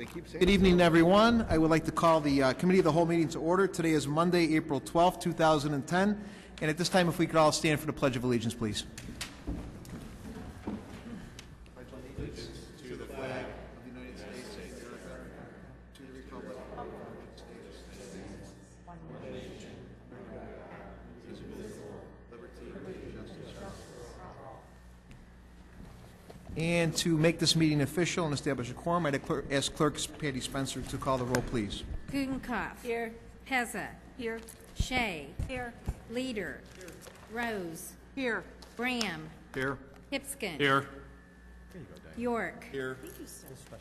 Good evening, everyone. I would like to call the Committee of the Whole meeting to order. Today is Monday, April 12th, 2010. And at this time, if we could all stand for the Pledge of Allegiance, please. Pledge allegiance to the flag of the United States of America, to the republic of the United States, one nation, indivisible, liberty and justice for all. And to make this meeting official and establish a quorum, I'd ask Clerk Patty Spencer to call the roll, please. Gudenkauf. Here. Pezza. Here. Shea. Here. Leader. Here. Rose. Here. Graham. Here. Hipskin. Here. York. Here.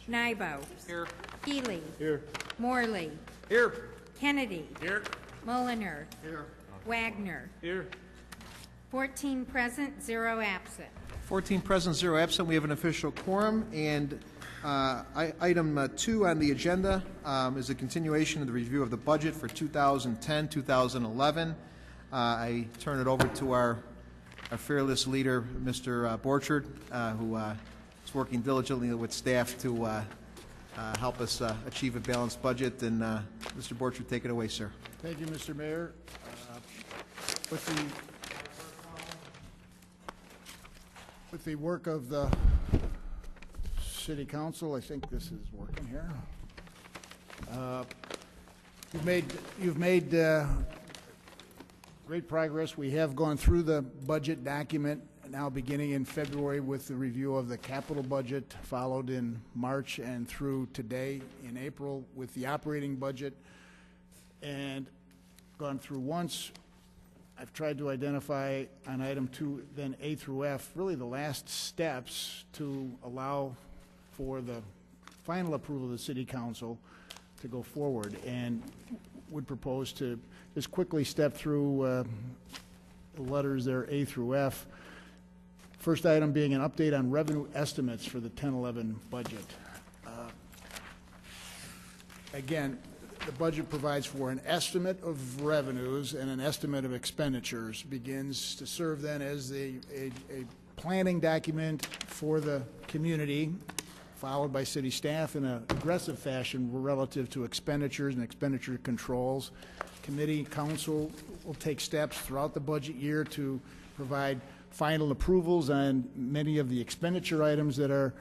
Nybo. Here. Healy. Here. Morley. Here. Kennedy. Here. Mulliner. Here. Wagner. Here. 14 present, 0 absent. 14 present, 0 absent. We have an official quorum. And item 2 on the agenda is a continuation of the review of the budget for 2010-2011. I turn it over to our fearless leader, Mr. Borchard, who is working diligently with staff to help us achieve a balanced budget. And Mr. Borchard, take it away, sir. Thank you, Mr. Mayor. With the work of the City Council, I think this is working here. You've made great progress. We have gone through the budget document now beginning in February with the review of the capital budget, followed in March and through today in April with the operating budget, and gone through once. I've tried to identify on item 2, then A through F, really the last steps to allow for the final approval of the City Council to go forward, and would propose to just quickly step through the letters there, A through F. First item being an update on revenue estimates for the 10-11 budget. Again, the budget provides for an estimate of revenues and an estimate of expenditures, begins to serve then as a planning document for the community, followed by city staff in an aggressive fashion relative to expenditures and expenditure controls. Committee, council will take steps throughout the budget year to provide final approvals on many of the expenditure items that are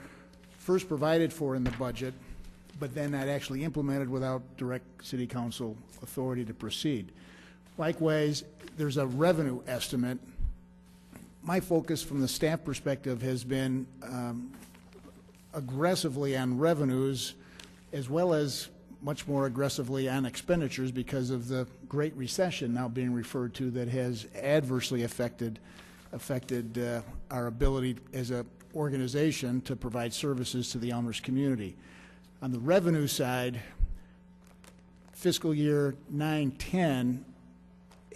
first provided for in the budget, but then not actually implemented without direct city council authority to proceed. Likewise, there's a revenue estimate. My focus from the staff perspective has been aggressively on revenues, as well as much more aggressively on expenditures because of the Great Recession now being referred to that has adversely affected our ability as an organization to provide services to the Elmhurst community. On the revenue side, fiscal year 9-10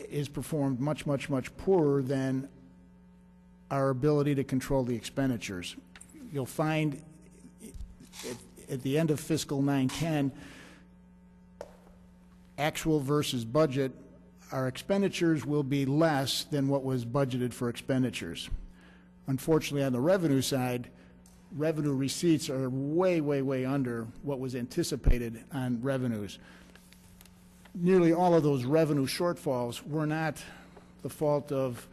is performed much poorer than our ability to control the expenditures. You'll find at the end of fiscal 9-10, actual versus budget, our expenditures will be less than what was budgeted for expenditures. Unfortunately, on the revenue side, revenue receipts are way under what was anticipated on revenues. Nearly all of those revenue shortfalls were not the fault of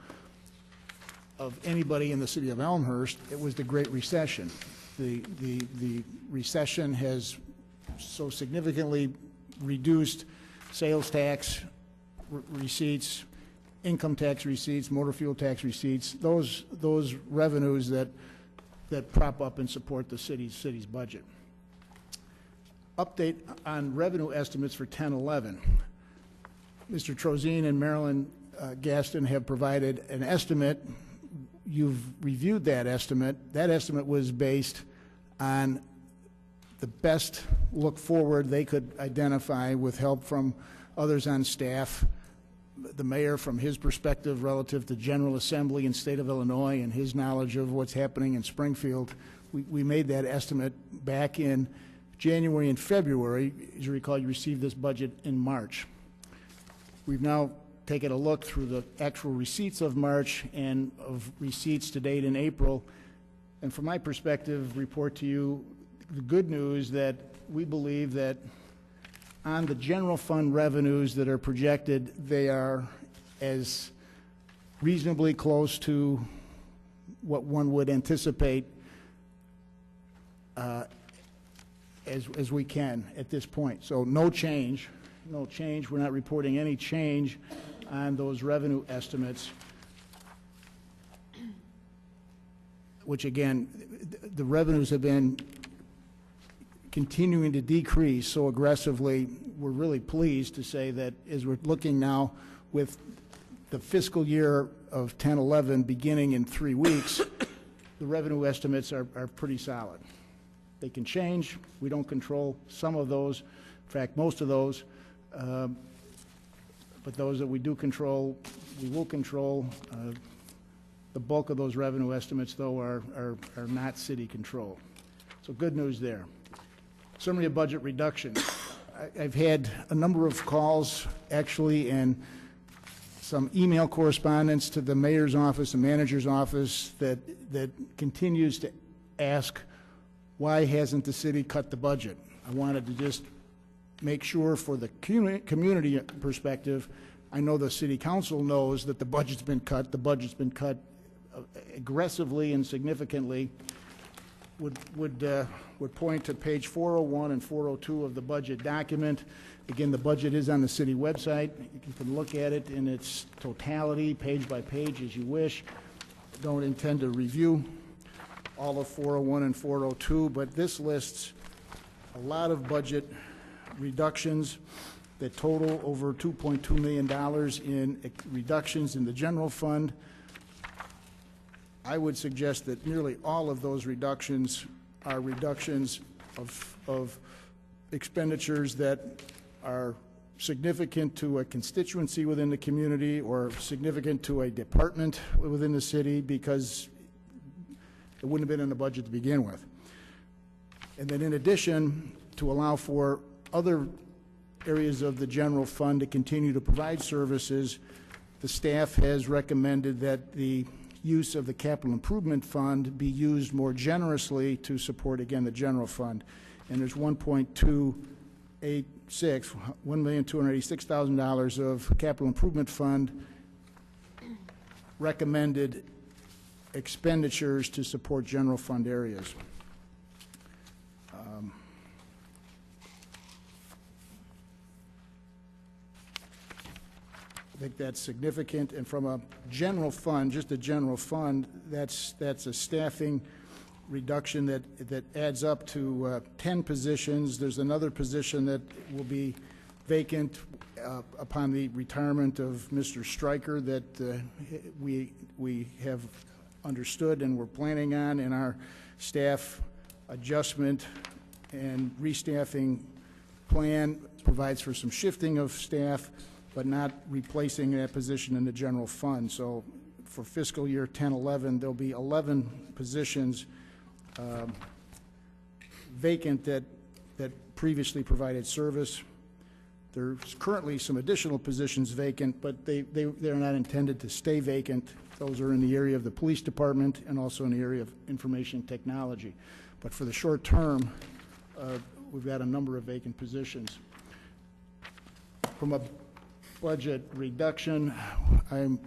anybody in the city of Elmhurst. It was the Great Recession. The recession has so significantly reduced sales tax receipts, income tax receipts, motor fuel tax receipts, those revenues that prop up and support the city's budget. Update on revenue estimates for 10-11. Mr. Trozine and Marilyn Gaston have provided an estimate. You've reviewed that estimate. That estimate was based on the best look forward they could identify with help from others on staff, the mayor from his perspective relative to General Assembly and State of Illinois and his knowledge of what's happening in Springfield. We made that estimate back in January and February. As you recall, you received this budget in March. We've now taken a look through the actual receipts of March and of receipts to date in April, and from my perspective, report to you the good news that we believe that on the general fund revenues that are projected, they are as reasonably close to what one would anticipate as we can at this point. So no change. We're not reporting any change on those revenue estimates, which again, the revenues have been continuing to decrease so aggressively. We're really pleased to say that as we're looking now with the fiscal year of 10-11 beginning in 3 weeks, the revenue estimates are pretty solid. They can change. We don't control some of those. In fact, most of those. But those that we do control, we will control. The bulk of those revenue estimates, though, are not city control. So good news there. Summary of budget reduction. I've had a number of calls, actually, and some email correspondence to the mayor's office, the manager's office, that continues to ask, why hasn't the city cut the budget? I wanted to just make sure for the community perspective, I know the city council knows that the budget's been cut. The budget's been cut aggressively and significantly. Would point to page 401 and 402 of the budget document. Again, the budget is on the city website. You can look at it in its totality, page by page, as you wish. Don't intend to review all of 401 and 402, but this lists a lot of budget reductions that total over $2.2 million in reductions in the general fund. I would suggest that nearly all of those reductions are reductions of expenditures that are significant to a constituency within the community or significant to a department within the city, because it wouldn't have been in the budget to begin with. And then in addition, to allow for other areas of the general fund to continue to provide services, the staff has recommended that the use of the capital improvement fund be used more generously to support, again, the general fund. And there's $1,286,000 of capital improvement fund recommended expenditures to support general fund areas. I think that's significant, and from a general fund, just a general fund, that's a staffing reduction that adds up to 10 positions. There's another position that will be vacant upon the retirement of Mr. Stryker that we have understood and we're planning on in our staff adjustment and restaffing plan. Provides for some shifting of staff, but not replacing that position in the general fund. So for fiscal year 10-11, there'll be 11 positions vacant that previously provided service. There's currently some additional positions vacant, but they're not intended to stay vacant. Those are in the area of the police department and also in the area of information technology. But for the short term, we've got a number of vacant positions. From a budget reduction, I'm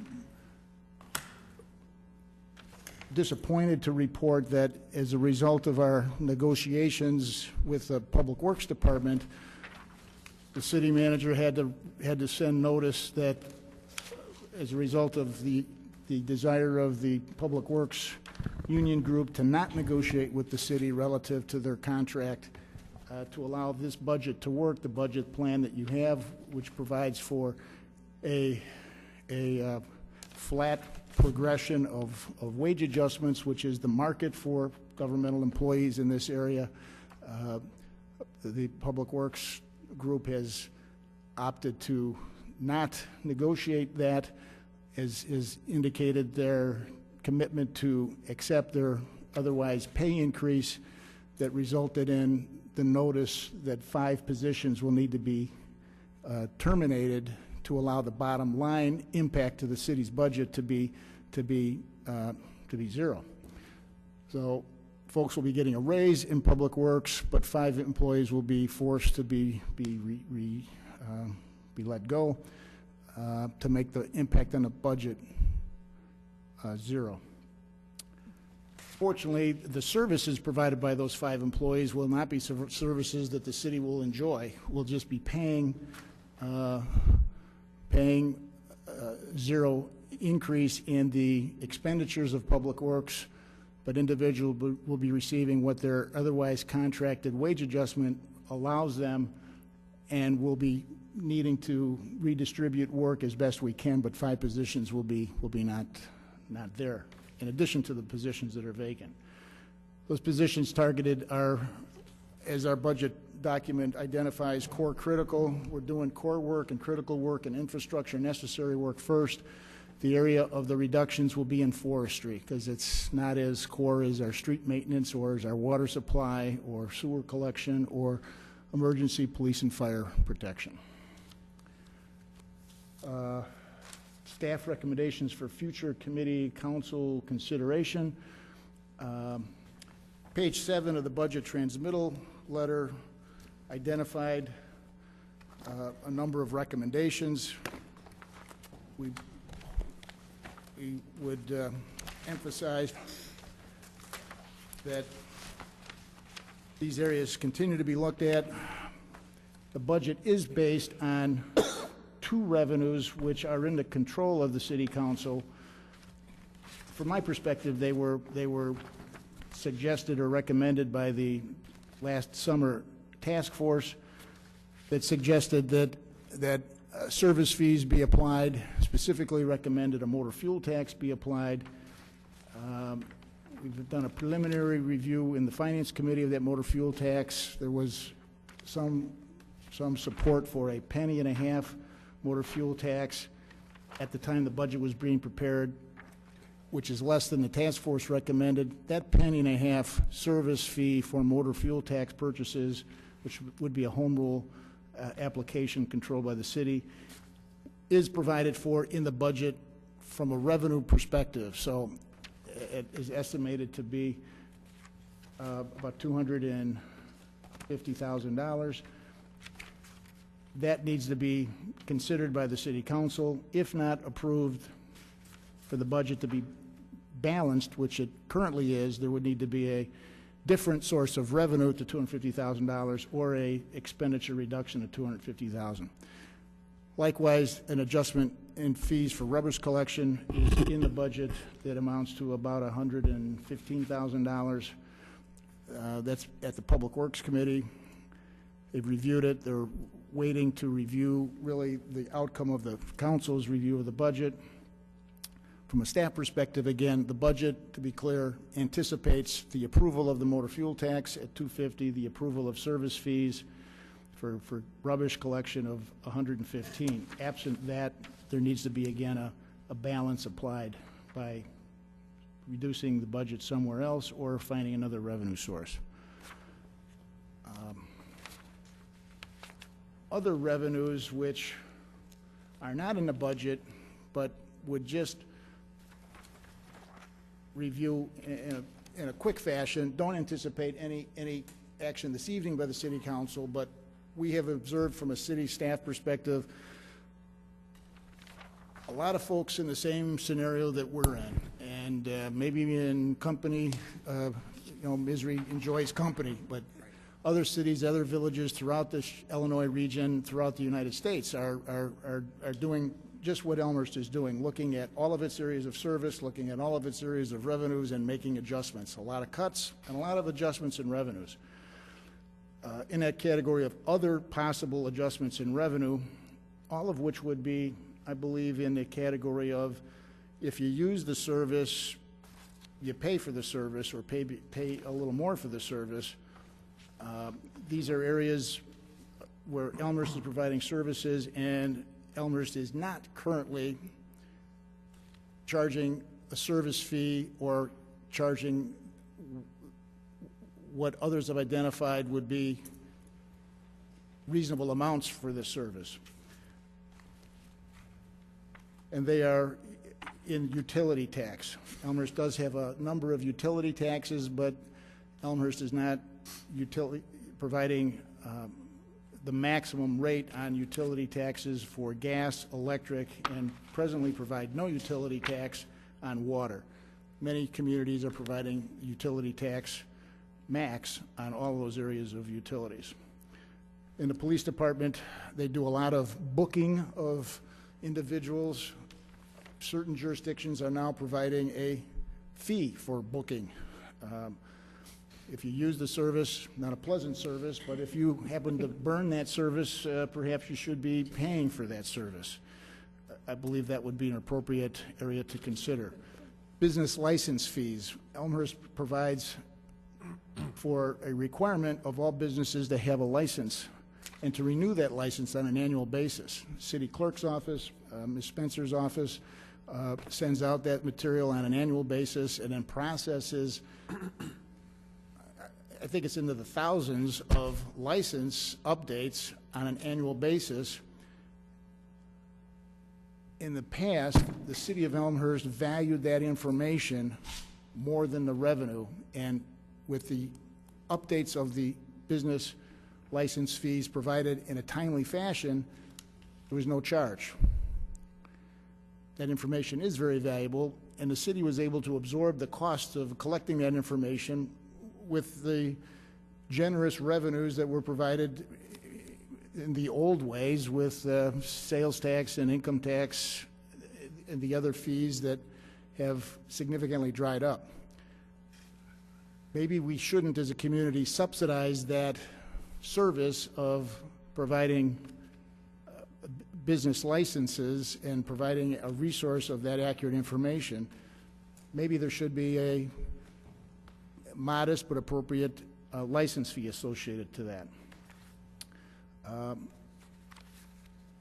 disappointed to report that as a result of our negotiations with the Public Works Department, the city manager had to send notice that as a result of the desire of the Public Works Union Group to not negotiate with the city relative to their contract, to allow this budget to work, the budget plan that you have, which provides for a flat progression of wage adjustments, which is the market for governmental employees in this area. The Public Works Group has opted to not negotiate that, as indicated their commitment to accept their otherwise pay increase that resulted in the notice that 5 positions will need to be terminated to allow the bottom line impact to the city's budget to be zero. So folks will be getting a raise in Public Works, but 5 employees will be forced to be let go to make the impact on the budget 0. Fortunately, the services provided by those 5 employees will not be services that the city will enjoy. We'll just be paying 0 increase in the expenditures of Public Works, but individuals will be receiving what their otherwise contracted wage adjustment allows them, and will be needing to redistribute work as best we can, but 5 positions will be not there, in addition to the positions that are vacant. Those positions targeted are, as our budget document identifies, core critical. We're doing core work and critical work and infrastructure necessary work first. The area of the reductions will be in forestry, because it's not as core as our street maintenance or as our water supply or sewer collection or emergency police and fire protection. Staff recommendations for future committee council consideration. Page 7 of the budget transmittal letter identified a number of recommendations. We would emphasize that these areas continue to be looked at. The budget is based on 2 revenues which are in the control of the City Council. From my perspective, they were suggested or recommended by the last summer task force that suggested that service fees be applied, specifically recommended a motor fuel tax be applied. We've done a preliminary review in the Finance Committee of that motor fuel tax. There was some support for a $0.015 motor fuel tax at the time the budget was being prepared, which is less than the task force recommended. That $0.015 service fee for motor fuel tax purchases, which would be a home rule application controlled by the city, is provided for in the budget from a revenue perspective. So it is estimated to be about $250,000. That needs to be considered by the City Council. If not approved for the budget to be balanced, which it currently is, there would need to be a different source of revenue to $250,000 or a expenditure reduction of $250,000. Likewise, an adjustment in fees for rubbish collection is in the budget that amounts to about $115,000. That's at the Public Works Committee. They've reviewed it. They're waiting to review really the outcome of the council's review of the budget. From a staff perspective, again, the budget, to be clear, anticipates the approval of the motor fuel tax at $250, the approval of service fees for rubbish collection of $115. Absent that, there needs to be, again, a balance applied by reducing the budget somewhere else or finding another revenue source. Other revenues which are not in the budget but would just review in a quick fashion. Don't anticipate any action this evening by the City Council, but we have observed from a city staff perspective a lot of folks in the same scenario that we're in, and maybe in company, misery enjoys company, but other cities, other villages throughout the Illinois region, throughout the United States are doing just what Elmhurst is doing, looking at all of its areas of service, looking at all of its areas of revenues and making adjustments. A lot of cuts and a lot of adjustments in revenues. In that category of other possible adjustments in revenue, all of which would be, I believe, in the category of if you use the service, you pay for the service or pay a little more for the service. These are areas where Elmhurst is providing services, and Elmhurst is not currently charging a service fee or charging what others have identified would be reasonable amounts for this service. And they are in utility tax. Elmhurst does have a number of utility taxes, but Elmhurst is not providing the maximum rate on utility taxes for gas, electric, and presently provide no utility tax on water. Many communities are providing utility tax max on all those areas of utilities. In the police department, they do a lot of booking of individuals. Certain jurisdictions are now providing a fee for booking. If you use the service, not a pleasant service, but if you happen to burn that service, perhaps you should be paying for that service. I believe that would be an appropriate area to consider. Business license fees. Elmhurst provides for a requirement of all businesses to have a license and to renew that license on an annual basis. City clerk's office, Ms. Spencer's office sends out that material on an annual basis and then processes, I think it's into the thousands of license updates on an annual basis. In the past, the city of Elmhurst valued that information more than the revenue, and with the updates of the business license fees provided in a timely fashion, there was no charge. That information is very valuable, and the city was able to absorb the cost of collecting that information with the generous revenues that were provided in the old ways with sales tax and income tax and the other fees that have significantly dried up. Maybe we shouldn't, as a community, subsidize that service of providing business licenses and providing a resource of that accurate information. Maybe there should be a modest but appropriate license fee associated to that.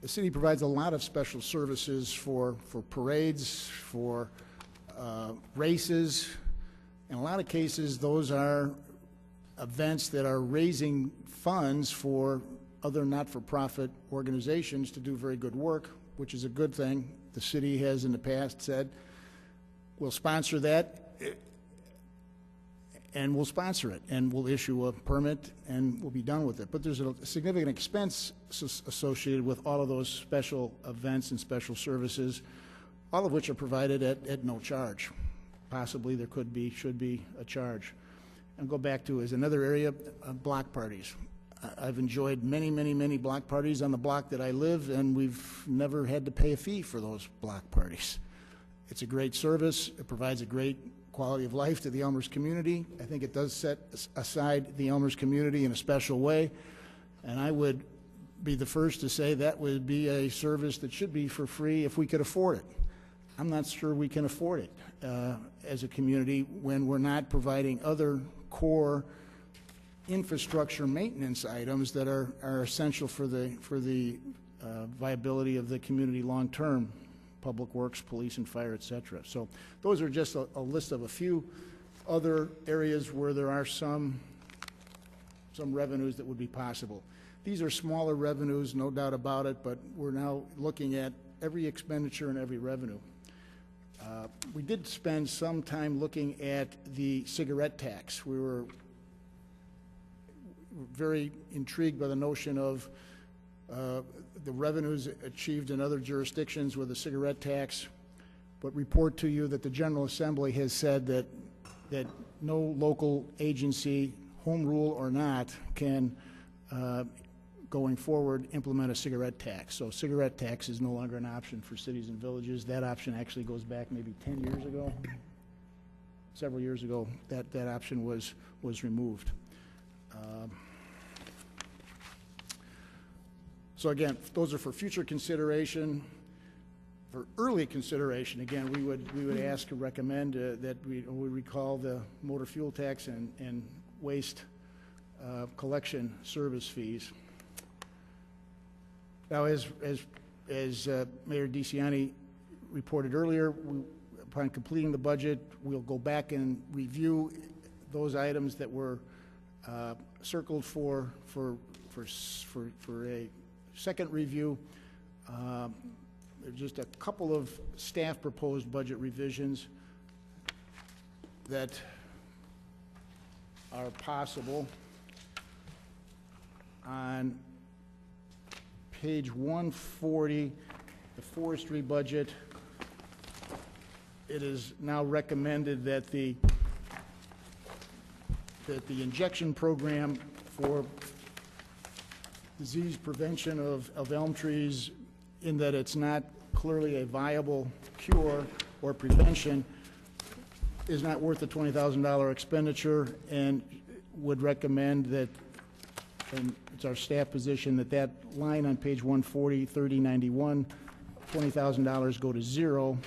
The city provides a lot of special services for parades, for races. In a lot of cases, those are events that are raising funds for other not-for-profit organizations to do very good work, which is a good thing. The city has in the past said, we'll sponsor that, and we'll sponsor it, and we'll issue a permit, and we'll be done with it. But there's a significant expense associated with all of those special events and special services, all of which are provided at no charge. Possibly there could be, should be a charge. And go back to, as another area, block parties. I've enjoyed many, many, many block parties on the block that I live, and we've never had to pay a fee for those block parties. It's a great service. It provides a great quality of life to the Elmhurst community. I think it does set aside the Elmhurst community in a special way, and I would be the first to say that would be a service that should be for free if we could afford it. I'm not sure we can afford it as a community when we're not providing other core infrastructure maintenance items that are essential for the viability of the community long term. Public Works, Police and Fire, etc. So those are just a list of a few other areas where there are some revenues that would be possible. These are smaller revenues, no doubt about it, but we're now looking at every expenditure and every revenue. We did spend some time looking at the cigarette tax. We were very intrigued by the notion of the revenues achieved in other jurisdictions with the cigarette tax, but report to you that the General Assembly has said that no local agency, home rule or not, can going forward implement a cigarette tax. So cigarette tax is no longer an option for cities and villages. That option actually goes back maybe 10 years ago. Several years ago, that option was removed. So again, those are for future consideration. For early consideration, again, we would ask or recommend that we recall the motor fuel tax and waste collection service fees. Now, as Mayor DeCiani reported earlier, upon completing the budget, we'll go back and review those items that were circled for a second review. There's just a couple of staff proposed budget revisions that are possible. On page 140, the forestry budget, it is now recommended that the injection program for disease prevention of elm trees, in that it's not clearly a viable cure or prevention, is not worth the $20,000 expenditure, and would recommend that, and it's our staff position, that that line on page 140, 3091, $20,000 go to zero.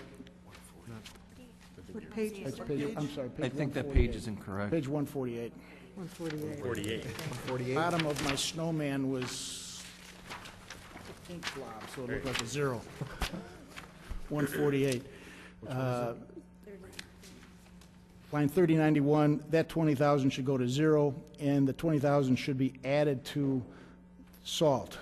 What page is That's it? page, I'm sorry, page 148. I think that page is incorrect. Page 148. 148. 48. Bottom of my snowman was a pink blob, so it looked like a zero. 148. Line 3091, that 20,000 should go to zero, and the 20,000 should be added to salt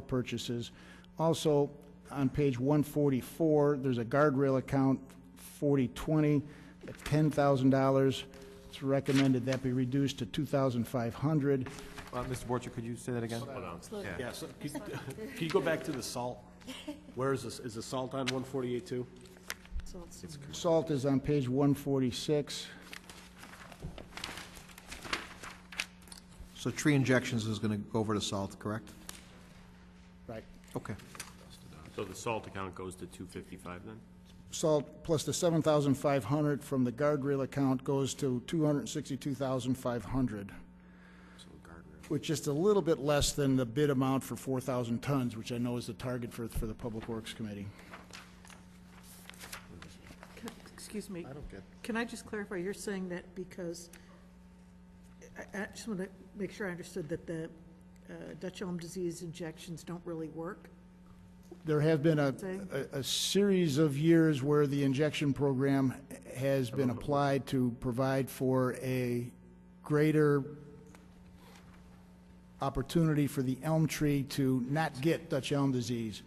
purchases. Also, on page 144, there's a guardrail account, 4020, at $10,000. It's recommended that be reduced to $2,500. Mr. Borcher, could you say that again? Yeah, so, can you go back to the salt? Where is this, is the salt on 148 too? Salt is on page 146. So tree injections is going to go over to salt, correct? Right. Okay. So the salt account goes to 255 then? Salt plus the 7,500 from the guardrail account goes to 262,500, which is just a little bit less than the bid amount for 4,000 tons, which I know is the target for the Public Works Committee. Excuse me. Can I just clarify, you're saying that because, I just want to make sure I understood that the Dutch elm disease injections don't really work? There have been a series of years where the injection program has been applied to provide for a greater opportunity for the elm tree to not get Dutch elm disease.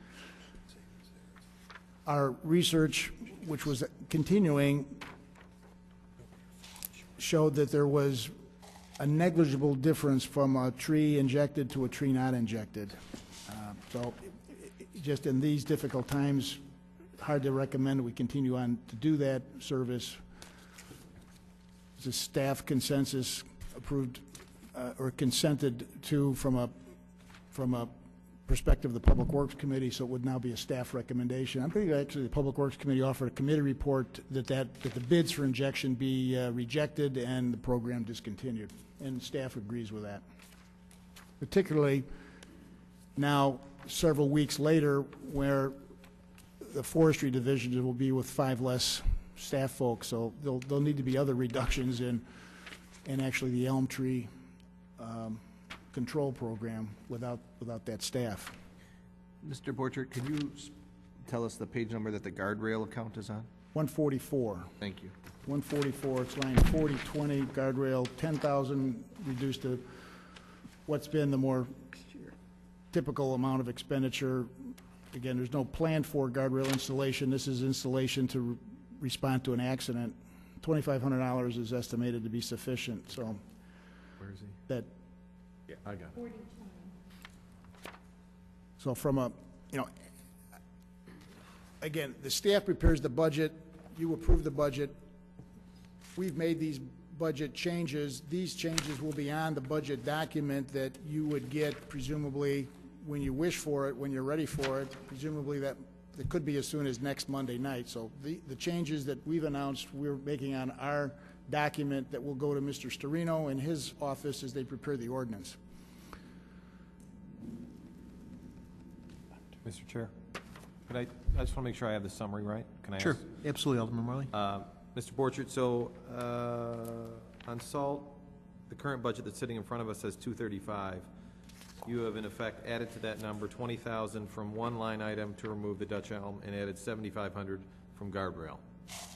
Our research, which was continuing, showed that there was a negligible difference from a tree injected to a tree not injected. So just in these difficult times, hard to recommend we continue on to do that service. The staff consensus approved or consented to from a perspective of the Public Works Committee, so it would now be a staff recommendation. I believe actually the Public Works Committee offered a committee report that the bids for injection be rejected and the program discontinued, and staff agrees with that. Particularly now, several weeks later, where the forestry divisions will be with 5 less staff folks, so there'll need to be other reductions in actually the elm tree control program without that staff. Mr. Borcher, could you tell us the page number that the guardrail account is on? 144. Thank you. 144, it's line 4020, guardrail, 10,000 reduced to what's been the more typical amount of expenditure. Again, there's no plan for guardrail installation. This is installation to respond to an accident. $2,500 is estimated to be sufficient, so. Where is he? That, Yeah, I got it. so from a, again, the staff prepares the budget, you approve the budget. We've made these budget changes. These changes will be on the budget document that you would get presumably when you wish for it, when you're ready for it. Presumably that it could be as soon as next Monday night. So the changes that we've announced, we're making on our document that will go to Mr. Storino in his office as they prepare the ordinance. Mr. Chair, I just want to make sure I have the summary right. Can I Sure, ask? absolutely, Alderman Marley. Mr. Borchert, so on salt, the current budget that's sitting in front of us says 235. You have in effect added to that number 20,000 from one line item to remove the Dutch elm and added 7,500 from guardrail.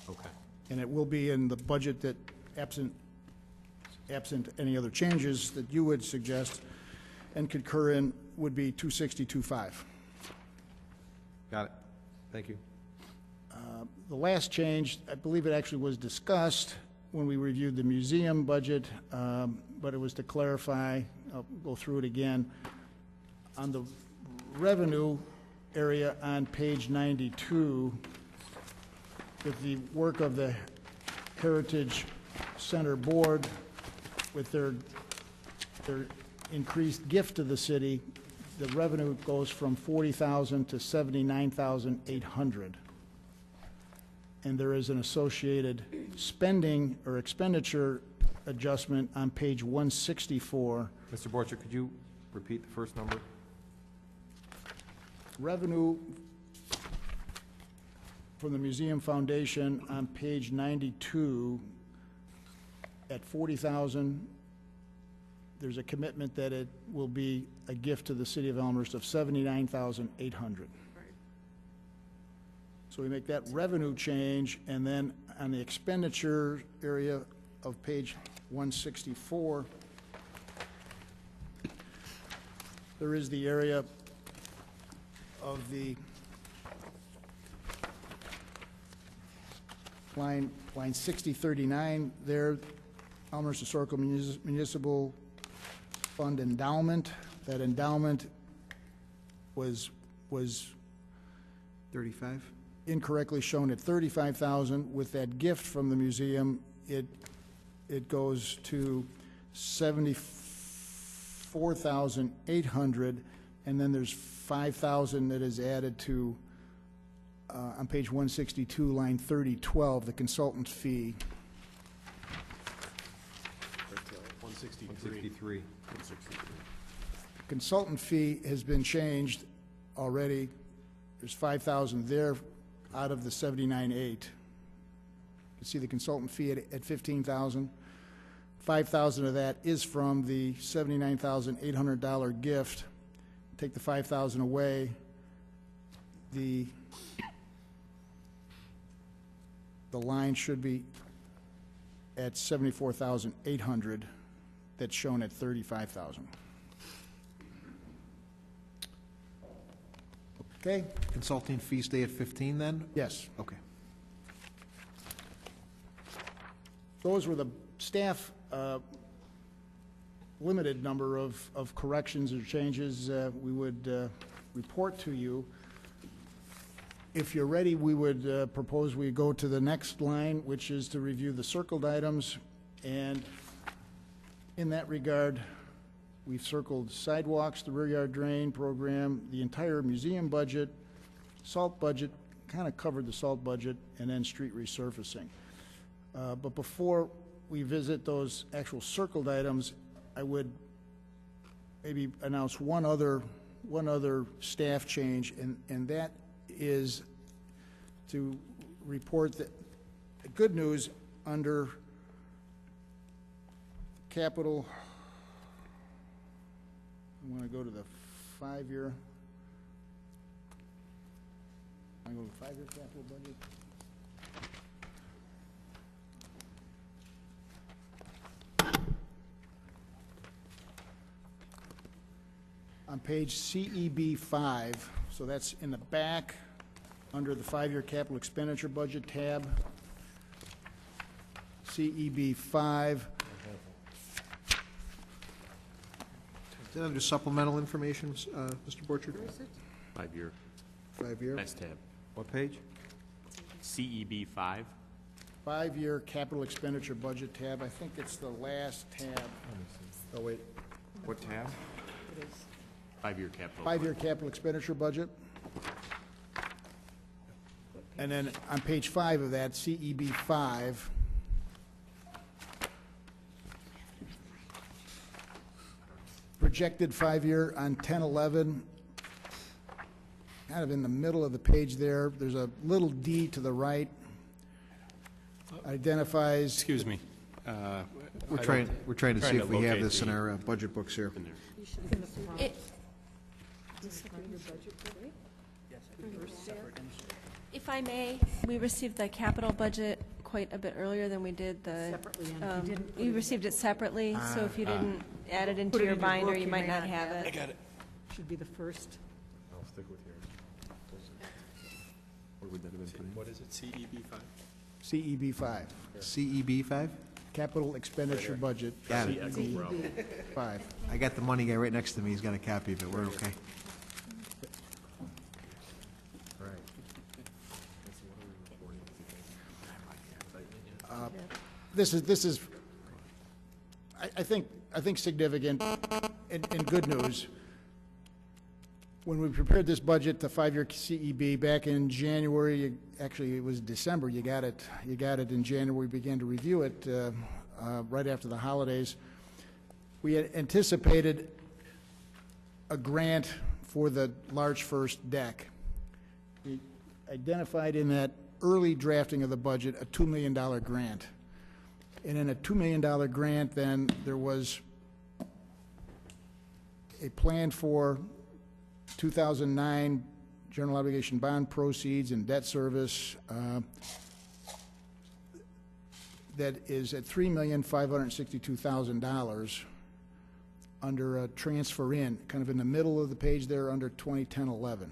Okay. And it will be in the budget that, absent any other changes that you would suggest and concur in, would be 260.25. Got it. Thank you. The last change, I believe it actually was discussed when we reviewed the museum budget, but it was to clarify, I'll go through it again. On the revenue area on page 92, with the work of the Heritage Center Board, with their increased gift to the city, the revenue goes from 40,000 to 79,800. And there is an associated spending or expenditure adjustment on page 164. Mr. Borcher, could you repeat the first number? Revenue from the Museum Foundation on page 92 at 40,000. There's a commitment that it will be a gift to the city of Elmhurst of 79,800. So we make that revenue change, and then on the expenditure area of page 164, there is the area of the line 6039 there, Elmhurst Historical Municipal Fund endowment. That endowment was 35? incorrectly shown at 35,000. With that gift from the museum, it goes to 74,800, and then there's 5,000 that is added to on page 162, line 3012, the consultant fee. 163. Consultant fee has been changed already. There's 5,000 there out of the 79.8. You can see the consultant fee at 15,000. 5,000 of that is from the $79,800 gift. Take the 5,000 away, the line should be at 74,800. That's shown at 35,000. Okay? Consulting fee stay at 15 then? Yes. Okay. Those were the staff limited number of corrections or changes we would report to you. If you're ready, we would propose we go to the next line, which is to review the circled items. And in that regard, we've circled sidewalks, the rear yard drain program, the entire museum budget, salt budget, kind of covered the salt budget, and then street resurfacing. But before we visit those actual circled items, I would maybe announce one other staff change, and that is to report that good news under capital. I want to go to the 5-year. I go to the 5-year capital budget. On page CEB 5, so that's in the back under the 5-year capital expenditure budget tab. CEB 5. Is that under supplemental information, Mr. Borchard? 5-year. 5-year? Next tab. What page? CEB 5. 5-year capital expenditure budget tab. I think it's the last tab. Oh, wait. What tab? 5-year capital. 5-year capital expenditure budget. And then on page 5 of that, CEB 5, projected 5-year on 1011, kind of in the middle of the page there. There's a little D to the right. Identifies. Excuse me. We're trying to see if we have this in our budget books here. If I may, we received the capital budget quite a bit earlier than we did the. Separately, and if you didn't put You it- received it separately, so if you didn't add it into Put it your in your binder, book, you you might may not not have have it. Should be the first. I'll stick with yours. Where would that have been put in? What is it, CEB 5? CEB 5, CEB 5? capital expenditure budget. Got it. Echo Bravo. 5. I got the money guy right next to me, he's got a copy of it, we're okay. This is, I think significant and good news. When we prepared this budget, the 5-year CEB, back in January, actually, it was December, you got it in January, we began to review it right after the holidays. We had anticipated a grant for the large first deck. We identified in that early drafting of the budget a $2 million grant. And in a $2 million grant, then there was a plan for 2009 general obligation bond proceeds and debt service that is at $3,562,000 under a transfer in, kind of in the middle of the page there under 2010-11.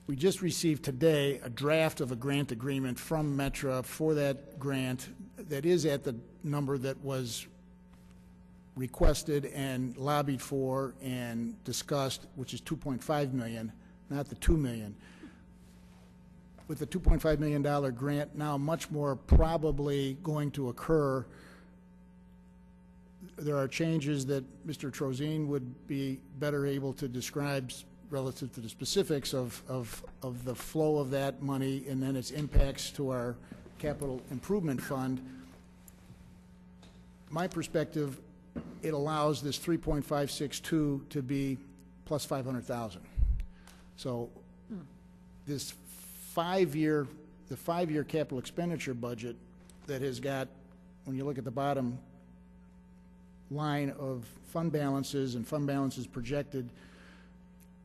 We just received today a draft of a grant agreement from Metra for that grant that is at the number that was requested and lobbied for and discussed, which is $2.5 million, not the $2 million. With the $2.5 million grant now much more probably going to occur, there are changes that Mr. Trozine would be better able to describe relative to the specifics of the flow of that money and then its impacts to our capital improvement fund. My perspective, it allows this 3.562 to be plus 500,000. So this the 5-year capital expenditure budget that has got, when you look at the bottom line of fund balances and fund balances projected,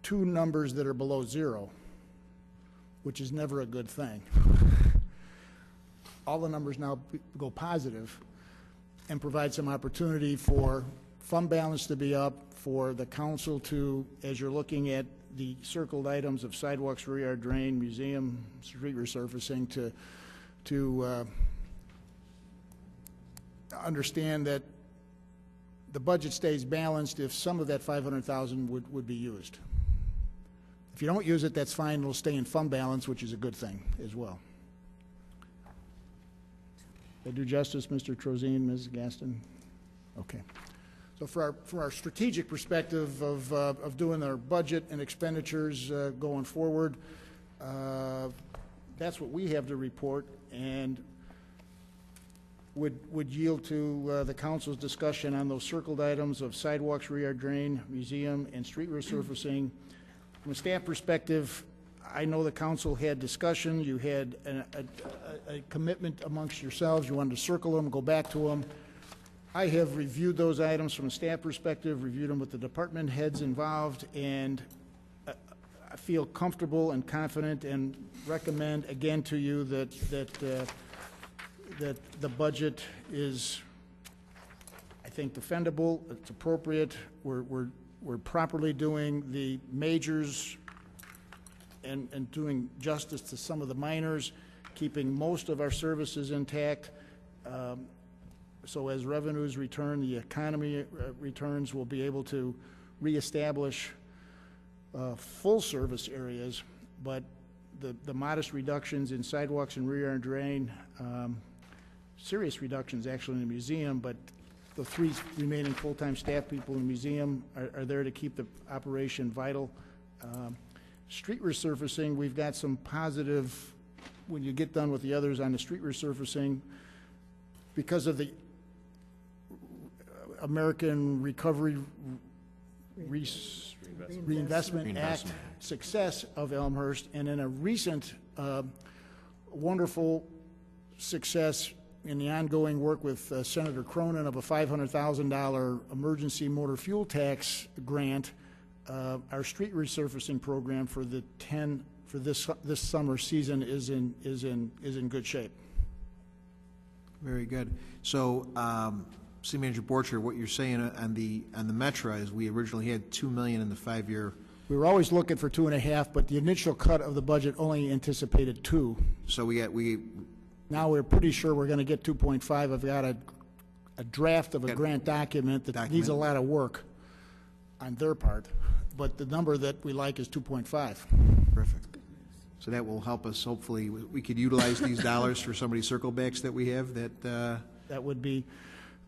two numbers that are below zero, which is never a good thing. All the numbers now go positive and provide some opportunity for fund balance to be up, for the council to, as you're looking at the circled items of sidewalks, rear yard drain, museum, street resurfacing, to understand that the budget stays balanced if some of that 500,000 would be used. If you don't use it, that's fine. It'll stay in fund balance, which is a good thing as well. Did I do justice, Mr. Trozine, Ms. Gaston? Okay. So from our strategic perspective of doing our budget and expenditures going forward, that's what we have to report, and would yield to the council's discussion on those circled items of sidewalks, rear yard drain, museum, and street resurfacing. From a staff perspective, I know the council had discussion. You had a commitment amongst yourselves. You wanted to circle them, go back to them. I have reviewed those items from a staff perspective, reviewed them with the department heads involved, and I feel comfortable and confident and recommend again to you that the budget is, I think, defendable. It's appropriate. We're properly doing the majors and doing justice to some of the minors, keeping most of our services intact. So as revenues return, the economy returns, we'll be able to reestablish full service areas, but the modest reductions in sidewalks and rear yard drain, serious reductions actually in the museum, but the 3 remaining full-time staff people in the museum are there to keep the operation vital. Street resurfacing, we've got some positive, when you get done with the others on the street resurfacing, because of the American Recovery Reinvestment Act success of Elmhurst, and in a recent wonderful success in the ongoing work with Senator Cronin of a $500,000 emergency motor fuel tax grant, our street resurfacing program for this summer season is in good shape. Very good. So, City Manager Borcher, what you're saying on the Metra is we originally had $2 million in the 5-year We were always looking for 2.5, but the initial cut of the budget only anticipated 2. So Now we're pretty sure we're going to get 2.5. I've got a draft of a grant document that needs a lot of work on their part, but the number that we like is 2.5. Perfect. So that will help us, hopefully, we could utilize these dollars for some of these circle backs that we have that, That would be,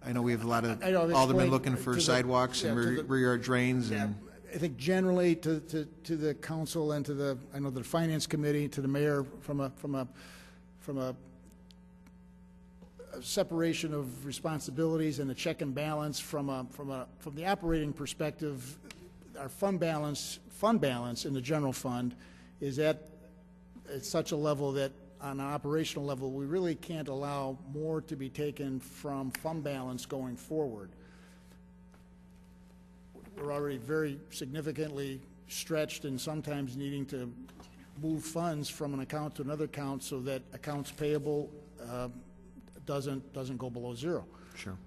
I know we have a lot of I know, I've aldermen explained looking to for the- sidewalks and yeah, to the- rear yard drains yeah, and, I think generally to the council and to the, I know the finance committee, to the mayor, from a separation of responsibilities and a check and balance from the operating perspective, our fund balance in the general fund is at such a level that on an operational level, we really can't allow more to be taken from fund balance going forward. We're already very significantly stretched and sometimes needing to move funds from an account to another account so that accounts payable doesn't go below zero. sure.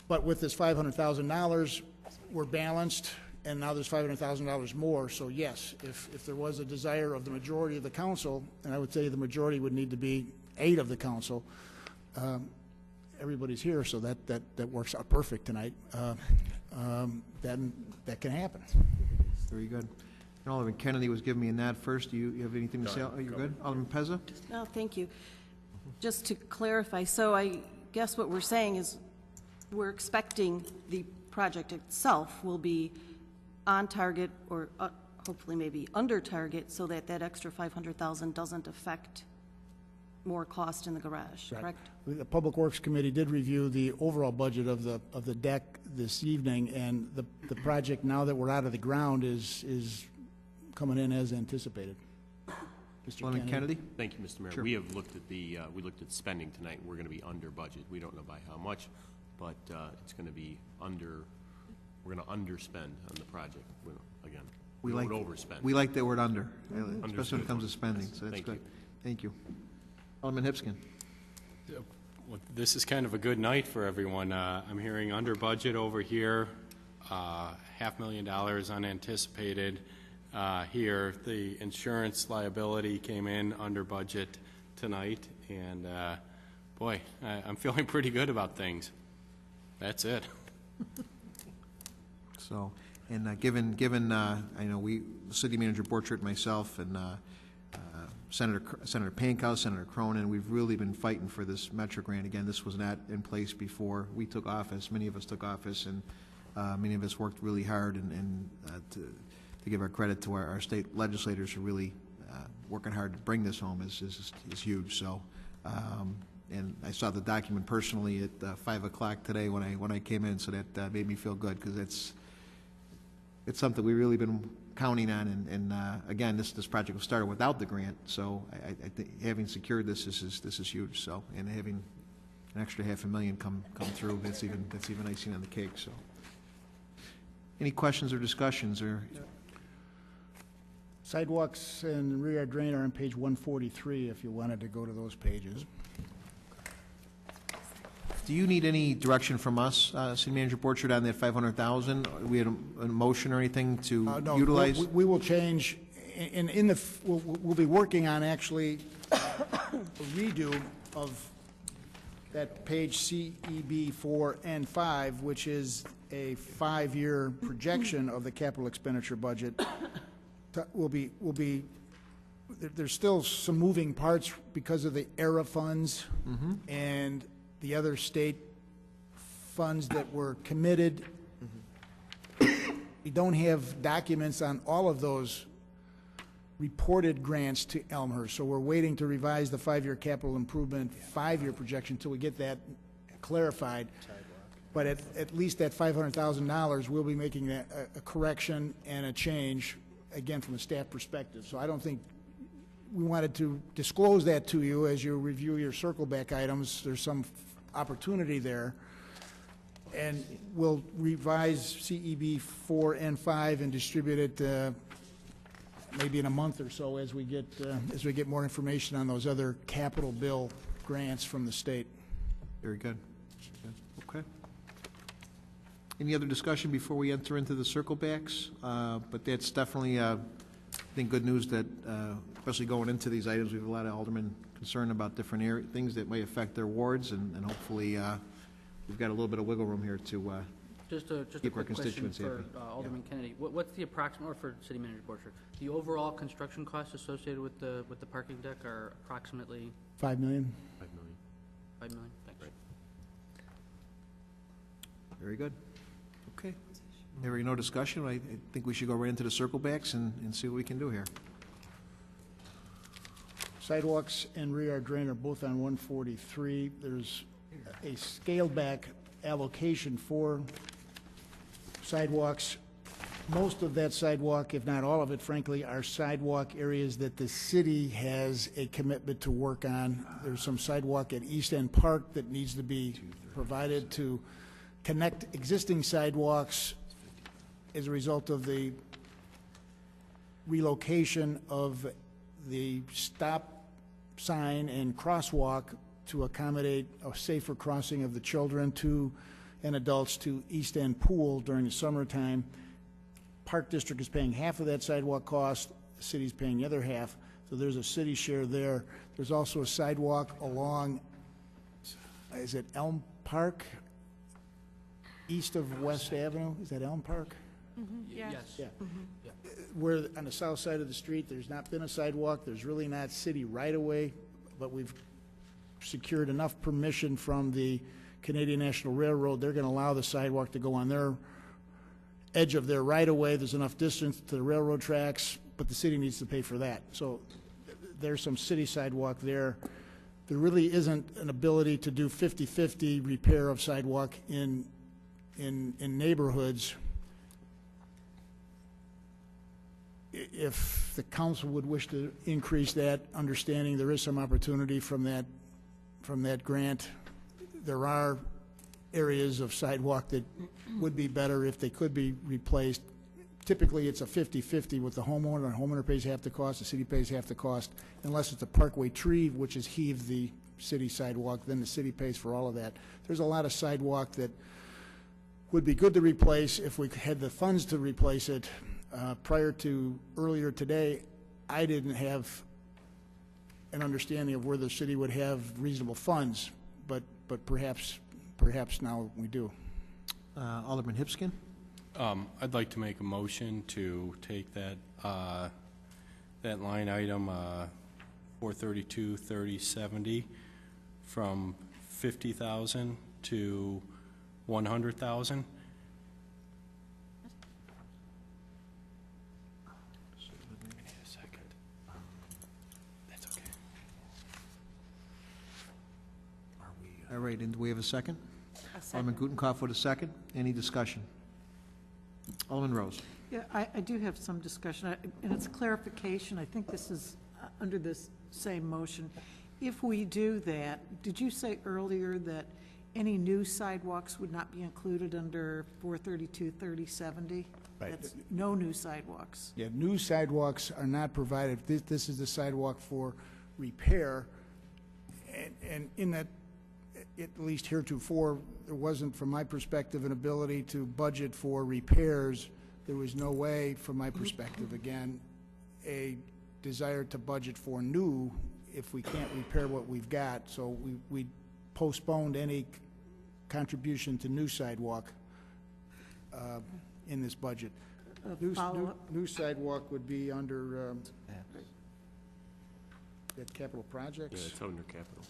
But with this $500,000, we're balanced, and now there's $500,000 more. So yes, if there was a desire of the majority of the council, and I would say the majority would need to be 8 of the council, everybody's here, so that works out perfect tonight. Then that can happen. Very good. And Alderman Kennedy was giving me a nod first. Do you have anything to say? Oh, you're good? Alderman Pezza? No, thank you. Just to clarify, so I guess what we're saying is we're expecting the project itself will be on target or hopefully maybe under target so that that extra 500,000 doesn't affect more cost in the garage, correct? The Public Works Committee did review the overall budget of the deck this evening, and the project, now that we're out of the ground, is coming in as anticipated. Mr. Alderman Kennedy? Thank you, Mr. Mayor. Sure. We have looked at we looked at spending tonight. We're going to be under budget. We don't know by how much, but it's going to be we're going to underspend on the project. Again, we won't overspend. We like that word under, especially when Understood. it comes to spending, so that's Thank good. you. Thank you. Alderman Hipskin? Well, this is kind of a good night for everyone. I'm hearing under budget over here, $500,000 unanticipated here. The insurance liability came in under budget tonight, and boy, I'm feeling pretty good about things. That's it. So, and given I know City Manager Borchert, myself, and Senator Pankow, Senator Cronin, we've really been fighting for this Metro grant. Again, this was not in place before we took office. Many of us took office, and many of us worked really hard, and to give our credit to our state legislators who really working hard to bring this home is huge. So, and I saw the document personally at 5 o'clock today when I came in, so that made me feel good, because it's something we've really been counting on, and again, this project was started without the grant, so I think having secured this is huge. So, and having an extra $500,000 come through, that's even icing on the cake. So, any questions or discussions or? Sidewalks and rear yard drain are on page 143 if you wanted to go to those pages. Do you need any direction from us, City Manager Borchert, on that 500,000? We had a motion or anything to No, utilize? we will change, we'll be working on actually a redo of that page CEB 4 and 5, which is a 5-year projection of the capital expenditure budget. Will be there's still some moving parts because of the ERA funds and the other state funds that were committed. We don't have documents on all of those reported grants to Elmhurst, so we're waiting to revise the 5-year capital improvement 5-year projection until we get that clarified. But at least that $500,000, we'll be making a correction and a change, again, from a staff perspective. So I don't think we wanted to disclose that to you as you review your circle back items. There's some opportunity there. And we'll revise CEB 4 and 5 and distribute it maybe in a month or so as we get more information on those other capital bill grants from the state. Very good. Okay. Any other discussion before we enter into the circle backs? But that's definitely, I think, good news that, especially going into these items, we have a lot of aldermen concerned about different things that may affect their wards, and hopefully we've got a little bit of wiggle room here to Just a keep our quick question constituents for happy. Alderman Kennedy. What's the approximate, or for City Manager Borchert, the overall construction costs associated with the parking deck are approximately $5 million? 5 million. $5 million? Thanks. Right. Very good. Okay. There being no discussion, I think we should go right into the circle backs and see what we can do here. Sidewalks and rear yard drain are both on 143. There's a scaled-back allocation for sidewalks. Most of that sidewalk, if not all of it, frankly, are sidewalk areas that the city has a commitment to work on. There's some sidewalk at East End Park that needs to be provided to connect existing sidewalks as a result of the relocation of the stop sign and crosswalk to accommodate a safer crossing of the children and adults to East End Pool during the summertime. Park District is paying half of that sidewalk cost, the city's paying the other half, so there's a city share there. There's also a sidewalk along, is it Elm Park? East of West Avenue, is that Elm Park? Yes. Yeah. Where, on the south side of the street, there's not been a sidewalk, there's really not city right-of-way, but we've secured enough permission from the Canadian National Railroad, they're gonna allow the sidewalk to go on their edge of their right-of-way, there's enough distance to the railroad tracks, but the city needs to pay for that. So there's some city sidewalk there. There really isn't an ability to do 50-50 repair of sidewalk in neighborhoods. If the council would wish to increase that, understanding there is some opportunity from that grant, there are areas of sidewalk that would be better if they could be replaced. Typically, it's a 50-50 with the homeowner. The homeowner pays half the cost, the city pays half the cost, unless it's a parkway tree, which is heaved the city sidewalk, then the city pays for all of that. There's a lot of sidewalk that would be good to replace if we had the funds to replace it. Prior to earlier today, I didn't have an understanding of where the city would have reasonable funds, but perhaps now we do. Alderman Hipskin? I'd like to make a motion to take that line item, 432-3070, from 50,000 to 100,000. All right, and do we have a second? Alderman Gutenkopf with a second. Any discussion? Alderman Rose. Yeah, I do have some discussion, and it's clarification. I think this is under this same motion. If we do that, did you say earlier that any new sidewalks would not be included under 432-3070? Right. That's no new sidewalks. Yeah, new sidewalks are not provided. This is the sidewalk for repair, and in that, at least heretofore, there wasn't, from my perspective, an ability to budget for repairs. There was no way, from my perspective, again, a desire to budget for new if we can't repair what we've got. So we postponed any contribution to new sidewalk in this budget. New sidewalk would be under that capital projects. Yeah, it's under capital.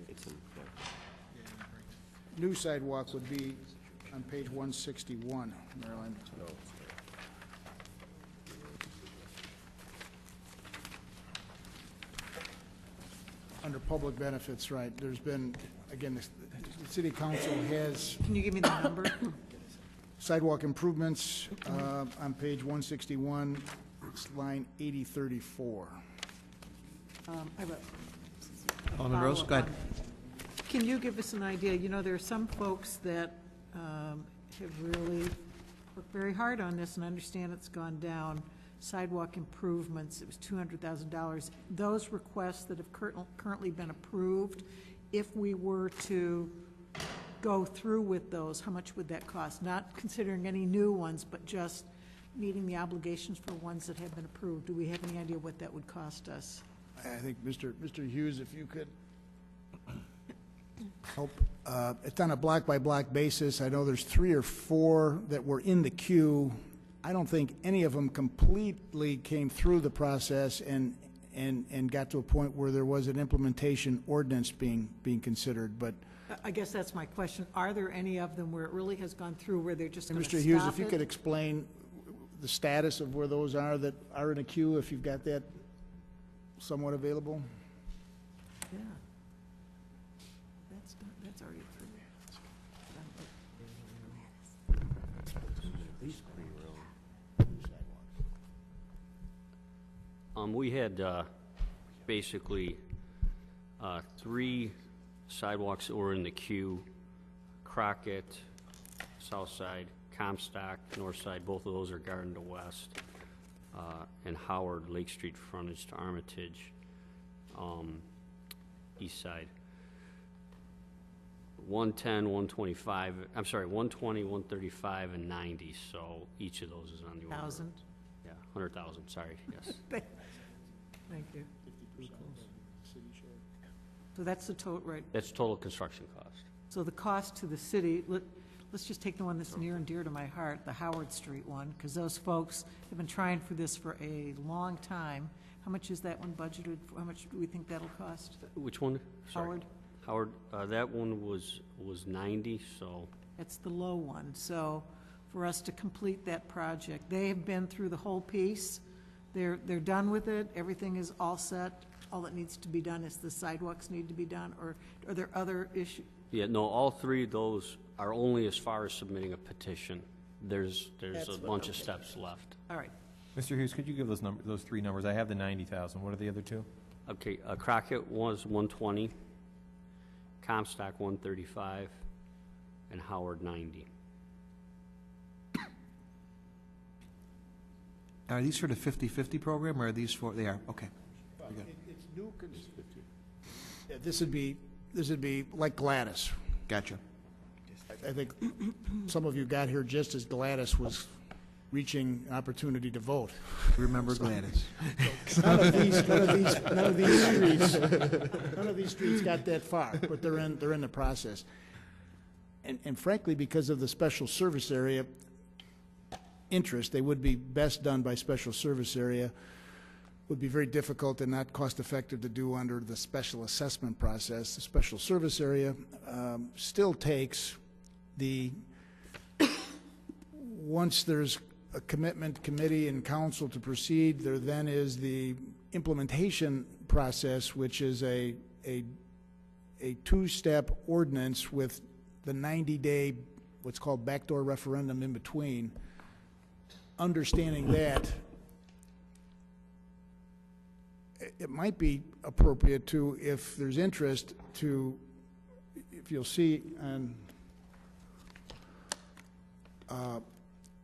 It's in capital. New sidewalk would be on page 161, Marilyn. No, it's not. Under public benefits, right. There's been, again, the city council has Can you give me the number? sidewalk improvements on page 161, it's line 8034. I have a Alderman Rose, go ahead. Can you give us an idea? You know, there are some folks that have really worked very hard on this and understand it's gone down sidewalk improvements, it was $200,000. Those requests that have currently been approved, if we were to go through with those, how much would that cost? Not considering any new ones, but just meeting the obligations for ones that have been approved. Do we have any idea what that would cost us? I think, Mr. Hughes, if you could help. It's on a block-by-block basis. I know there's 3 or 4 that were in the queue. I don't think any of them completely came through the process and got to a point where there was an implementation ordinance being considered, but. I guess that's my question. Are there any of them where it really has gone through where they're just going to stop Mr. it? Hughes, if you could explain the status of where those are that are in a queue, if you've got that somewhat available? Yeah. That's already approved. We had basically 3 sidewalks that were in the queue: Crockett, South Side, Comstock, North Side. Both of those are Garden to West, and Howard, Lake Street frontage to Armitage, East Side. 110, 125, I'm sorry, 120, 135, and 90. So each of those is on the order. 1,000? Yeah, 100,000, sorry, yes. Thank you. So that's the total, right? That's total construction cost. So the cost to the city, let's just take the one that's near and dear to my heart, the Howard Street one, because those folks have been trying for this for a long time. How much is that one budgeted? How much do we think that'll cost? Which one? Sorry. Howard? Howard, that one was 90, so. That's the low one. So for us to complete that project, they have been through the whole piece. They're done with it. Everything is all set. All that needs to be done is the sidewalks need to be done, or are there other issues? Yeah, no, all 3 of those are only as far as submitting a petition. There's a bunch of steps left. All right. Mr. Hughes, could you give those 3 numbers? I have the 90,000. What are the other 2? Okay, Crockett was 120, Comstock 135, and Howard 90. Are these for the 50/50 program, or are these for, they are, okay. It's new. Yeah, this would be like Gladys. Gotcha. I think some of you got here just as Gladys was reaching an opportunity to vote. Remember Gladys. None of these streets got that far, but they're in the process. And frankly, because of the special service area interest, they would be best done by special service area. Would be very difficult and not cost-effective to do under the special assessment process. The special service area still takes once there's a commitment committee and council to proceed, there then is the implementation process, which is a 2-step ordinance with the 90-day, what's called backdoor referendum in between. Understanding that, it might be appropriate to, if there's interest, to, if you'll see on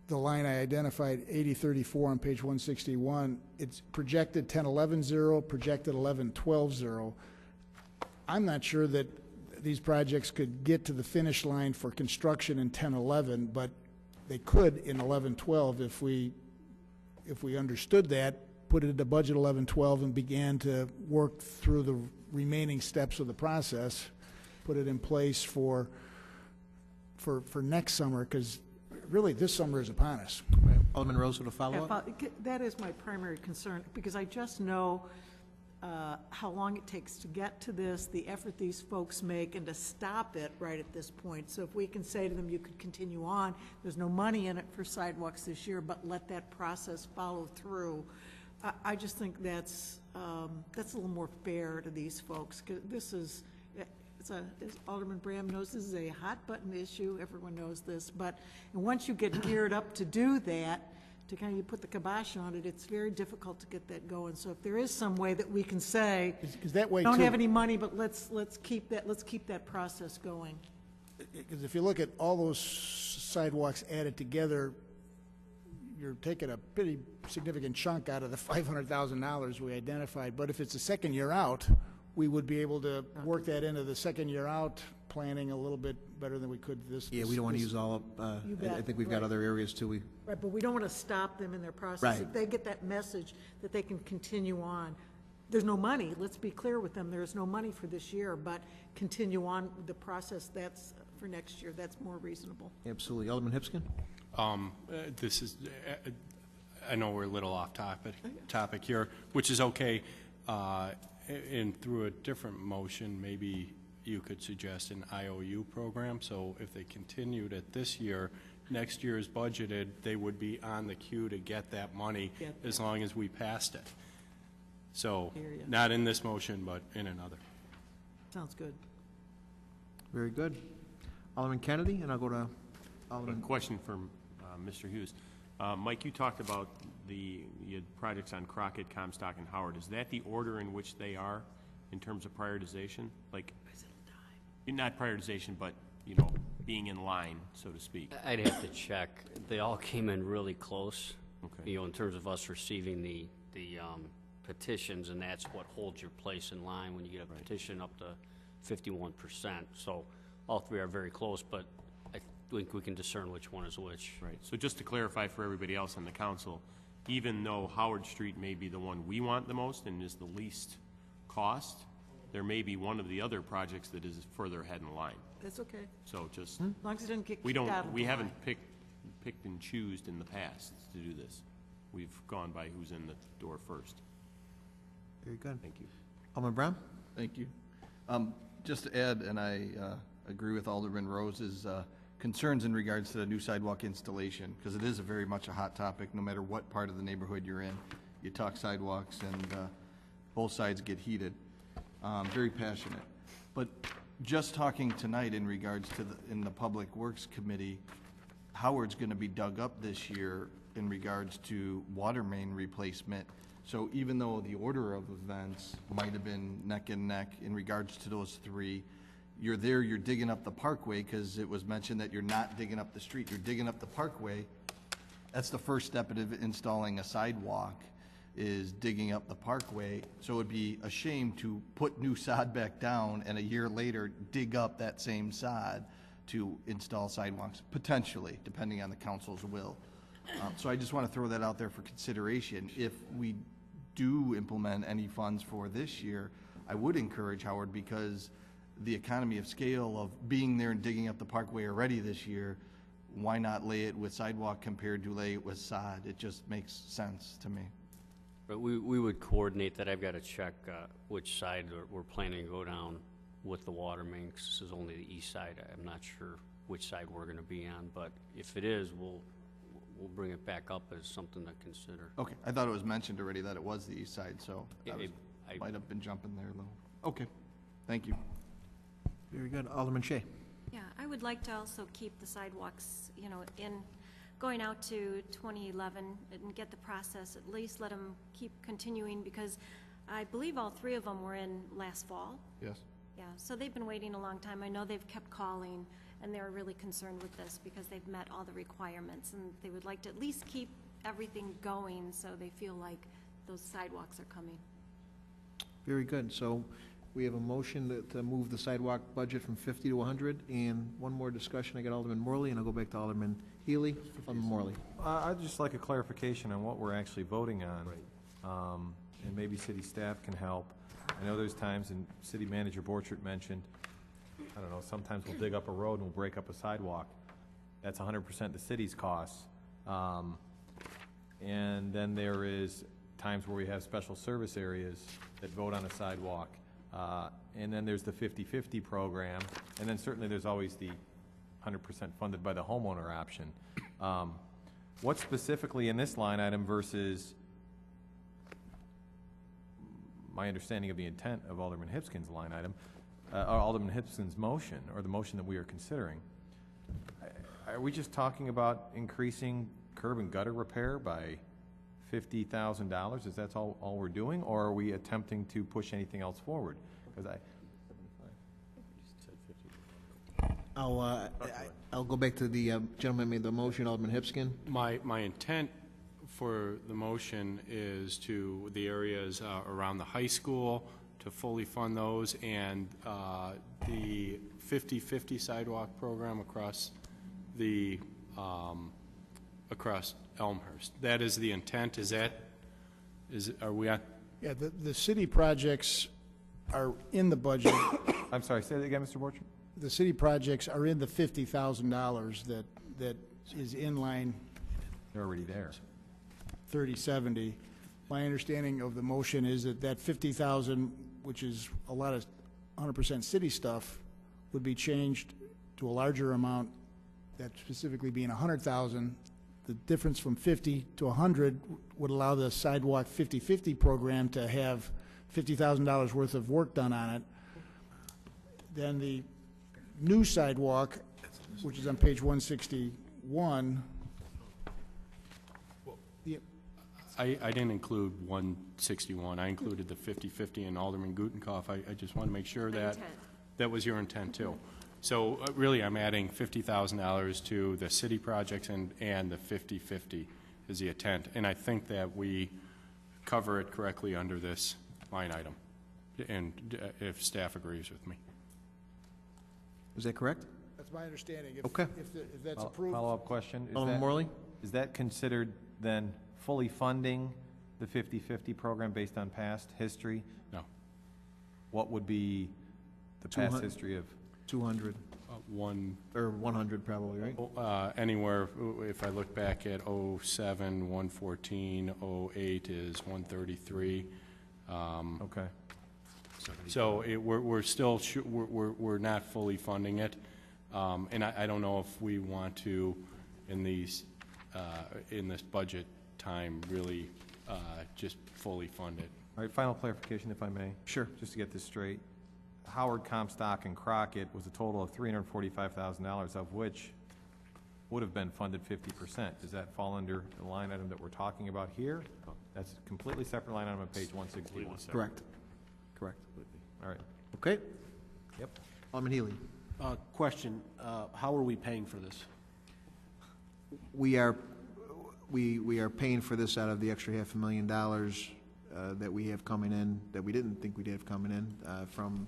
the line I identified, 8034 on page 161, it's projected 10-11-0, projected 11-12-0. I'm not sure that these projects could get to the finish line for construction in 10-11, but they could in 11-12 if we understood that, put it into budget 11-12 and began to work through the remaining steps of the process, put it in place for next summer, because really this summer is upon us. Alderman Rose with a follow-up? That is my primary concern, because I just know how long it takes to get to this, the effort these folks make, and to stop it right at this point. So if we can say to them, you could continue on, there's no money in it for sidewalks this year, but let that process follow through. I just think that's a little more fair to these folks, because this is, as Alderman Bram knows, this is a hot-button issue. Everyone knows this. But once you get geared up to do that, to kind of put the kibosh on it, it's very difficult to get that going. So if there is some way that we can say, don't have any money, but let's keep that process going. Because if you look at all those sidewalks added together, you're taking a pretty significant chunk out of the $500,000 we identified. But if it's a second year out, we would be able to work that into the second year out planning a little bit better than we could this. Yeah, we don't want to use all of, You I bet, think we've got right. other areas too. Right, but we don't want to stop them in their process. Right. If they get that message that they can continue on, there's no money, let's be clear with them, there's no money for this year, but continue on with the process, that's, for next year, that's more reasonable. Absolutely. Alderman Hipskin? This is, I know we're a little off topic here, which is okay. And through a different motion, maybe you could suggest an IOU program, so if they continued it this year, next year is budgeted, they would be on the queue to get that money as long as we passed it. So, Hear ya. not in this motion, but in another. Sounds good. Very good. Alderman Kennedy, and I'll go to A Alderman. question from Mr. Hughes. Mike, you talked about you had projects on Crockett, Comstock, and Howard. Is that the order in which they are in terms of prioritization? Like, not prioritization, but, you know, being in line, so to speak? I'd have to check. They all came in really close, Okay. you know, in terms of us receiving the petitions, and that's what holds your place in line when you get a petition up to 51%. So all three are very close, but I think we can discern which one is which. Right. So just to clarify for everybody else on the council, even though Howard Street may be the one we want the most and is the least cost, there may be one of the other projects that is further ahead in the line. That's okay, So just, as long as it doesn't get we kicked out don't, of we the haven't line. picked and choosed in the past to do this. We've gone by who's in the door first. Very good. Thank you. Alderman Brown? Thank you. Just to add, and I agree with Alderman Rose's concerns in regards to the new sidewalk installation, because it is very much a hot topic, no matter what part of the neighborhood you're in. You talk sidewalks, and both sides get heated. Very passionate. But just talking tonight in regards to in the Public Works Committee, Howard's going to be dug up this year in regards to water main replacement. So even though the order of events might have been neck and neck in regards to those three, you're there, you're digging up the parkway, because it was mentioned that you're not digging up the street, you're digging up the parkway. That's the first step of installing a sidewalk, is digging up the parkway. So it would be a shame to put new sod back down and a year later dig up that same sod to install sidewalks, potentially, depending on the council's will. So I just want to throw that out there for consideration. If we do implement any funds for this year, I would encourage Howard, because the economy of scale of being there and digging up the parkway already this year, why not lay it with sidewalk compared to lay it with sod? It just makes sense to me. But we would coordinate that. I've got to check which side we're planning to go down with the water main, 'cause this is only the east side. I'm not sure which side we're going to be on, but if it is, we'll bring it back up as something to consider. Okay, I thought it was mentioned already that it was the east side, so I might have been jumping there a little. Okay, thank you. Very good. Alderman Shea? Yeah, I would like to also keep the sidewalks, you know, in, going out to 2011 and get the process, at least let them keep continuing, because I believe all three of them were in last fall. Yes. Yeah, so they've been waiting a long time. I know they've kept calling, and they're really concerned with this because they've met all the requirements, and they would like to at least keep everything going so they feel like those sidewalks are coming. Very good. So we have a motion to move the sidewalk budget from 50 to 100, and one more discussion. I got Alderman Morley, and I'll go back to Alderman Healy. Alderman Morley. I'd just like a clarification on what we're actually voting on. And maybe city staff can help. I know there's times, and City Manager Borchert mentioned, I don't know, sometimes we'll dig up a road and we'll break up a sidewalk. That's 100% the city's costs. And then there is times where we have special service areas that vote on a sidewalk. And then there's the 50-50 program, and then certainly there's always the 100% funded by the homeowner option. What specifically in this line item versus my understanding of the intent of Alderman Hipskin's line item, or Alderman Hipskin's motion, or the motion that we are considering, are we just talking about increasing curb and gutter repair by $50,000? Is that all we're doing, or are we attempting to push anything else forward? Because I'll go back to the gentleman who made the motion, Alderman Hipskin. My intent for the motion is to the areas around the high school, to fully fund those, and the 50/50 sidewalk program across the, across Elmhurst. That is the intent, are we on? Yeah, the city projects are in the budget. I'm sorry, say that again, Mr. Borchert? The city projects are in the $50,000 that is in line They're already there. 3070. My understanding of the motion is that 50,000, which is a lot of 100% city stuff, would be changed to a larger amount, that specifically being 100,000. The difference from 50 to 100 would allow the sidewalk 50/50 program to have $50,000 worth of work done on it. Then the new sidewalk, which is on page 161, I didn't include 161. I included the 50/50 and Alderman Gutenkopf. I just want to make sure that that was your intent too. So really, I'm adding $50,000 to the city projects and the 50/50 is the intent. And I think that we cover it correctly under this line item, and if staff agrees with me. Is that correct? that's my understanding. Okay. If that's approved. Follow-up question. Alderman Morley? Is that considered then fully funding the 50/50 program based on past history? No. What would be the past history of? 200. Or 100 probably, right? Anywhere, if I look back at 07, 114, 08 is 133. Okay. So we're still, we're not fully funding it. And I don't know if we want to, in these, in this budget time, really just fully fund it. All right, final clarification, if I may. Sure. Just to get this straight. Howard, Comstock, and Crockett was a total of $345,000, of which would have been funded 50%. Does that fall under the line item that we're talking about here? That's a completely separate line item on page 161. Correct. Correct. All right. Okay. Yep. Alderman Healy. Question, how are we paying for this? We are paying for this out of the extra $500,000 that we have coming in, that we didn't think we'd have coming in from.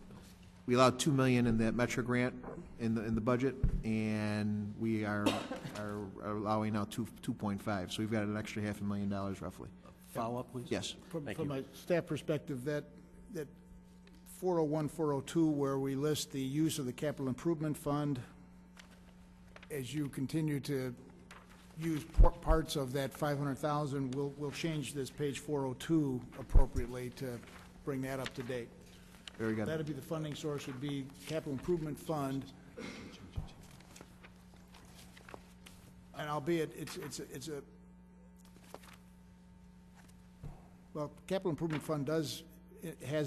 We allowed $2 million in that Metro grant in the budget, and we are allowing now 2.5. So we've got an extra $500,000 roughly. Follow-up, please? Yes. From a staff perspective, that 401, 402, where we list the use of the capital improvement fund, as you continue to use parts of that 500,000, we'll change this page 402 appropriately to bring that up to date. Very good. That'd be the funding source, would be capital improvement fund. And albeit it's a well, capital improvement fund has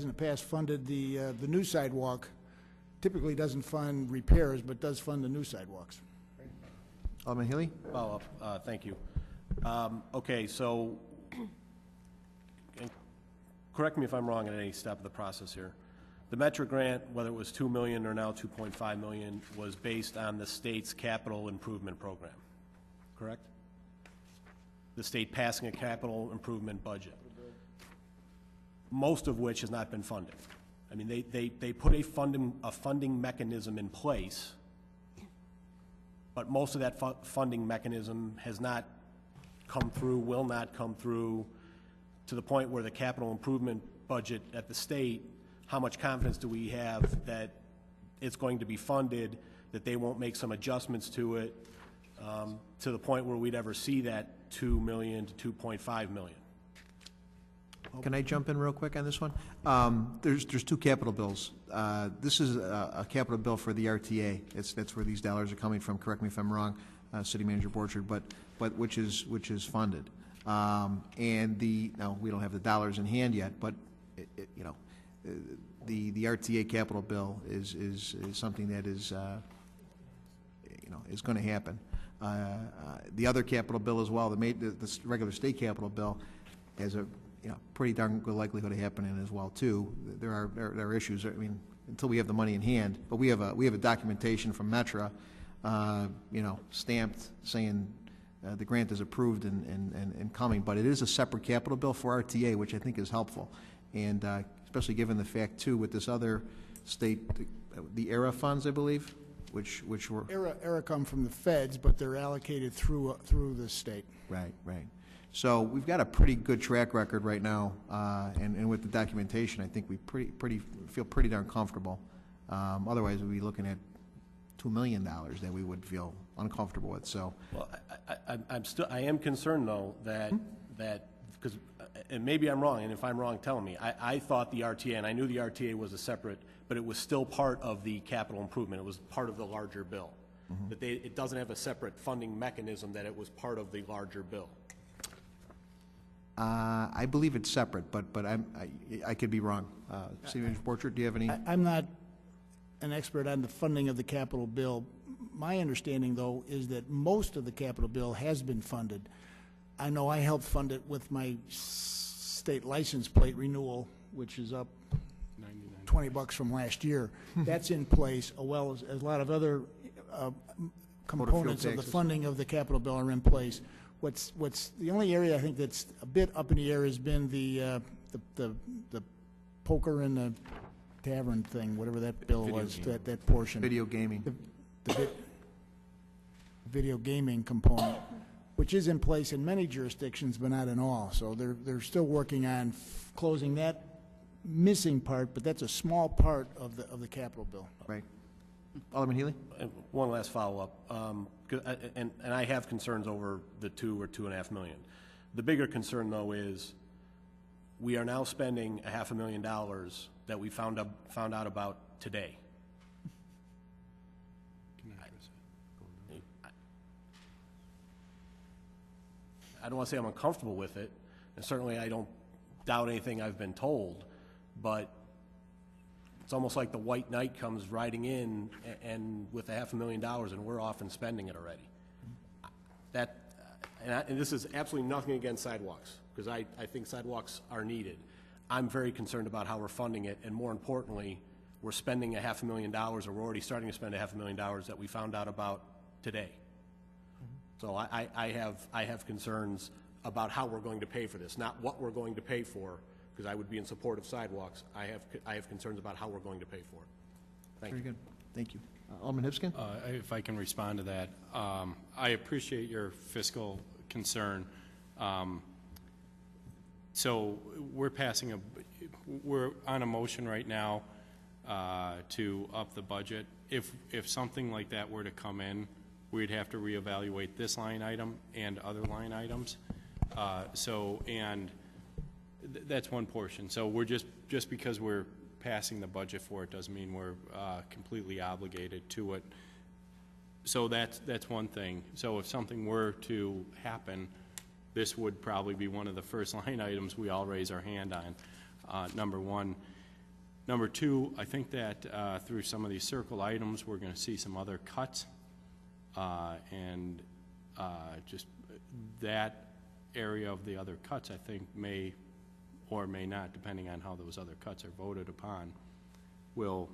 in the past funded the new sidewalk. Typically doesn't fund repairs, but does fund the new sidewalks. Alderman Healy? Follow-up, thank you. Okay, so, and correct me if I'm wrong at any step of the process here. The Metro grant, whether it was $2 million or now $2.5 million, was based on the state's capital improvement program, correct? The state passing a capital improvement budget, most of which has not been funded. I mean, they put a funding mechanism in place, but most of that funding mechanism has not come through, will not come through, to the point where the capital improvement budget at the state, how much confidence do we have that it's going to be funded, that they won't make some adjustments to it, to the point where we'd ever see that $2 million to $2.5 million? Can I jump in real quick on this one? There's two capital bills. This is a capital bill for the RTA. That's where these dollars are coming from. Correct me if I'm wrong, City Manager Borchard, but which is funded. And now we don't have the dollars in hand yet, but the RTA capital bill is something that is is going to happen. The other capital bill as well, the regular state capital bill, has a pretty darn good likelihood of happening as well too. There are issues. I mean, until we have the money in hand, but we have a documentation from Metra, stamped saying the grant is approved and coming, but it is a separate capital bill for RTA, which I think is helpful. And especially given the fact, too, with this other state, the ERA funds, I believe, which were... ERA come from the feds, but they're allocated through the state. Right. So we've got a pretty good track record right now, and with the documentation, I think we feel pretty darn comfortable. Otherwise, we'd be looking at $2 million that we would feel uncomfortable with. So, Well, I am concerned though that because, and maybe I'm wrong, and if I'm wrong, tell me. I thought the RTA, and I knew the RTA was a separate, but it was still part of the capital improvement. It was part of the larger bill. That it doesn't have a separate funding mechanism, that it was part of the larger bill. I believe it's separate, but I could be wrong. City Manager Borchert, do you have any? I'm not an expert on the funding of the capital bill. My understanding, though, is that most of the capital bill has been funded. I know I helped fund it with my state license plate renewal, which is up $20 from last year. That's in place, as well as a lot of other components of the funding of the capital bill are in place. What's the only area I think that's a bit up in the air has been the poker in the tavern thing, whatever that bill was, that portion. Video gaming. The video gaming component, which is in place in many jurisdictions, but not in all. So they're still working on closing that missing part, but that's a small part of the capital bill. Right. Alderman Healy? And one last follow-up, and I have concerns over the $2 or $2.5 million. The bigger concern, though, is we are now spending $500,000 that we found out about today. I don't want to say I'm uncomfortable with it, and certainly I don't doubt anything I've been told, but it's almost like the white knight comes riding in and with $500,000 and we're off and spending it already. And this is absolutely nothing against sidewalks, because I think sidewalks are needed. I'm very concerned about how we're funding it, and more importantly, we're spending $500,000, or we're already starting to spend $500,000 that we found out about today. So I have concerns about how we're going to pay for this, not what we're going to pay for, because I would be in support of sidewalks. I have concerns about how we're going to pay for it. Thank you. Very good. Thank you. Alderman Hipskin? If I can respond to that, I appreciate your fiscal concern. So we're on a motion right now to up the budget. If something like that were to come in, we'd have to reevaluate this line item and other line items. That's one portion. So we're just because we're passing the budget for it doesn't mean we're completely obligated to it. So that's one thing. So if something were to happen, this would probably be one of the first line items we all raise our hand on, number one. Number two, I think that through some of these circle items, we're going to see some other cuts, and just that area of the other cuts, I think, may or may not, depending on how those other cuts are voted upon, will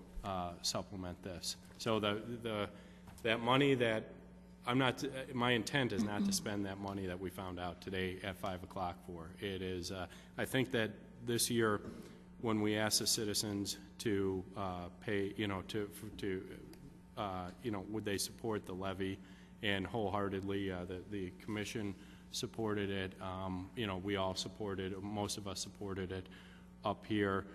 supplement this. So that money that my intent is not to spend that money that we found out today at 5 o'clock for. It is, I think that this year, when we ask the citizens to pay, would they support the levy, and wholeheartedly, the commission supported it. We all supported it. Most of us supported it up here.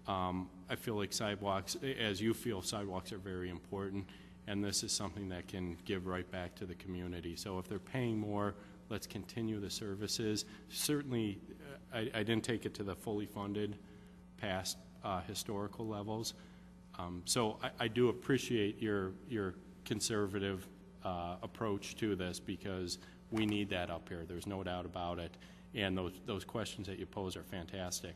I feel like sidewalks, as you feel, sidewalks are very important, and this is something that can give right back to the community. So if they're paying more, let's continue the services. Certainly, I didn't take it to the fully funded past historical levels. So I do appreciate your conservative approach to this, because we need that up here. There's no doubt about it. And those questions that you pose are fantastic.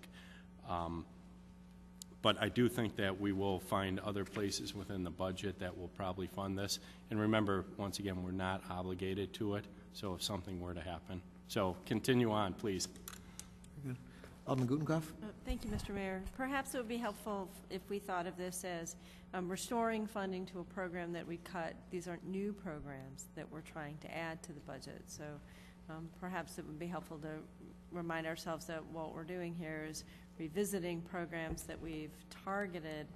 But I do think that we will find other places within the budget that will probably fund this. And remember, once again, we're not obligated to it, so if something were to happen. So continue on, please. Alderman Gutenkopf? Thank you, Mr. Mayor. Perhaps it would be helpful if we thought of this as restoring funding to a program that we cut. These aren't new programs that we're trying to add to the budget. So perhaps it would be helpful to remind ourselves that what we're doing here is revisiting programs that we've targeted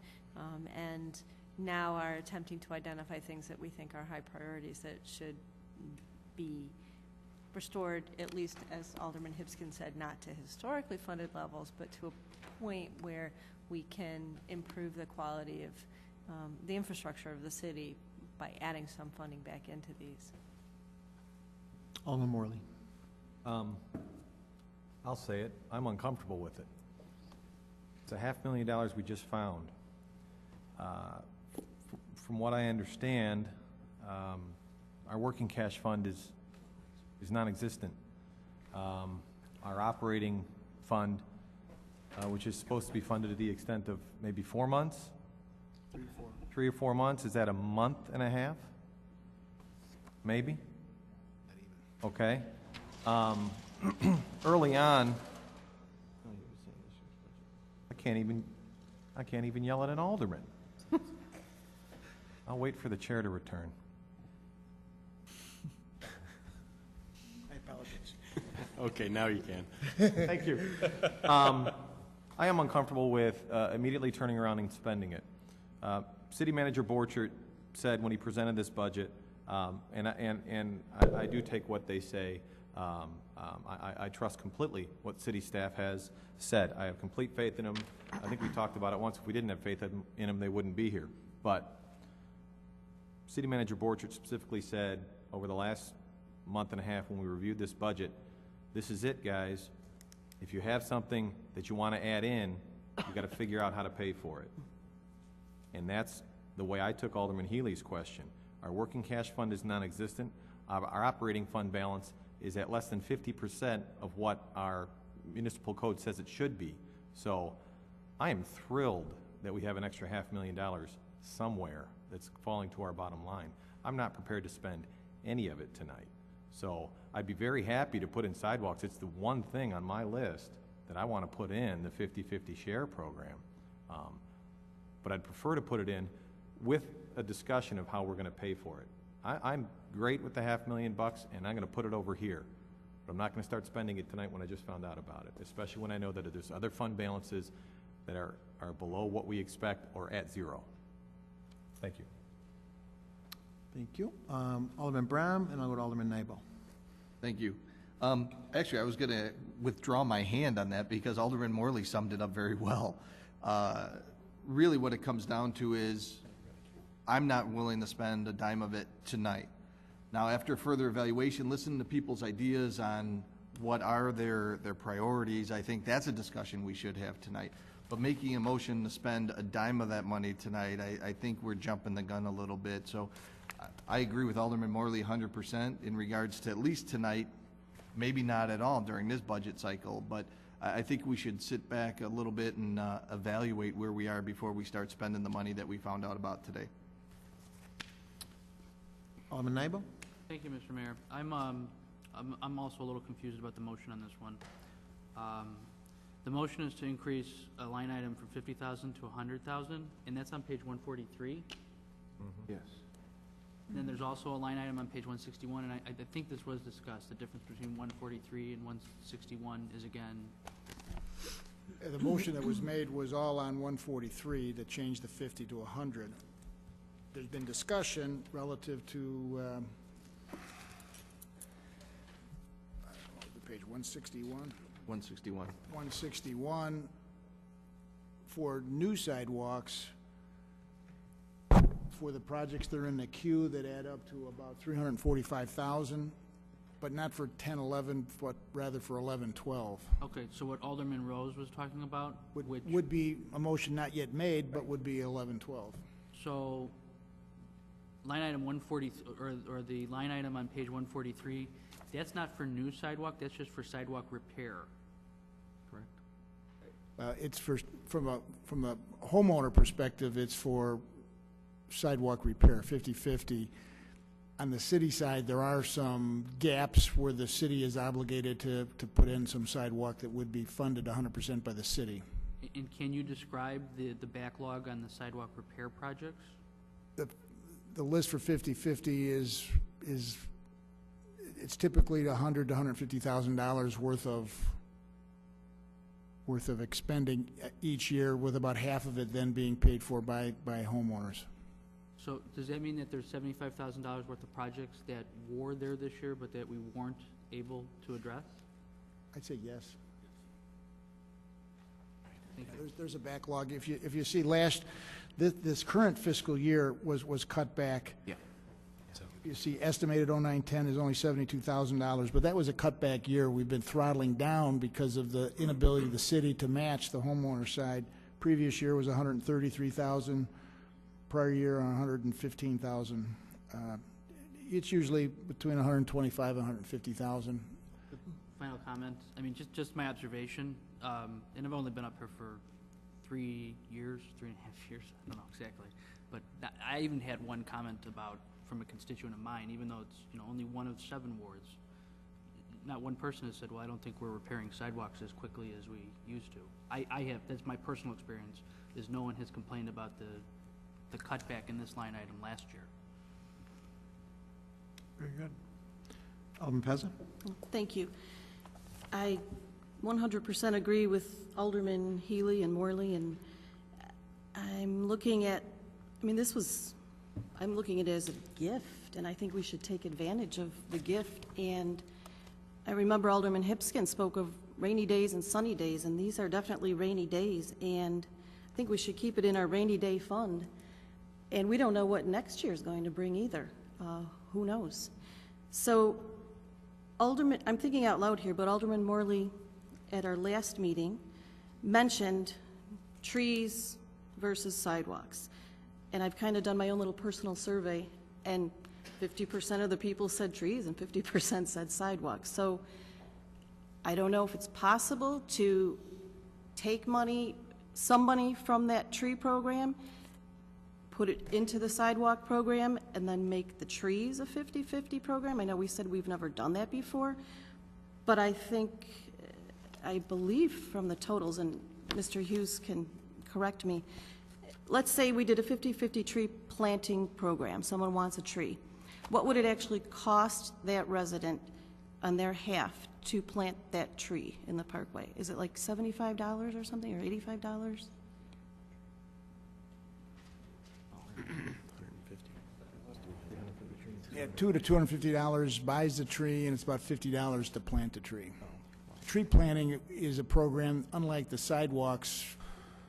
and now are attempting to identify things that we think are high priorities that should be restored, at least as Alderman Hipskin said, not to historically funded levels, but to a point where we can improve the quality of the infrastructure of the city by adding some funding back into these. Alderman Morley. I'll say it, I'm uncomfortable with it. It's $500,000 we just found. From what I understand, our working cash fund is non-existent. Our operating fund, which is supposed to be funded to the extent of maybe 4 months? 3 or 4 months, is that a month and a half? Maybe? Okay. Early on, I can't even yell at an alderman. I'll wait for the chair to return. I apologize. Okay, now you can. Thank you. I am uncomfortable with immediately turning around and spending it. City Manager Borchert said when he presented this budget, and I do take what they say. I trust completely what city staff has said. I have complete faith in them. I think we talked about it once. If we didn't have faith in them, they wouldn't be here. But City Manager Borchert specifically said over the last month and a half when we reviewed this budget, this is it, guys. If you have something that you want to add in, you've got to figure out how to pay for it. And that's the way I took Alderman Healy's question. Our working cash fund is non-existent. Our operating fund balance is at less than 50% of what our municipal code says it should be. So I am thrilled that we have an extra $500,000 somewhere that's falling to our bottom line. I'm not prepared to spend any of it tonight. So I'd be very happy to put in sidewalks. It's the one thing on my list that I want to put in the 50-50 share program. But I'd prefer to put it in with a discussion of how we're going to pay for it. I'm great with the $500,000, and I'm going to put it over here. But I'm not going to start spending it tonight when I just found out about it, especially when I know that there's other fund balances that are below what we expect or at zero. Thank you. Thank you. Alderman Brown, and I'll go to Alderman Nibel. Thank you. Actually, I was going to withdraw my hand on that because Alderman Morley summed it up very well. Really what it comes down to is I'm not willing to spend a dime of it tonight. Now, after further evaluation, listen to people's ideas on what are their priorities. I think that's a discussion we should have tonight. But making a motion to spend a dime of that money tonight, I think we're jumping the gun a little bit. So I agree with Alderman Morley 100% in regards to at least tonight, maybe not at all during this budget cycle, but I think we should sit back a little bit and evaluate where we are before we start spending the money that we found out about today. Alderman Nibel? Thank you, Mr. Mayor. I'm also a little confused about the motion on this one. The motion is to increase a line item from 50,000 to 100,000, and that's on page 143. Yes. And then there's also a line item on page 161, and I think this was discussed. The difference between 143 and 161 is again. The motion that was made was all on 143 that changed the 50 to 100. There's been discussion relative to page 161. 161. 161 for new sidewalks for the projects that are in the queue that add up to about 345,000, but not for 10, 11, but rather for 11, 12. Okay, so what Alderman Rose was talking about, which Would be a motion not yet made, but would be 11, 12. so line item 140 or the line item on page 143, that's not for new sidewalk. That's just for sidewalk repair. Correct. It's for from a homeowner perspective, it's for sidewalk repair, 50-50. on the city side, there are some gaps where the city is obligated to put in some sidewalk that would be funded 100% by the city. And can you describe the backlog on the sidewalk repair projects? The list for 50/50 is it's typically $100,000 to $150,000 worth of expending each year, with about half of it then being paid for by homeowners. So does that mean that there's $75,000 worth of projects that were there this year, but that we weren't able to address? I'd say yes. Thank you. There's a backlog. If you see this current fiscal year was cut back. Yeah. You see estimated 09-10 is only $72,000, but that was a cutback year. We've been throttling down because of the inability of the city to match the homeowner side. Previous year was $133,000. Prior year, $115,000. It's usually between $125,000 and $150,000. Final comment. I mean, just my observation, and I've only been up here for 3 years, 3.5 years, I don't know exactly. But I even had one comment about, from a constituent of mine, even though it's, only one of 7 wards, not one person has said, well, I don't think we're repairing sidewalks as quickly as we used to. I have, that's my personal experience, is no one has complained about the cutback in this line item last year. Very good. Alderman Pezza? Thank you. I 100% agree with Alderman Healy and Morley, and I'm looking at, I'm looking at it as a gift, and I think we should take advantage of the gift. And I remember Alderman Hipskin spoke of rainy days and sunny days, and these are definitely rainy days, and I think we should keep it in our rainy day fund. And we don't know what next year is going to bring either. Who knows? So, I'm thinking out loud here, but Alderman Morley at our last meeting mentioned trees versus sidewalks. And I've kind of done my own little personal survey, and 50% of the people said trees and 50% said sidewalks. So I don't know if it's possible to take some money from that tree program, put it into the sidewalk program, and then make the trees a 50-50 program. I know we said we've never done that before, but I believe from the totals, and Mr. Hughes can correct me, let's say we did a 50-50 tree planting program. Someone wants a tree. What would it actually cost that resident on their half to plant that tree in the parkway? Is it like $75 or something, or $85? Yeah, $200 to $250 buys the tree, and it's about $50 to plant the tree. Tree planting is a program, unlike the sidewalks,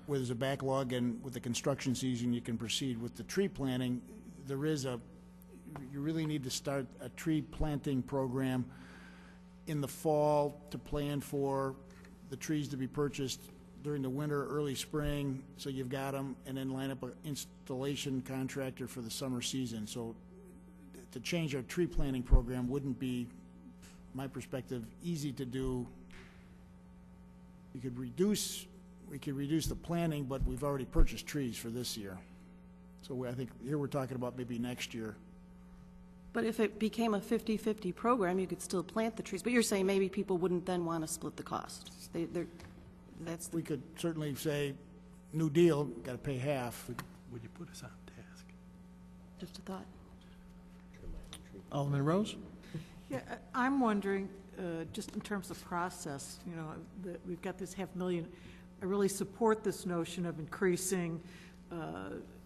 where there's a backlog, and with the construction season you can proceed. With the tree planting, you really need to start a tree planting program in the fall to plan for the trees to be purchased during the winter, early spring, so you've got them, and then line up an installation contractor for the summer season. So to change our tree planting program wouldn't be, my perspective, easy to do. We could reduce the planting, but we've already purchased trees for this year. So I think here we're talking about maybe next year. But if it became a 50-50 program, you could still plant the trees. But you're saying maybe people wouldn't then want to split the cost. We could certainly say, new deal, got to pay half. Would you put us on task? Just a thought. Alderman Rose? Yeah, I'm wondering, just in terms of process, that we've got this $500,000. I really support this notion of increasing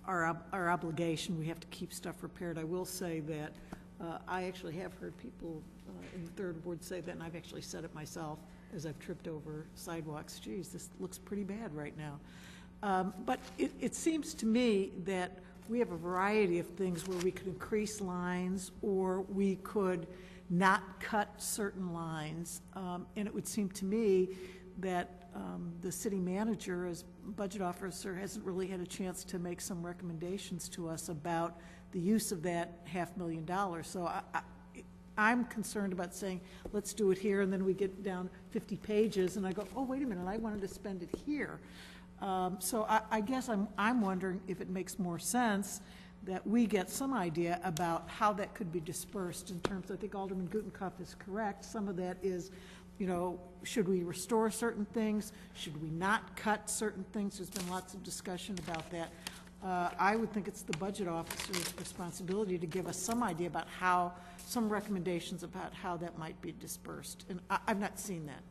our obligation. We have to keep stuff repaired. I will say that I actually have heard people in the Third Ward say that, and I've actually said it myself as I've tripped over sidewalks. Geez, this looks pretty bad right now. But it seems to me that we have a variety of things where we could increase lines, or we could not cut certain lines. And it would seem to me that the city manager, as budget officer, hasn't really had a chance to make some recommendations to us about the use of that $500,000. So I'm concerned about saying, let's do it here, and then we get down 50 pages, and I go, oh, wait a minute, I wanted to spend it here. So I guess I'm wondering if it makes more sense that we get some idea about how that could be dispersed in terms, I think Alderman Gutenkopf is correct, some of that is, you know, should we restore certain things? Should we not cut certain things? There's been lots of discussion about that. I would think it's the budget officer's responsibility to give us some idea about how, some recommendations about how that might be dispersed. And I've not seen that.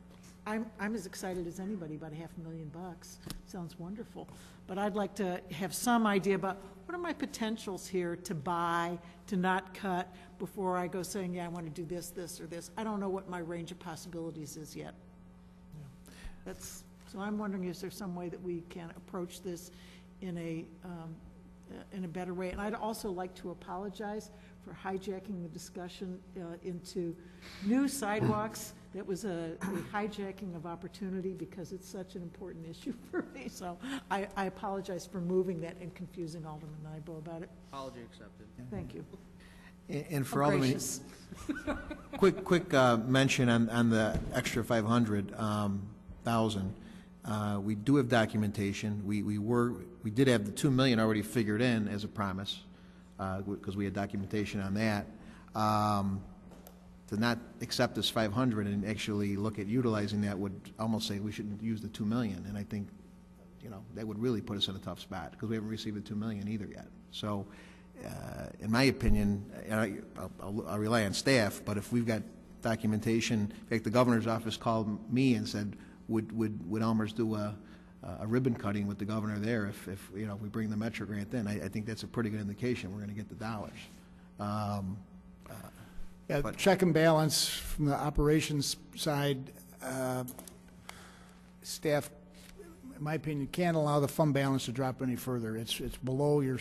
I'm as excited as anybody about $500,000. Sounds wonderful. But I'd like to have some idea about what are my potentials here to buy, to not cut, before I go saying, yeah, I want to do this, this, or this. I don't know what my range of possibilities is yet. So I'm wondering, is there some way that we can approach this in a better way? And I'd also like to apologize for hijacking the discussion into new sidewalks. That was a hijacking of opportunity because it's such an important issue for me. So I apologize for moving that and confusing Alderman Nybo about it. Apology accepted. Thank you. And for I'm Alderman, gracious. quick mention on the extra 500,000. We do have documentation. We did have the 2 million already figured in as a promise, because we had documentation on that. To not accept this 500 and actually look at utilizing that would almost say we shouldn't use the 2 million. And I think, you know, that would really put us in a tough spot because we haven't received the 2 million either yet. So, in my opinion, I'll rely on staff, but if we've got documentation, in fact, the governor's office called me and said, would Elmhurst do a ribbon cutting with the governor there if you know, if we bring the Metro grant in? I think that's a pretty good indication we're going to get the dollars. Yeah, check and balance from the operations side, staff, in my opinion, can't allow the fund balance to drop any further. It's below your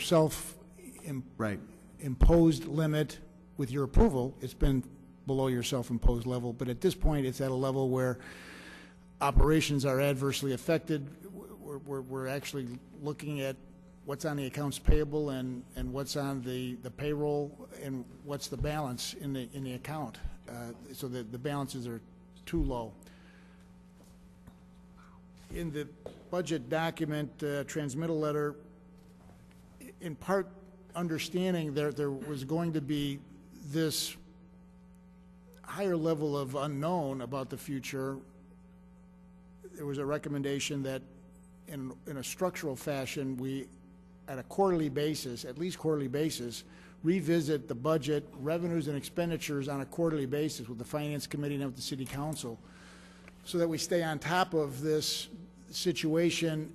imposed limit. With your approval, it's been below your self-imposed level, but at this point, it's at a level where operations are adversely affected. We're actually looking at what's on the accounts payable and what's on the payroll and what's the balance in the account. So the balances are too low. In the budget document, transmittal letter, in part understanding there was going to be this higher level of unknown about the future, there was a recommendation that in a structural fashion, we, at a quarterly basis, at least quarterly basis, revisit the budget, revenues and expenditures on a quarterly basis with the Finance Committee and with the City Council, so that we stay on top of this situation.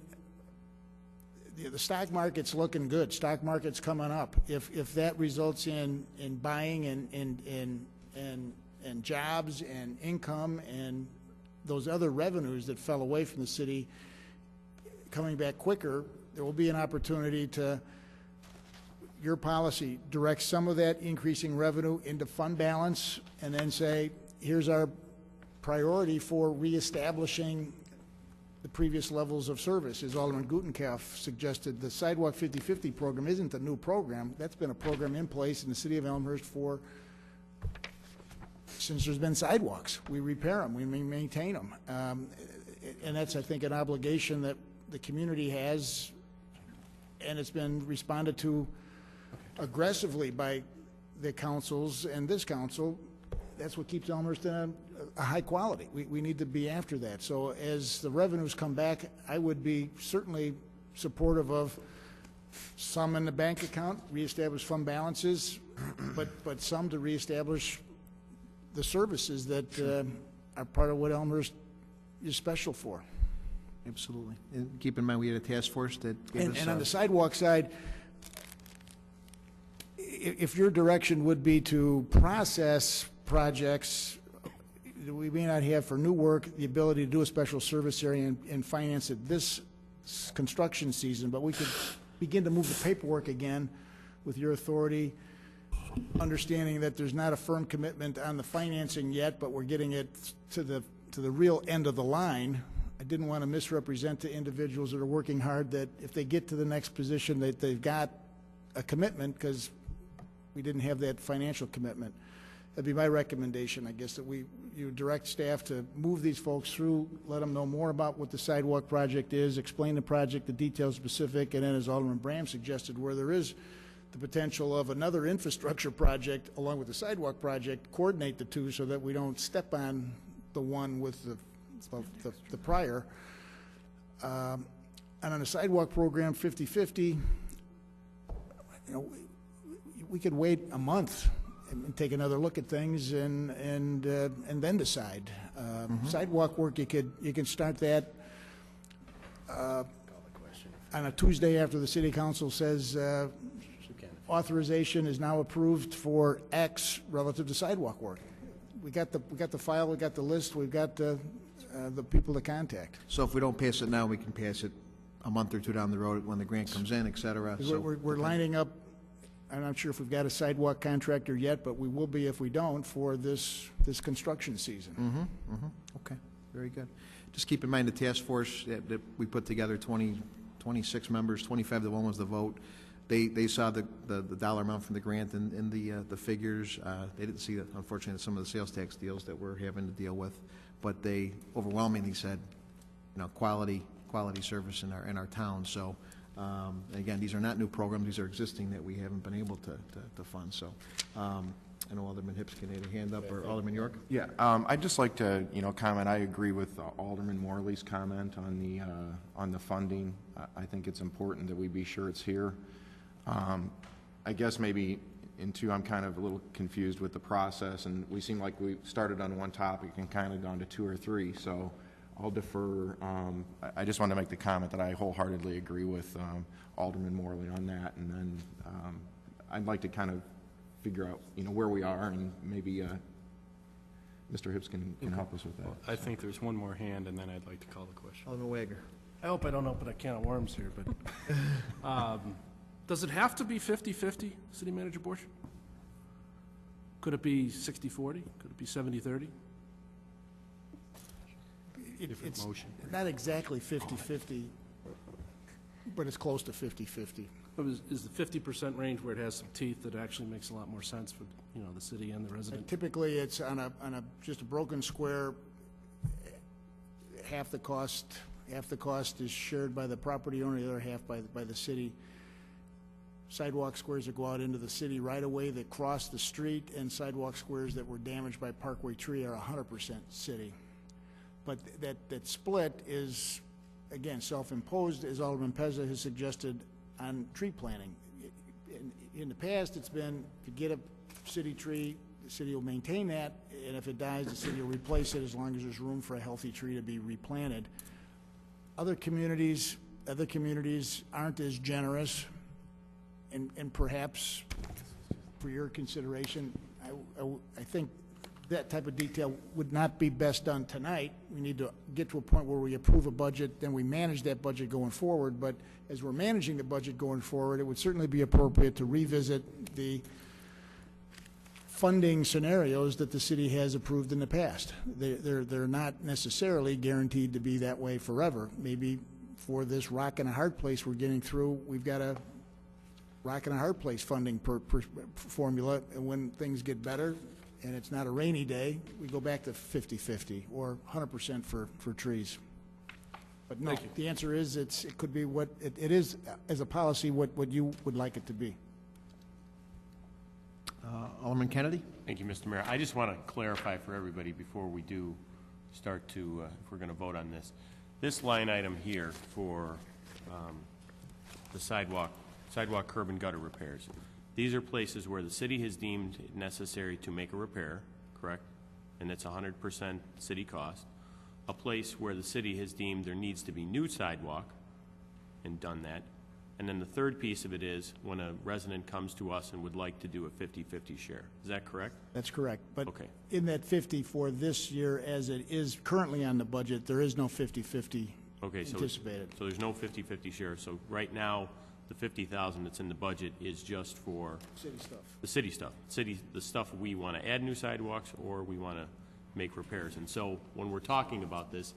The stock market's looking good. Stock market's coming up. If that results in buying and jobs and income and those other revenues that fell away from the city coming back quicker, there will be an opportunity to, your policy, direct some of that increasing revenue into fund balance and then say, here's our priority for reestablishing the previous levels of service. As Alderman Gutenkopf suggested, the Sidewalk 50/50 program isn't a new program. That's been a program in place in the city of Elmhurst since there's been sidewalks. We repair them, we maintain them. And that's, I think, an obligation that the community has, and it's been responded to aggressively by the councils and this council. That's what keeps Elmhurst in a high quality. We need to be after that. So as the revenues come back, I would be certainly supportive of some in the bank account, reestablish fund balances, but some to reestablish the services that are part of what Elmhurst is special for. Absolutely. And keep in mind, we had a task force that gave us... And on the sidewalk side, if your direction would be to process projects that we may not have for new work, the ability to do a special service area and finance it this construction season, but we could begin to move the paperwork again with your authority, understanding that there's not a firm commitment on the financing yet, but we're getting it to the real end of the line. I didn't want to misrepresent to individuals that are working hard that if they get to the next position that they've got a commitment, because we didn't have that financial commitment. That'd be my recommendation, I guess, that you direct staff to move these folks through, let them know more about what the sidewalk project is, explain the project, the details specific, and then as Alderman Bram suggested, where there is the potential of another infrastructure project along with the sidewalk project, coordinate the two so that we don't step on the one with the prior. And on the sidewalk program, 50/50, we could wait a month and take another look at things and then decide. Sidewalk work, you can start that on a Tuesday after the city council says authorization is now approved for X relative to sidewalk work. We got the file, we got the list, we've got the people to contact. So if we don't pass it now, we can pass it a month or two down the road when the grant comes in, et cetera. So We're lining up, I'm not sure if we've got a sidewalk contractor yet, but we will be if we don't for this construction season. Okay, very good. Just keep in mind the task force that we put together, 26 members, 25 to 1 was the vote. They saw the dollar amount from the grant in the figures. They didn't see, unfortunately, some of the sales tax deals that we're having to deal with, but they overwhelmingly said, quality service in our town. So again, these are not new programs; these are existing that we haven't been able to fund. So I know Alderman Hipskin had a hand up, or Alderman York. Yeah, I'd just like to comment. I agree with Alderman Morley's comment on the funding. I think it's important that we be sure it's here. I guess maybe in two, I'm kind of a little confused with the process, and we seem like we started on one topic and kind of gone to two or three. So I'll defer. I just want to make the comment that I wholeheartedly agree with Alderman Morley on that, and then I'd like to kind of figure out, where we are, and maybe Mr. Hibbs can help us with that. Well, I think there's one more hand, and then I'd like to call the question. Alderman Wagner. I hope I don't open a can of worms here, but does it have to be 50/50, City Manager Borsch? Could it be 60/40? Could it be 70/30? It's not exactly 50/50, but it's close to 50/50. Is the 50% range where it has some teeth that actually makes a lot more sense for, the city and the resident? Typically, it's on a just a broken square. Half the cost is shared by the property owner, the other half by the city. Sidewalk squares that go out into the city right away that cross the street, and sidewalk squares that were damaged by Parkway Tree are 100% city. But that split is, again, self-imposed, as Alderman Pezza has suggested, on tree planting. In the past, it's been, if you get a city tree, the city will maintain that, and if it dies, the city will replace it as long as there's room for a healthy tree to be replanted. Other communities aren't as generous, and perhaps for your consideration, I think that type of detail would not be best done tonight. We need to get to a point where we approve a budget, then we manage that budget going forward. But as we're managing the budget going forward, it would certainly be appropriate to revisit the funding scenarios that the city has approved in the past. They're not necessarily guaranteed to be that way forever. Maybe for this rock and a hard place we're getting through, we've got a rock and a hard place funding per formula, and when things get better and it's not a rainy day, we go back to 50/50 or 100% for trees. But no, the answer is it could be what it is as a policy, what you would like it to be. Alderman Kennedy? Thank you, Mr. Mayor. I just want to clarify for everybody before we do start to, if we're going to vote on this. This line item here for the sidewalk curb and gutter repairs. These are places where the city has deemed it necessary to make a repair, correct? And it's 100% city cost. A place where the city has deemed there needs to be new sidewalk and done that. And then the third piece of it is when a resident comes to us and would like to do a 50/50 share. Is that correct? That's correct. But okay. In that 50 for this year, as it is currently on the budget, there is no 50/50 anticipated. So there's no 50/50 share. So right now, the 50,000 that's in the budget is just for city stuff. The city stuff. The stuff we want to add new sidewalks or we want to make repairs. And so when we're talking about this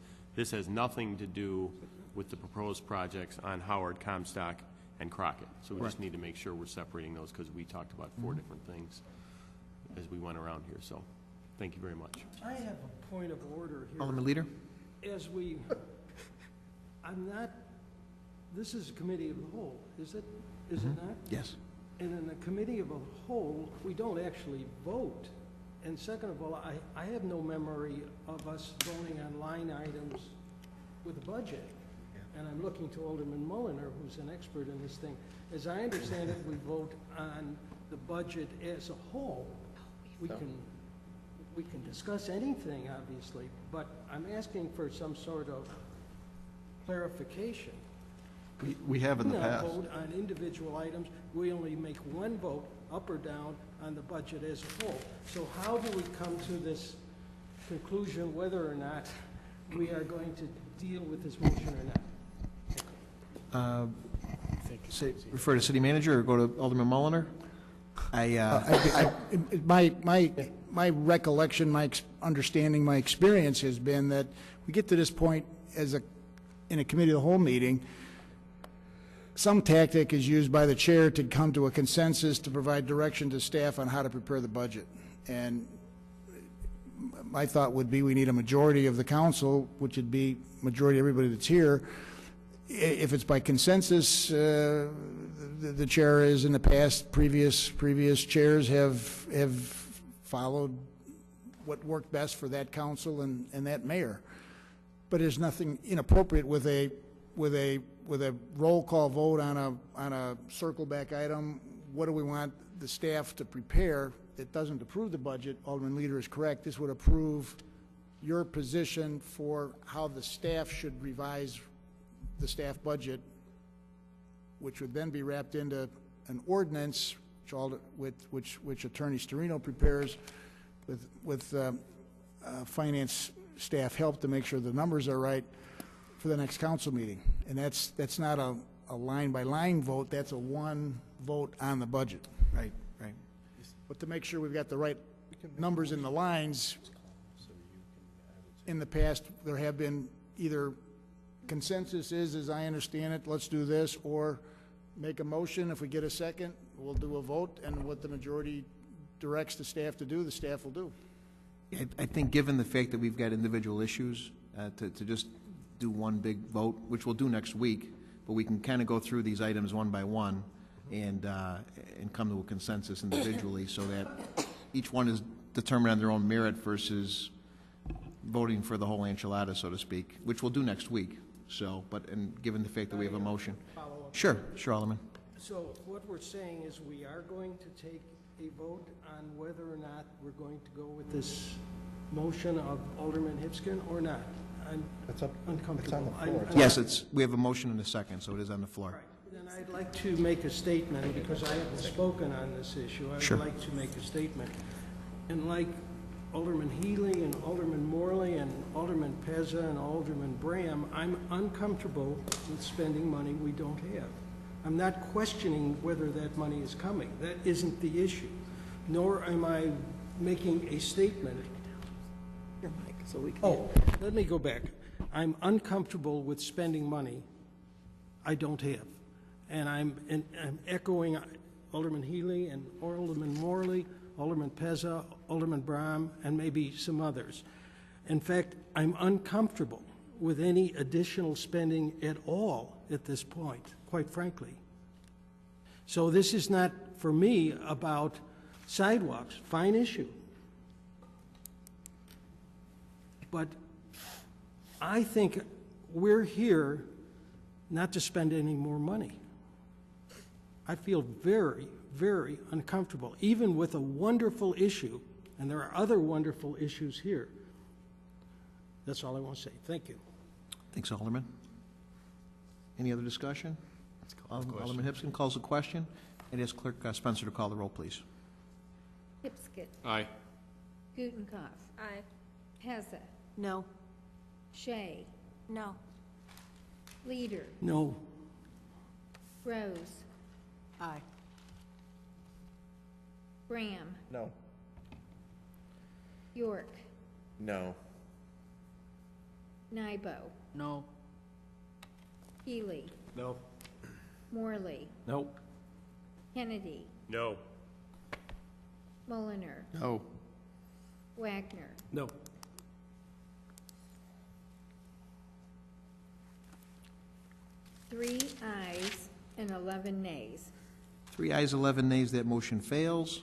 has nothing to do with the proposed projects on Howard, Comstock, and Crockett. So we just need to make sure we're separating those because we talked about four different things as we went around here. So thank you very much. I have a point of order here. Alderman Leader? This is a committee of the whole, is it not? Yes. in a committee of a whole, we don't actually vote. And second of all, I have no memory of us voting on line items with the budget. And I'm looking to Alderman Mulliner, who's an expert in this thing. As I understand it, we vote on the budget as a whole. We can discuss anything, obviously, but I'm asking for some sort of clarification. We have in the past. We don't vote on individual items. We only make one vote, up or down, on the budget as a whole. So how do we come to this conclusion whether or not we are going to deal with this motion or not? Refer to city manager or go to Alderman Mulliner? My recollection, my understanding, my experience has been that we get to this point in a committee of the whole meeting, some tactic is used by the chair to come to a consensus to provide direction to staff on how to prepare the budget. And my thought would be we need a majority of the council, which would be majority of everybody that's here. If it's by consensus, the chair is in the past, previous chairs have followed what worked best for that council and that mayor. But there's nothing inappropriate with a roll call vote on a circle back item. What do we want the staff to prepare? It doesn't approve the budget. Alderman Leader is correct. This would approve your position for how the staff should revise the staff budget, which would then be wrapped into an ordinance, which Attorney Storino prepares with finance staff help to make sure the numbers are right for the next council meeting. And that's not a line-by-line vote. That's a one vote on the budget. Right. But to make sure we've got the right numbers in the lines, in the past, there have been either consensus is, as I understand it, let's do this, or make a motion. If we get a second, we'll do a vote, and what the majority directs the staff to do, the staff will do. I think given the fact that we've got individual issues, to just do one big vote, which we'll do next week, but we can kind of go through these items one by one and come to a consensus individually so that each one is determined on their own merit versus voting for the whole enchilada, so to speak, which we'll do next week. So, and given the fact that we have a motion. Sure, Alderman. So what we're saying is we are going to take a vote on whether or not we're going to go with this motion of Alderman Hipskin or not. I'm uncomfortable. It's on the floor. Yes, we have a motion and a second, so it is on the floor. Right. Then I'd like to make a statement, because I haven't spoken on this issue. I would like to make a statement. And like Alderman Healy and Alderman Morley and Alderman Pezza and Alderman Bram, I'm uncomfortable with spending money we don't have. I'm not questioning whether that money is coming. That isn't the issue. Nor am I making a statement. Your mic, so we can. Oh, let me go back. I'm uncomfortable with spending money I don't have. And I'm echoing Alderman Healy and Alderman Morley, Alderman Pezza, Alderman Bram, and maybe some others. In fact, I'm uncomfortable with any additional spending at all at this point, quite frankly. So this is not, for me, about sidewalks. Fine issue. But I think we're here not to spend any more money. I feel very, very uncomfortable, even with a wonderful issue, and there are other wonderful issues here. That's all I want to say. Thank you. Thanks, Alderman. Any other discussion? Alderman Hipskin calls the question. And ask Clerk Spencer to call the roll, please. Hipskin. Aye. Gutenkopf. Aye. Pezza. No. Shea. No. Leader. No. Rose. Aye. Bram. No. York. No. Nybo. No. Healy. No. Morley. Nope. Kennedy. No. Mulliner. No. Wagner. No. Three ayes and 11 nays. 3 ayes, 11 nays, that motion fails.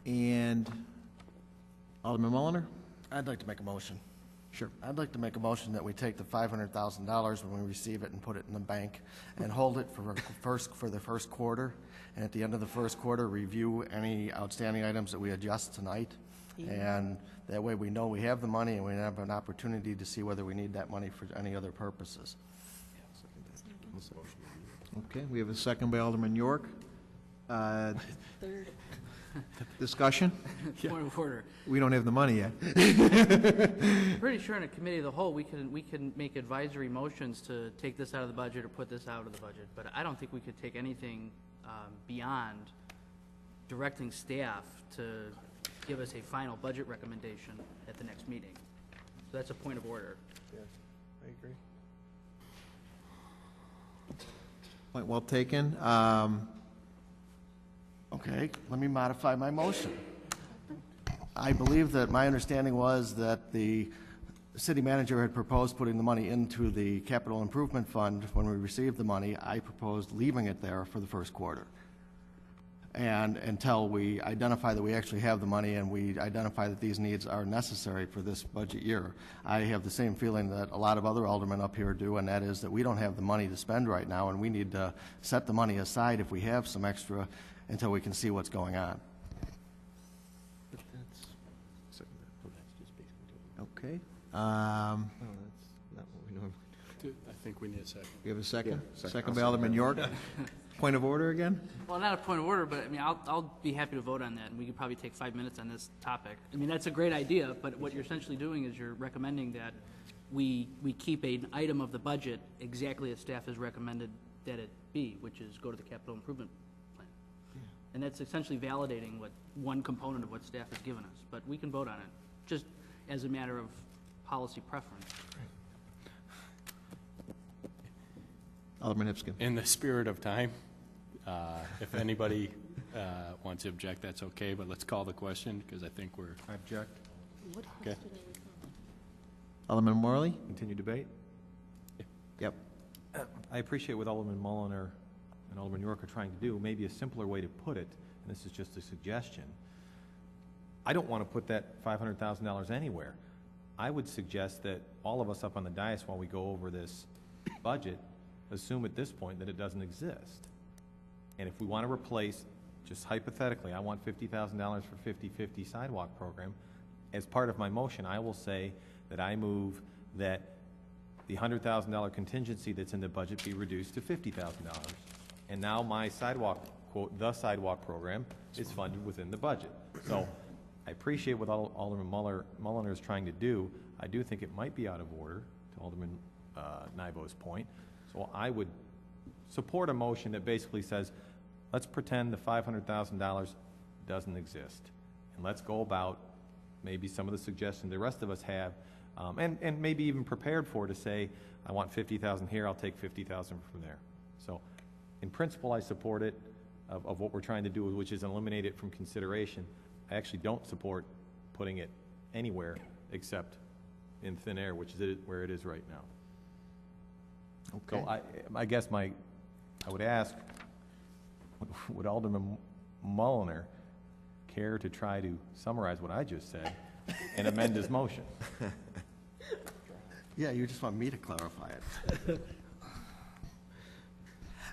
And Alderman Mulliner? I'd like to make a motion. Sure. I'd like to make a motion that we take the $500,000 when we receive it and put it in the bank and hold it for the first quarter. And at the end of the first quarter, review any outstanding items that we adjust tonight. And that way we know we have the money and we have an opportunity to see whether we need that money for any other purposes. Okay, we have a second by Alderman York. Third. Discussion? Point of order. We don't have the money yet. Pretty sure in a committee of the whole, we can make advisory motions to take this out of the budget or put this out of the budget, but I don't think we could take anything beyond directing staff to give us a final budget recommendation at the next meeting. So that's a point of order. Yeah, I agree. Point well taken. Okay, let me modify my motion. I believe that my understanding was that the city manager had proposed putting the money into the capital improvement fund. When we received the money, I proposed leaving it there for the first quarter. And until we identify that we actually have the money and we identify that these needs are necessary for this budget year. I have the same feeling that a lot of other aldermen up here do, and that is that we don't have the money to spend right now, and we need to set the money aside if we have some extra until we can see what's going on. Okay. No, that's not what we normally do. I think we need a second. We have a second? Yeah, Second by Alderman York. Point of order again? Well, not a point of order, but I mean, I'll be happy to vote on that, and we could probably take 5 minutes on this topic. I mean, that's a great idea, but what you're essentially doing is you're recommending that we keep an item of the budget exactly as staff has recommended that it be, which is go to the capital improvement plan. And that's essentially validating what one component of what staff has given us, but we can vote on it, just as a matter of policy preference. Alderman Hipskin. In the spirit of time, if anybody wants to object, that's okay, but let's call the question, because I think we're... I object. Okay. Alderman Morley? Continue debate? Yep. I appreciate what Alderman Mulliner and Alderman York are trying to do. Maybe a simpler way to put it, and this is just a suggestion, I don't want to put that $500,000 anywhere. I would suggest that all of us up on the dais, while we go over this budget, assume at this point that it doesn't exist. And if we want to replace, just hypothetically, I want $50,000 for 50/50 sidewalk program, as part of my motion, I will say that I move that the $100,000 contingency that's in the budget be reduced to $50,000. And now my sidewalk, quote, the sidewalk program is funded within the budget. So I appreciate what Alderman Mulliner is trying to do. I do think it might be out of order, to Alderman Nybo's point. So I would support a motion that basically says, let's pretend the $500,000 doesn't exist. And let's go about maybe some of the suggestions the rest of us have, and maybe even prepared for, to say, I want $50,000 here, I'll take $50,000 from there. So in principle, I support it, of what we're trying to do, which is eliminate it from consideration. I actually don't support putting it anywhere except in thin air, which is where it is right now. Okay. So I guess I would ask, would Alderman Mulliner care to try to summarize what I just said and amend his motion? Yeah, you just want me to clarify it.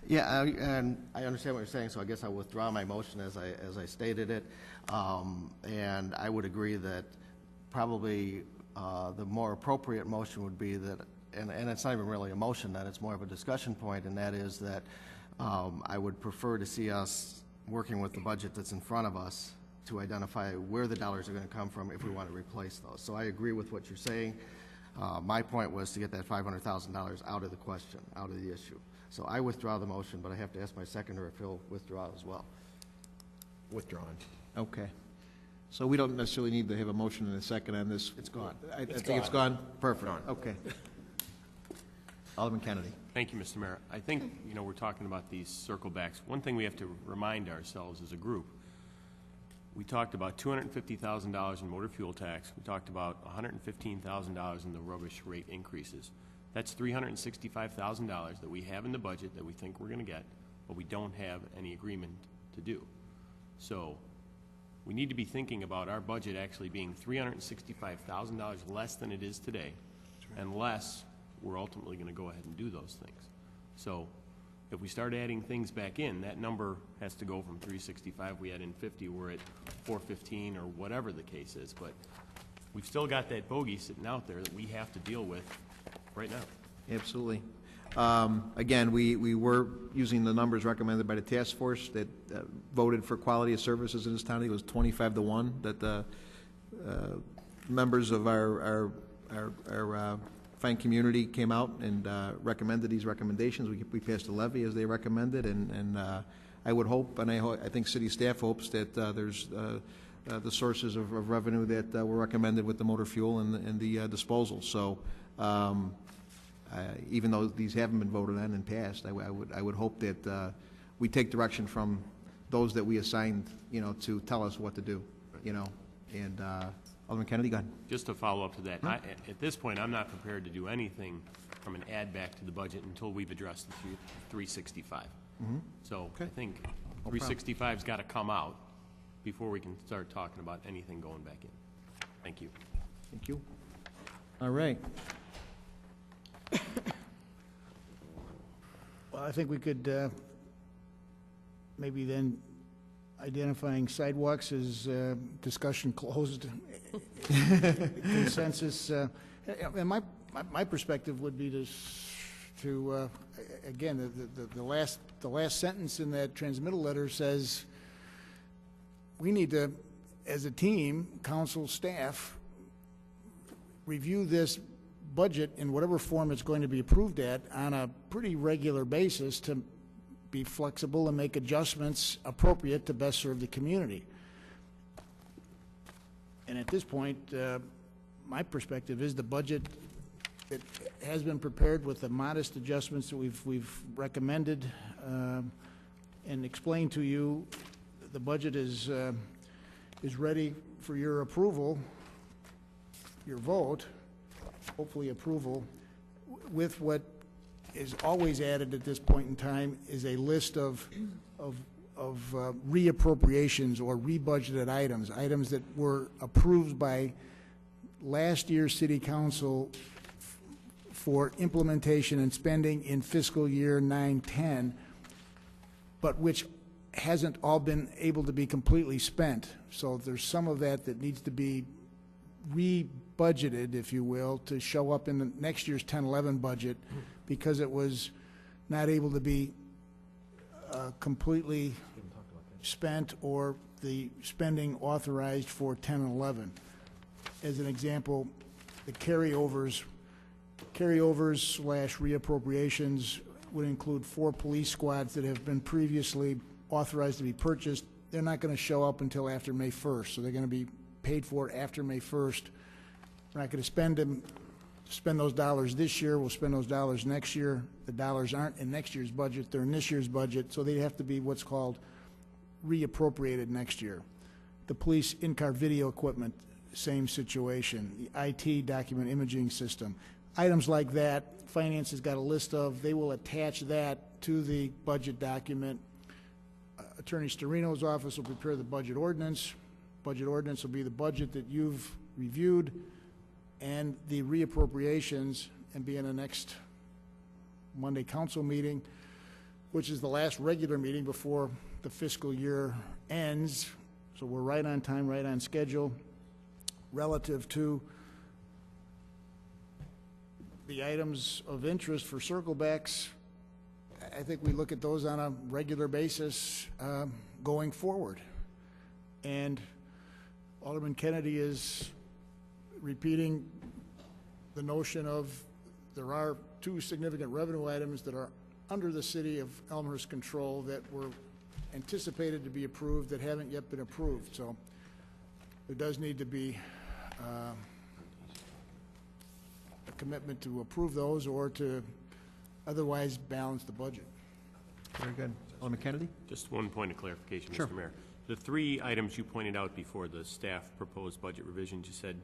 Yeah, and I understand what you're saying, so I guess I withdraw my motion as I stated it. And I would agree that probably the more appropriate motion would be that, and it's not even really a motion, that it's more of a discussion point, and that is that I would prefer to see us working with the budget that's in front of us to identify where the dollars are going to come from if we want to replace those. So I agree with what you're saying. My point was to get that $500,000 out of the question, out of the issue. So I withdraw the motion, but I have to ask my seconder if he'll withdraw as well. Withdrawn. Okay. So we don't necessarily need to have a motion and a second on this. It's gone. I think it's gone? Perfect. Okay. Alderman Kennedy. Thank you, Mr. Mayor. I think, we're talking about these circle backs. One thing we have to remind ourselves as a group, we talked about $250,000 in motor fuel tax. We talked about $115,000 in the rubbish rate increases. That's $365,000 that we have in the budget that we think we're going to get. but we don't have any agreement to do. So we need to be thinking about our budget actually being $365,000 less than it is today, unless we're ultimately going to go ahead and do those things. So if we start adding things back in, that number has to go from 365, we add in 50, we're at 415 or whatever the case is. But we've still got that bogey sitting out there that we have to deal with right now. Absolutely. Again, we were using the numbers recommended by the task force that voted for quality of services in this town. I think it was 25-1 that the members of our fine community came out and recommended these recommendations. We passed a levy as they recommended, and I would hope, and I think city staff hopes that there's the sources of revenue that were recommended with the motor fuel and the disposal. So. Even though these haven't been voted on and passed, I would hope that we take direction from those that we assigned, to tell us what to do, And Alderman Kennedy, go ahead. Just to follow up to that, at this point, I'm not prepared to do anything from an add back to the budget until we've addressed the 365. So I think 365's got to come out before we can start talking about anything going back in. Thank you. Thank you. All right. Well, I think we could maybe then identifying sidewalks as discussion closed. Consensus. And my perspective would be to again, the last sentence in that transmittal letter says we need to, as a team, council, staff, review this budget in whatever form it's going to be approved at on a pretty regular basis to be flexible and make adjustments appropriate to best serve the community. And at this point, my perspective is the budget, it has been prepared with the modest adjustments that we've recommended and explained to you. The budget is ready for your approval, your vote, hopefully approval, with what is always added at this point in time is a list of reappropriations or rebudgeted items that were approved by last year's city council for implementation and spending in fiscal year 9-10, but which hasn't all been able to be completely spent. So there's some of that needs to be budgeted, if you will, to show up in the next year's 10-11 budget because it was not able to be completely spent or the spending authorized for 10 and 11. As an example, the carryovers / reappropriations would include 4 police squads that have been previously authorized to be purchased. They're not going to show up until after May 1st, so they're going to be paid for after May 1st. We're not going to spend those dollars this year. We'll spend those dollars next year. The dollars aren't in next year's budget. They're in this year's budget, so they have to be what's called reappropriated next year. The police in-car video equipment, same situation. The IT document imaging system. Items like that, finance has got a list of. They will attach that to the budget document. Attorney Storino's office will prepare the budget ordinance. Budget ordinance will be the budget that you've reviewed and the reappropriations, and be in the next Monday council meeting, which is the last regular meeting before the fiscal year ends. So we're right on time, right on schedule. Relative to the items of interest for circlebacks, I think we look at those on a regular basis going forward. And Alderman Kennedy is repeating the notion of there are 2 significant revenue items that are under the city of Elmhurst control that were anticipated to be approved that haven't yet been approved. So there does need to be a commitment to approve those or to otherwise balance the budget. Very good. Alderman Kennedy? Just one point of clarification, Sure. Mr. Mayor. The 3 items you pointed out before the staff proposed budget revisions, you said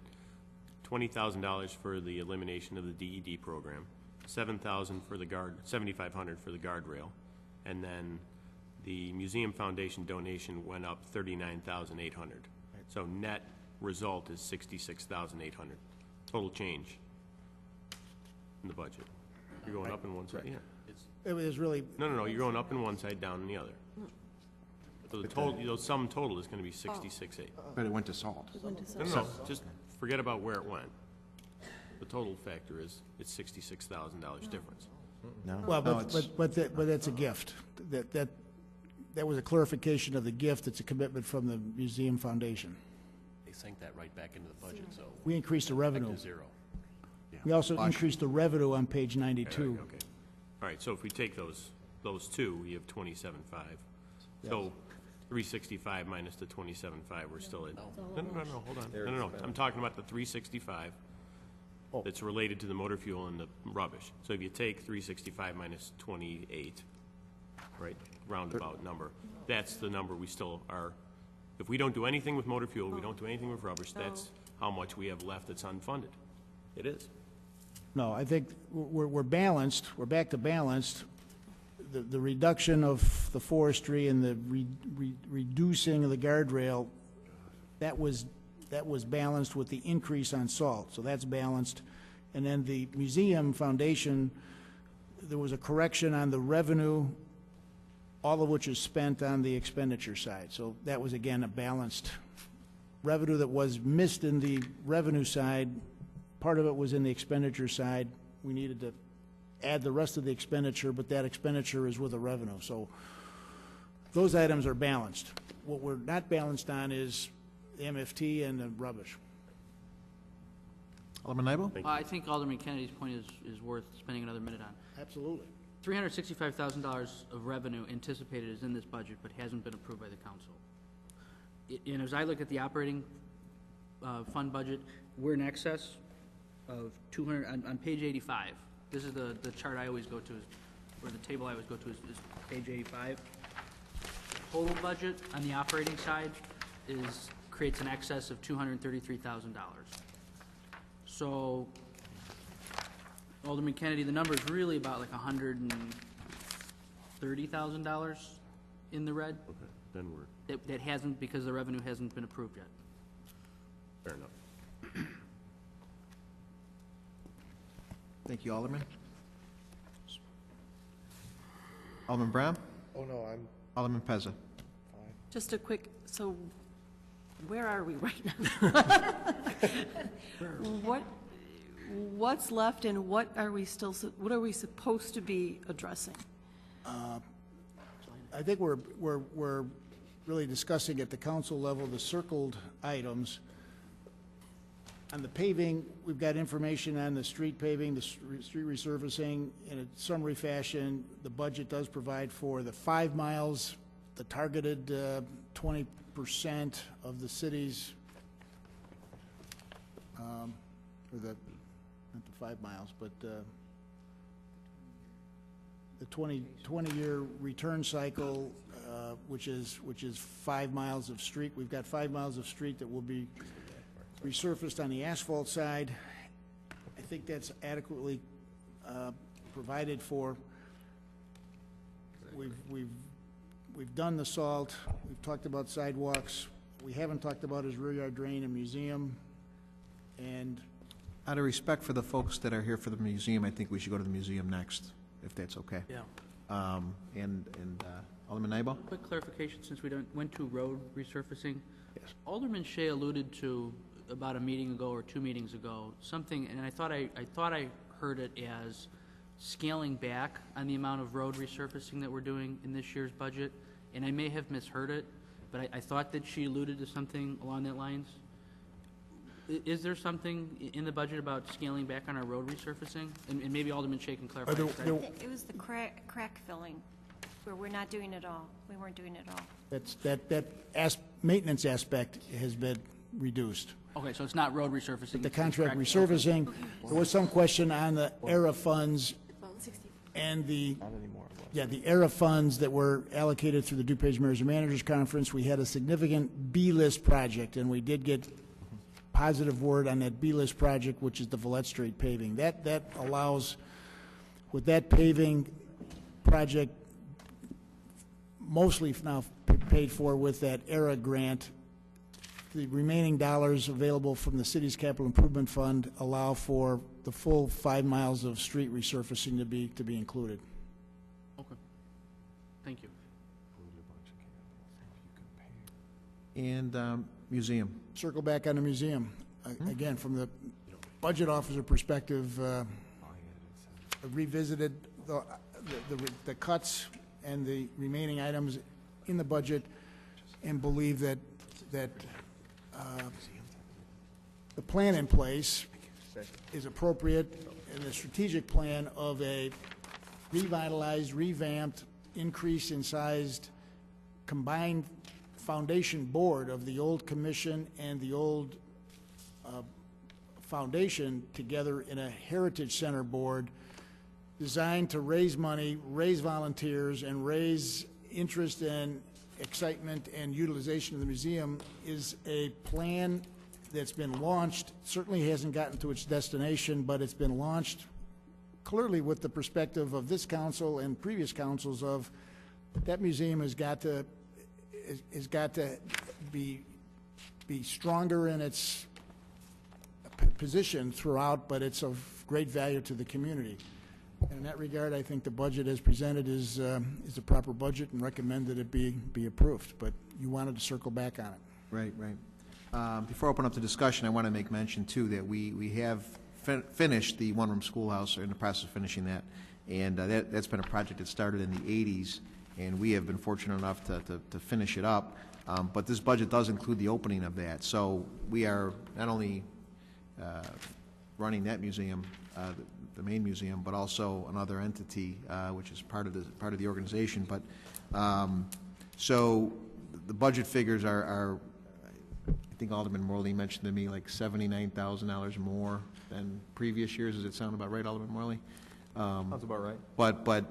$20,000 for the elimination of the DED program, $7,000 for the $7,500 for the guardrail, and then the Museum Foundation donation went up 39,800. So net result is 66,800. Total change in the budget. You're going up in one side, yeah. It was really, No, you're going up in one side, down in the other. So the total, the sum total is gonna be 66,800. But it went to salt. No, just forget about where it went. The total factor is, it's $66,000 difference. No? well, No, it's- but that's a gift. That was a clarification of the gift. It's a commitment from the Museum Foundation. They sank that right back into the budget, so. We increased the Back revenue. to zero. We also increased the revenue on page 92. Okay. All right, so if we take those two, you have 27.5. So 365 minus the 27.5, we're still at, no, hold on. No, I'm talking about the 365 that's related to the motor fuel and the rubbish. So if you take 365 minus 28, right, roundabout number, that's the number we still are, if we don't do anything with motor fuel, we don't do anything with rubbish, that's how much we have left that's unfunded. It is. No, I think we're balanced, we're back to balanced. The reduction of the forestry and the reducing of the guardrail, that was balanced with the increase on salt, so that's balanced. And then the Museum Foundation, there was a correction on the revenue, all of which is spent on the expenditure side. So that was, again, a balanced revenue that was missed in the revenue side. Part of it was in the expenditure side. We needed to add the rest of the expenditure, but that expenditure is with the revenue. So those items are balanced. What we're not balanced on is the MFT and the rubbish. Alderman Nibel? I think Alderman Kennedy's point is worth spending another minute on. Absolutely. $365,000 of revenue anticipated is in this budget, but hasn't been approved by the council. And as I look at the operating fund budget, we're in excess of 200, on page 85. This is the chart I always go to, or the table I always go to is page 85. Total budget on the operating side creates an excess of $233,000. So, Alderman Kennedy, the number is really about like $130,000 in the red. Okay, then we're, That hasn't, because the revenue hasn't been approved yet. fair enough. Thank you, Alderman. Alderman Brown? Oh, no, I'm Alderman Pezza? Just a quick, so where are we right now? What's left and what are we supposed to be addressing? I think we're really discussing at the council level the circled items. On the paving, we've got information on the street paving, the street resurfacing. In a summary fashion, the budget does provide for the 5 miles, the targeted 20% of the city's, or not the 5 miles, but the 20-year return cycle, which is 5 miles of street. We've got 5 miles of street that will be resurfaced on the asphalt side. I think that's adequately provided for. We've done the salt. We've talked about sidewalks. We haven't talked about his rear yard drain and museum. And Out of respect for the folks that are here for the museum, I think we should go to the museum next, if that's okay. Yeah. Alderman Nibel? Quick clarification, since we went to road resurfacing. Yes. Alderman Shea alluded to, about a meeting ago or 2 meetings ago, something, and I thought I heard it as scaling back on the amount of road resurfacing that we're doing in this year's budget, and I may have misheard it, but I thought that she alluded to something along that lines. Is there something in the budget about scaling back on our road resurfacing? And maybe Alderman Shea can clarify. It was the crack filling, where we're not doing it all. We weren't doing it all. Maintenance aspect has been reduced. Okay, so it's not road resurfacing. The it's contract crack- resurfacing, there was some question on the ERA funds and the ERA funds that were allocated through the DuPage Mayors and Managers Conference. We had a significant B-list project, and we did get positive word on that B-list project, which is the Villette Street paving. That allows, with that paving project, mostly now paid for with that ERA grant. The remaining dollars available from the city's capital improvement fund allow for the full 5 miles of street resurfacing to be included. Okay. Thank you. And museum. Circle back on the museum. Again, from the budget officer perspective, revisited the cuts and the remaining items in the budget and believe that the plan in place is appropriate, and the strategic plan of a revitalized, revamped, increase in sized, combined foundation board of the old commission and the old foundation together in a heritage center board designed to raise money, raise volunteers, and raise interest and excitement and utilization of the museum is a plan that's been launched. Certainly hasn't gotten to its destination, but it's been launched clearly with the perspective of this council and previous councils of that museum has got to be stronger in its position throughout, but it's of great value to the community. In that regard, I think the budget as presented is a proper budget and recommend that it be approved. But you wanted to circle back on it. Right, right. Before I open up the discussion, I want to make mention, too, that we have finished the one-room schoolhouse, or in the process of finishing that, and that's been a project that started in the 80s, and we have been fortunate enough to finish it up. But this budget does include the opening of that. So we are not only running that museum, the main museum, but also another entity, which is part of the organization. But so the budget figures are I think Alderman Morley mentioned to me like $79,000 more than previous years. Does it sound about right, Alderman Morley? Sounds about right. But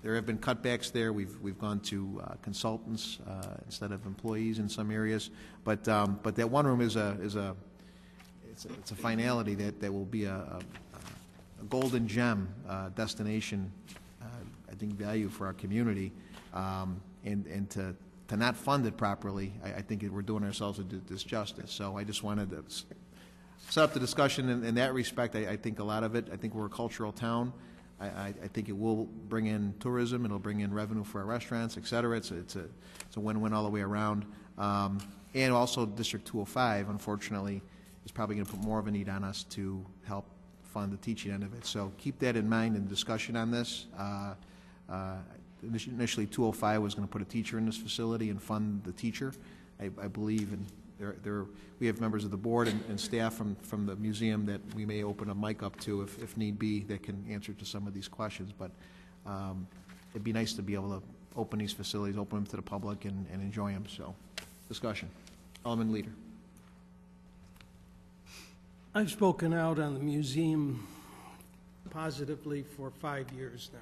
there have been cutbacks there. We've gone to consultants instead of employees in some areas. But that one room is a finality that will be a golden gem destination, I think, value for our community, and to not fund it properly, I think we're doing ourselves a disjustice. So I just wanted to set up the discussion in that respect. I think a lot of it, I think we're a cultural town. I think it will bring in tourism, it'll bring in revenue for our restaurants, et cetera. It's a win-win all the way around. And also District 205, unfortunately, is probably going to put more of a need on us to help fund the teaching end of it. So keep that in mind in the discussion on this. Initially, 205 was going to put a teacher in this facility and fund the teacher. I believe, and we have members of the board and staff from the museum that we may open a mic up to if need be, that can answer to some of these questions. But it'd be nice to be able to open these facilities, open them to the public, and enjoy them. So, discussion. Alderman Leader. I've spoken out on the museum positively for 5 years now.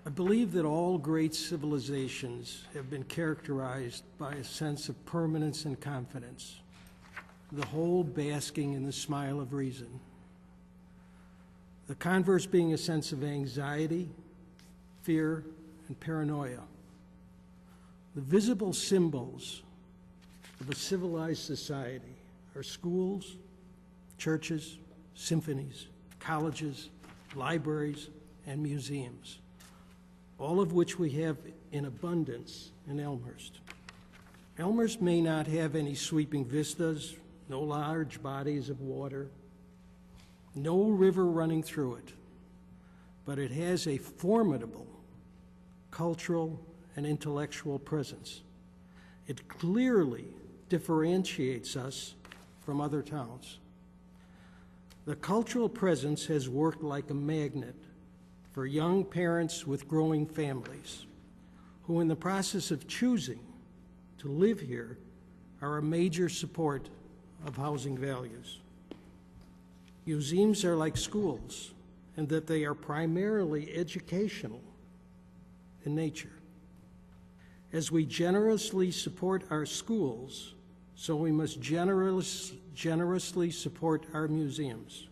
I believe that all great civilizations have been characterized by a sense of permanence and confidence, the whole basking in the smile of reason. The converse being a sense of anxiety, fear, and paranoia. The visible symbols of a civilized society are schools, churches, symphonies, colleges, libraries, and museums, all of which we have in abundance in Elmhurst. Elmhurst may not have any sweeping vistas, no large bodies of water, no river running through it, but it has a formidable cultural and intellectual presence. It clearly differentiates us from other towns. The cultural presence has worked like a magnet for young parents with growing families who, in the process of choosing to live here, are a major support of housing values. Museums are like schools in that they are primarily educational in nature. As we generously support our schools, so we must generously support our museums.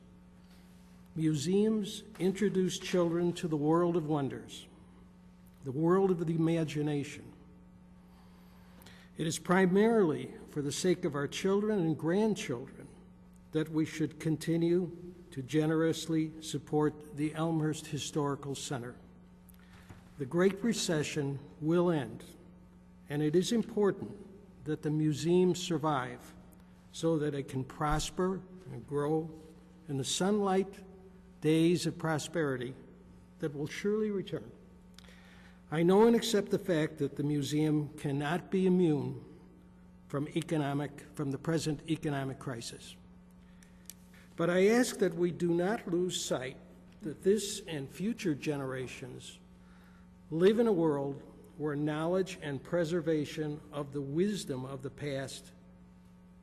Museums introduce children to the world of wonders. the world of the imagination. It is primarily for the sake of our children and grandchildren that we should continue to generously support the Elmhurst Historical Center. The Great Recession will end, and it is important that the museum survive so that it can prosper and grow in the sunlight days of prosperity that will surely return. I know and accept the fact that the museum cannot be immune from the present economic crisis. But I ask that we do not lose sight that this and future generations live in a world where knowledge and preservation of the wisdom of the past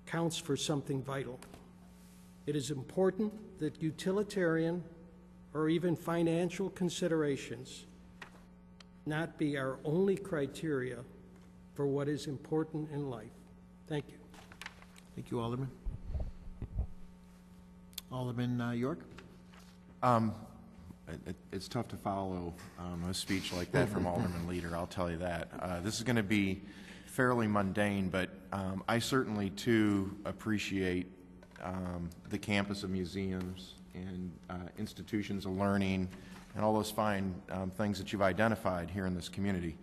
counts for something vital. It is important that utilitarian or even financial considerations not be our only criteria for what is important in life. Thank you. Thank you, Alderman. Alderman York? It's tough to follow a speech like that from Alderman Leader, I'll tell you that. This is going to be fairly mundane, but I certainly, too, appreciate the campus of museums and institutions of learning and all those fine things that you've identified here in this community.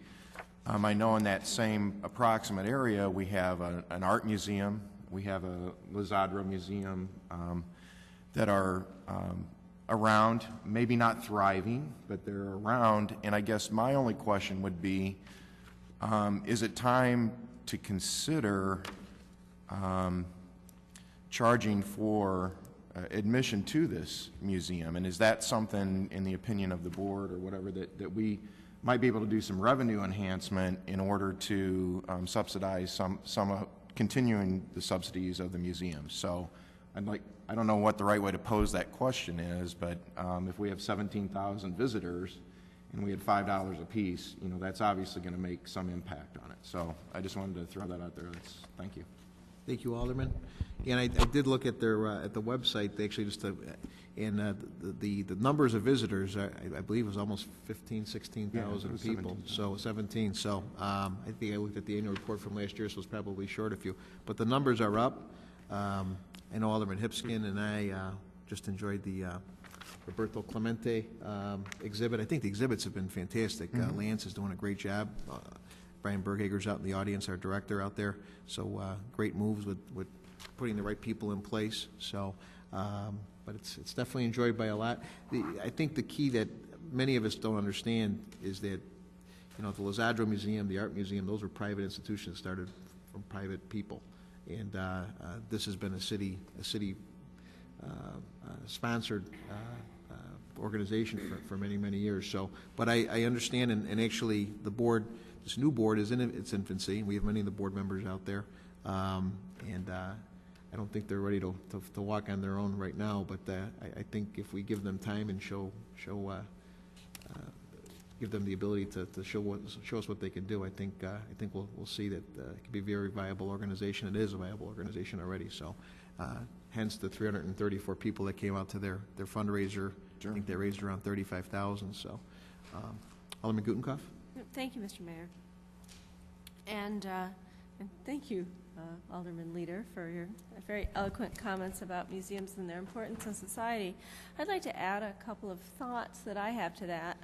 I know in that same approximate area we have an art museum, we have a Lizadra museum that are around, maybe not thriving, but they're around, and I guess my only question would be, is it time to consider charging for admission to this museum, and is that something, in the opinion of the board or whatever, that we might be able to do some revenue enhancement in order to subsidize some continuing the subsidies of the museum? So I don't know what the right way to pose that question is, but if we have 17,000 visitors and we had $5 a piece, that's obviously going to make some impact on it. So I just wanted to throw that out there. Thank you. Thank you, Alderman. And I did look at their at the website. They actually just the numbers of visitors, I believe, was almost 16,000 people. 17. So 17. So I think I looked at the annual report from last year, so it's probably short a few. But the numbers are up. I know Alderman Hipskin and I just enjoyed the Roberto Clemente exhibit. I think the exhibits have been fantastic. Lance is doing a great job. Brian Berghager's out in the audience, our director out there. So great moves with putting the right people in place. So, but it's definitely enjoyed by a lot. I think the key that many of us don't understand is that, the Lizadra Museum, the Art Museum, those were private institutions started from private people. And this has been a city sponsored organization for many, many years. So, but I understand, and actually the board, this new board is in its infancy. We have many of the board members out there, and I don't think they're ready to walk on their own right now. But I think if we give them time and give them the ability to show us what they can do, I think we'll see that it can be a very viable organization. It is a viable organization already. So, hence the 334 people that came out to their fundraiser. Sure. I think they raised around $35,000. So, Alderman Gutenkopf. Thank you, Mr. Mayor, and thank you, Alderman Leader, for your very eloquent comments about museums and their importance in society. I'd like to add a couple of thoughts that I have to that.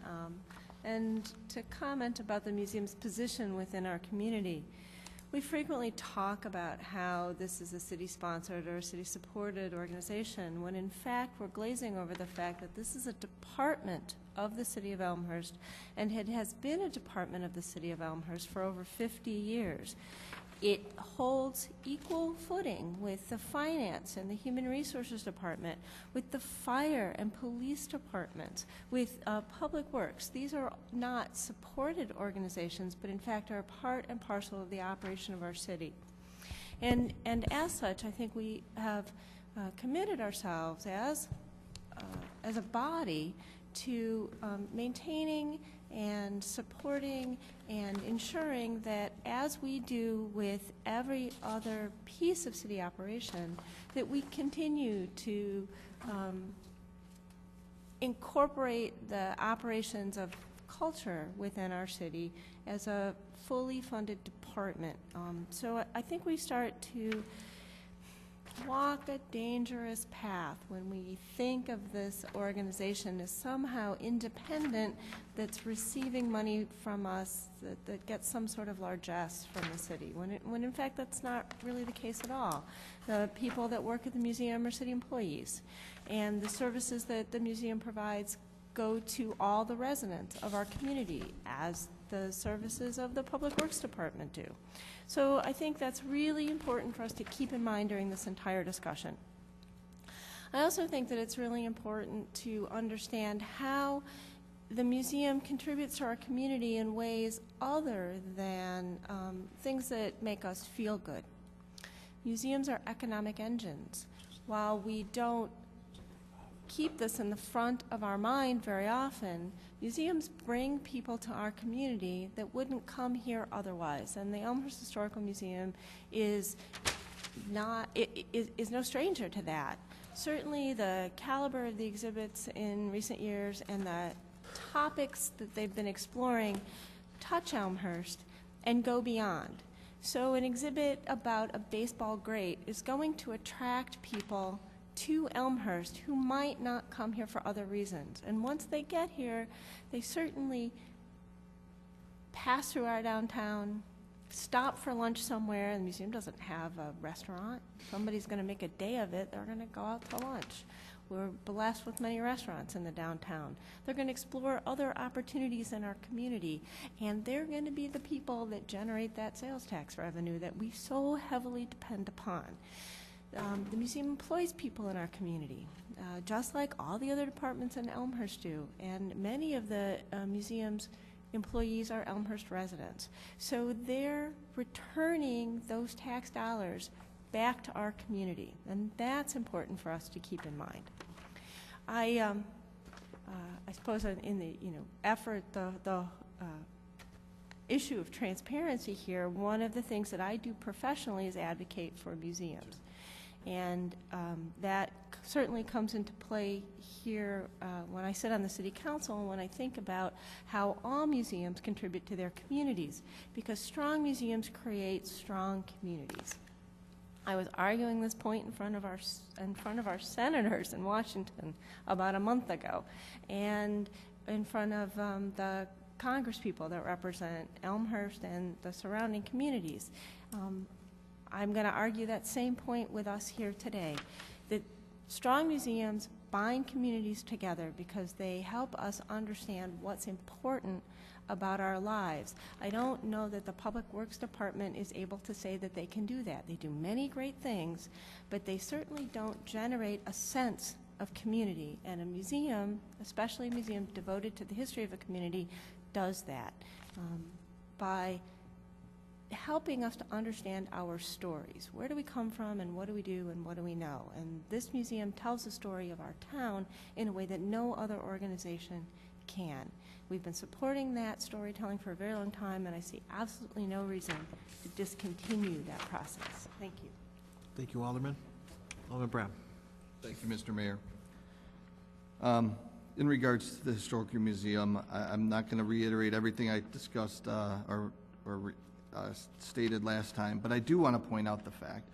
And to comment about the museum's position within our community. We frequently talk about how this is a city-sponsored or city-supported organization, when in fact we're glazing over the fact that this is a department of the City of Elmhurst, and it has been a department of the City of Elmhurst for over 50 years. It holds equal footing with the Finance and the Human Resources Department, with the Fire and Police Departments, with Public Works. These are not supported organizations, but in fact are part and parcel of the operation of our city. And as such, I think we have committed ourselves as a body to maintaining and supporting and ensuring that, as we do with every other piece of city operation, that we continue to incorporate the operations of culture within our city as a fully funded department. So I think we start to walk a dangerous path when we think of this organization as somehow independent, that's receiving money from us, that gets some sort of largesse from the city, when in fact that's not really the case at all. The people that work at the museum are city employees, and the services that the museum provides go to all the residents of our community, as the services of the Public Works Department do. So I think that's really important for us to keep in mind during this entire discussion. I also think that it's really important to understand how the museum contributes to our community in ways other than things that make us feel good. Museums are economic engines. While we don't keep this in the front of our mind very often, museums bring people to our community that wouldn't come here otherwise. And the Elmhurst Historical Museum is no stranger to that. Certainly the caliber of the exhibits in recent years and the topics that they've been exploring touch Elmhurst and go beyond. So an exhibit about a baseball great is going to attract people to Elmhurst who might not come here for other reasons. And once they get here, they certainly pass through our downtown, stop for lunch somewhere. The museum doesn't have a restaurant. Somebody's going to make a day of it. They're going to go out to lunch. We're blessed with many restaurants in the downtown. They're going to explore other opportunities in our community, and they're going to be the people that generate that sales tax revenue that we so heavily depend upon. The museum employs people in our community, just like all the other departments in Elmhurst do, and many of the museum's employees are Elmhurst residents. So they're returning those tax dollars back to our community, and that's important for us to keep in mind. I suppose in the effort, the issue of transparency here, one of the things that I do professionally is advocate for museums. And that certainly comes into play here when I sit on the City Council and when I think about how all museums contribute to their communities, because strong museums create strong communities. I was arguing this point in front of our senators in Washington about a month ago, and in front of the congresspeople that represent Elmhurst and the surrounding communities. I'm going to argue that same point with us here today, that strong museums bind communities together because they help us understand what's important about our lives. I don't know that the Public Works Department is able to say that they can do that. They do many great things, but they certainly don't generate a sense of community. And a museum, especially a museum devoted to the history of a community, does that by helping us to understand our stories. Where do we come from, and what do we do, and what do we know? And this museum tells the story of our town in a way that no other organization can. We've been supporting that storytelling for a very long time, and I see absolutely no reason to discontinue that process. Thank you. Thank you, Alderman. Alderman Brown. Thank you, Mr. Mayor. In regards to the Historical Museum, I'm not going to reiterate everything I discussed or stated last time, but I do want to point out the fact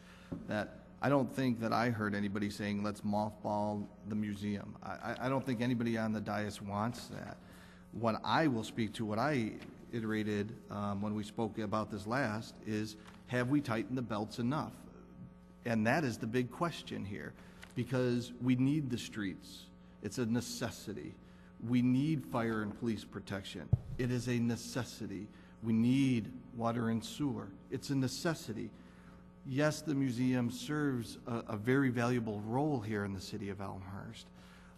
that I don't think that I heard anybody saying, let's mothball the museum. I don't think anybody on the dais wants that. What I will speak to, what I iterated when we spoke about this last, is have we tightened the belts enough? And that is the big question here, because we need the streets. It's a necessity. We need fire and police protection. It is a necessity. We need water and sewer. It's a necessity. Yes, the museum serves a very valuable role here in the city of Elmhurst,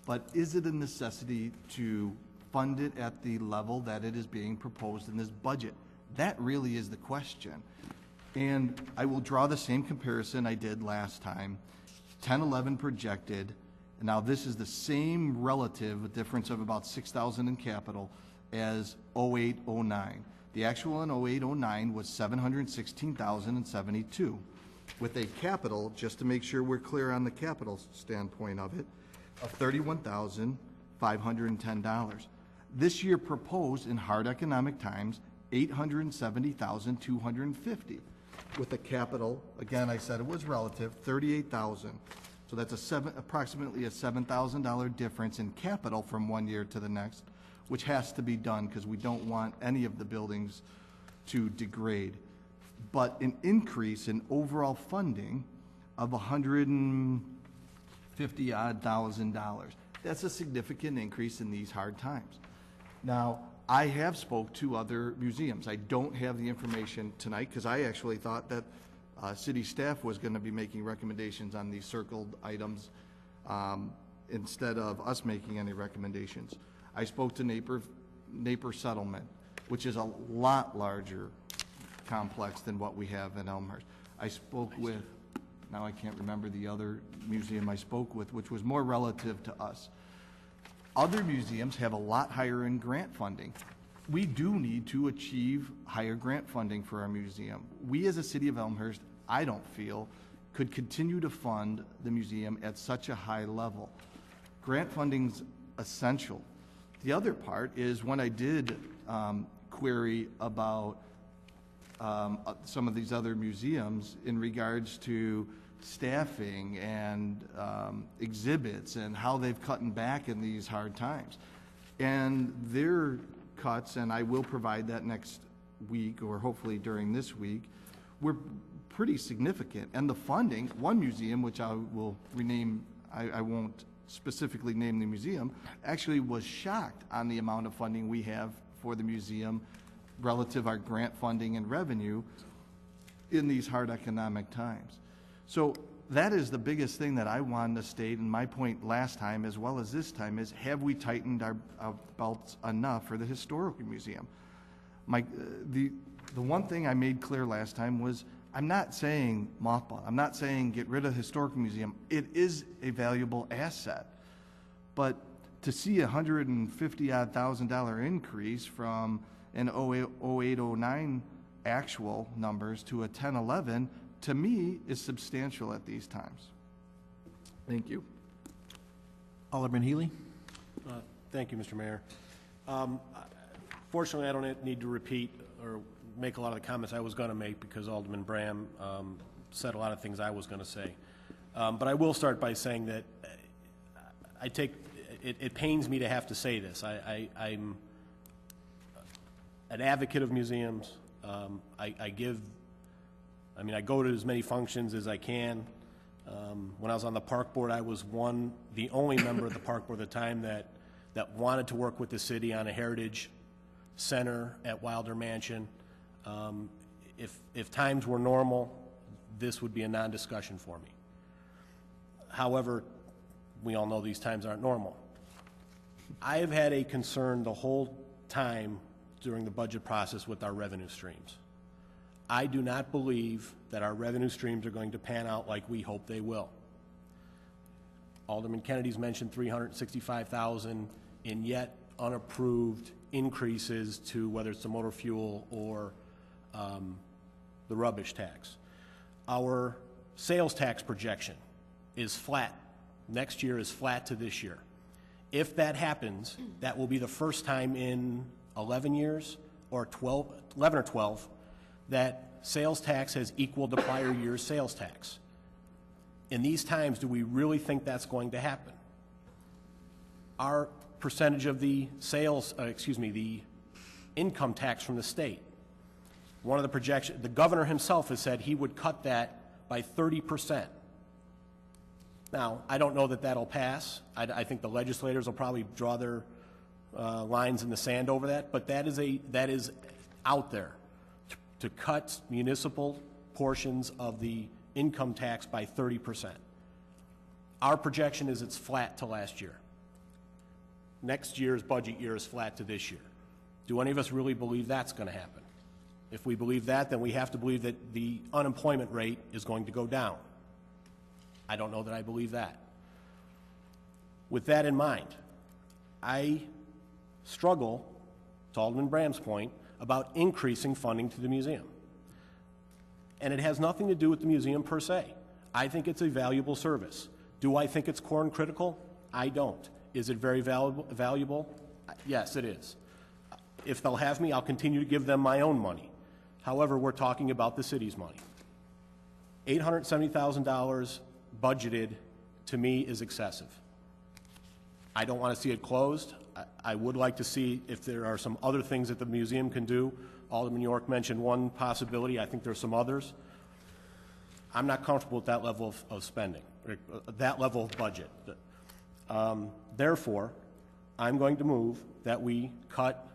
but is it a necessity to fund it at the level that it is being proposed in this budget? That really is the question. And I will draw the same comparison I did last time. 10-11 projected. Now this is the same relative difference of about 6,000 in capital as 08-09. The actual in 08-09 was 716,072, with a capital, just to make sure we're clear on the capital standpoint of it, of $31,510. This year proposed in hard economic times, $870,250. With a capital, again, I said it was relative, $38,000. So that's approximately a $7,000 difference in capital from one year to the next, which has to be done because we don't want any of the buildings to degrade. But an increase in overall funding of $150,000. That's a significant increase in these hard times. Now, I have spoke to other museums. I don't have the information tonight because I actually thought that city staff was going to be making recommendations on these circled items instead of us making any recommendations. I spoke to Napier Settlement, which is a lot larger complex than what we have in Elmhurst. I spoke with, now I can't remember the other museum I spoke with, which was more relative to us. Other museums have a lot higher in grant funding. We do need to achieve higher grant funding for our museum. We as a city of Elmhurst, I don't feel, could continue to fund the museum at such a high level. Grant funding's essential. The other part is when I did query about some of these other museums in regards to staffing and exhibits and how they've cut back in these hard times. And their cuts, and I will provide that next week or hopefully during this week, were pretty significant. And the funding, one museum, which I will rename, I won't specifically name the museum, actually was shocked on the amount of funding we have for the museum relative our grant funding and revenue in these hard economic times. So that is the biggest thing that I wanted to state, and my point last time as well as this time is, have we tightened our belts enough for the Historical Museum? The one thing I made clear last time was I'm not saying mothball. I'm not saying get rid of the Historical Museum. It is a valuable asset. But to see a $150,000 increase from an 0809 actual numbers to a 1011, to me, is substantial at these times. Thank you. Alderman Healy? Thank you, Mr. Mayor. Fortunately, I don't need to repeat or make a lot of the comments I was going to make because Alderman Bram said a lot of things I was going to say. But I will start by saying that it pains me to have to say this. I'm an advocate of museums. I go to as many functions as I can. When I was on the park board, I was the only member of the park board at the time that wanted to work with the city on a heritage center at Wilder Mansion. If times were normal, this would be a non-discussion for me. However, we all know these times aren't normal. I have had a concern the whole time during the budget process with our revenue streams. I do not believe that our revenue streams are going to pan out like we hope they will. Alderman Kennedy's mentioned $365,000 in yet unapproved increases to whether it's the motor fuel or the rubbish tax. Our sales tax projection is flat. Next year is flat to this year. If that happens, that will be the first time in 11 years or 11 or 12 that sales tax has equaled the prior year's sales tax. In these times, do we really think that's going to happen? Our percentage of the the income tax from the state, one of the projections, the governor himself has said he would cut that by 30%. Now, I don't know that that'll pass. I think the legislators will probably draw their lines in the sand over that, but that is out there to cut municipal portions of the income tax by 30%. Our projection is it's flat to last year. Next year's budget year is flat to this year. Do any of us really believe that's going to happen? If we believe that, then we have to believe that the unemployment rate is going to go down. I don't know that I believe that. With that in mind, I struggle, to Alderman Bram's point, about increasing funding to the museum. And it has nothing to do with the museum per se. I think it's a valuable service. Do I think it's core and critical? I don't. Is it very valuable? Yes, it is. If they'll have me, I'll continue to give them my own money. However, we're talking about the city's money. $870,000 budgeted, to me, is excessive. I don't want to see it closed. I would like to see if there are some other things that the museum can do. Alderman York mentioned one possibility. I think there's some others. I'm not comfortable with that level of spending, that level of budget. Therefore, I'm going to move that we cut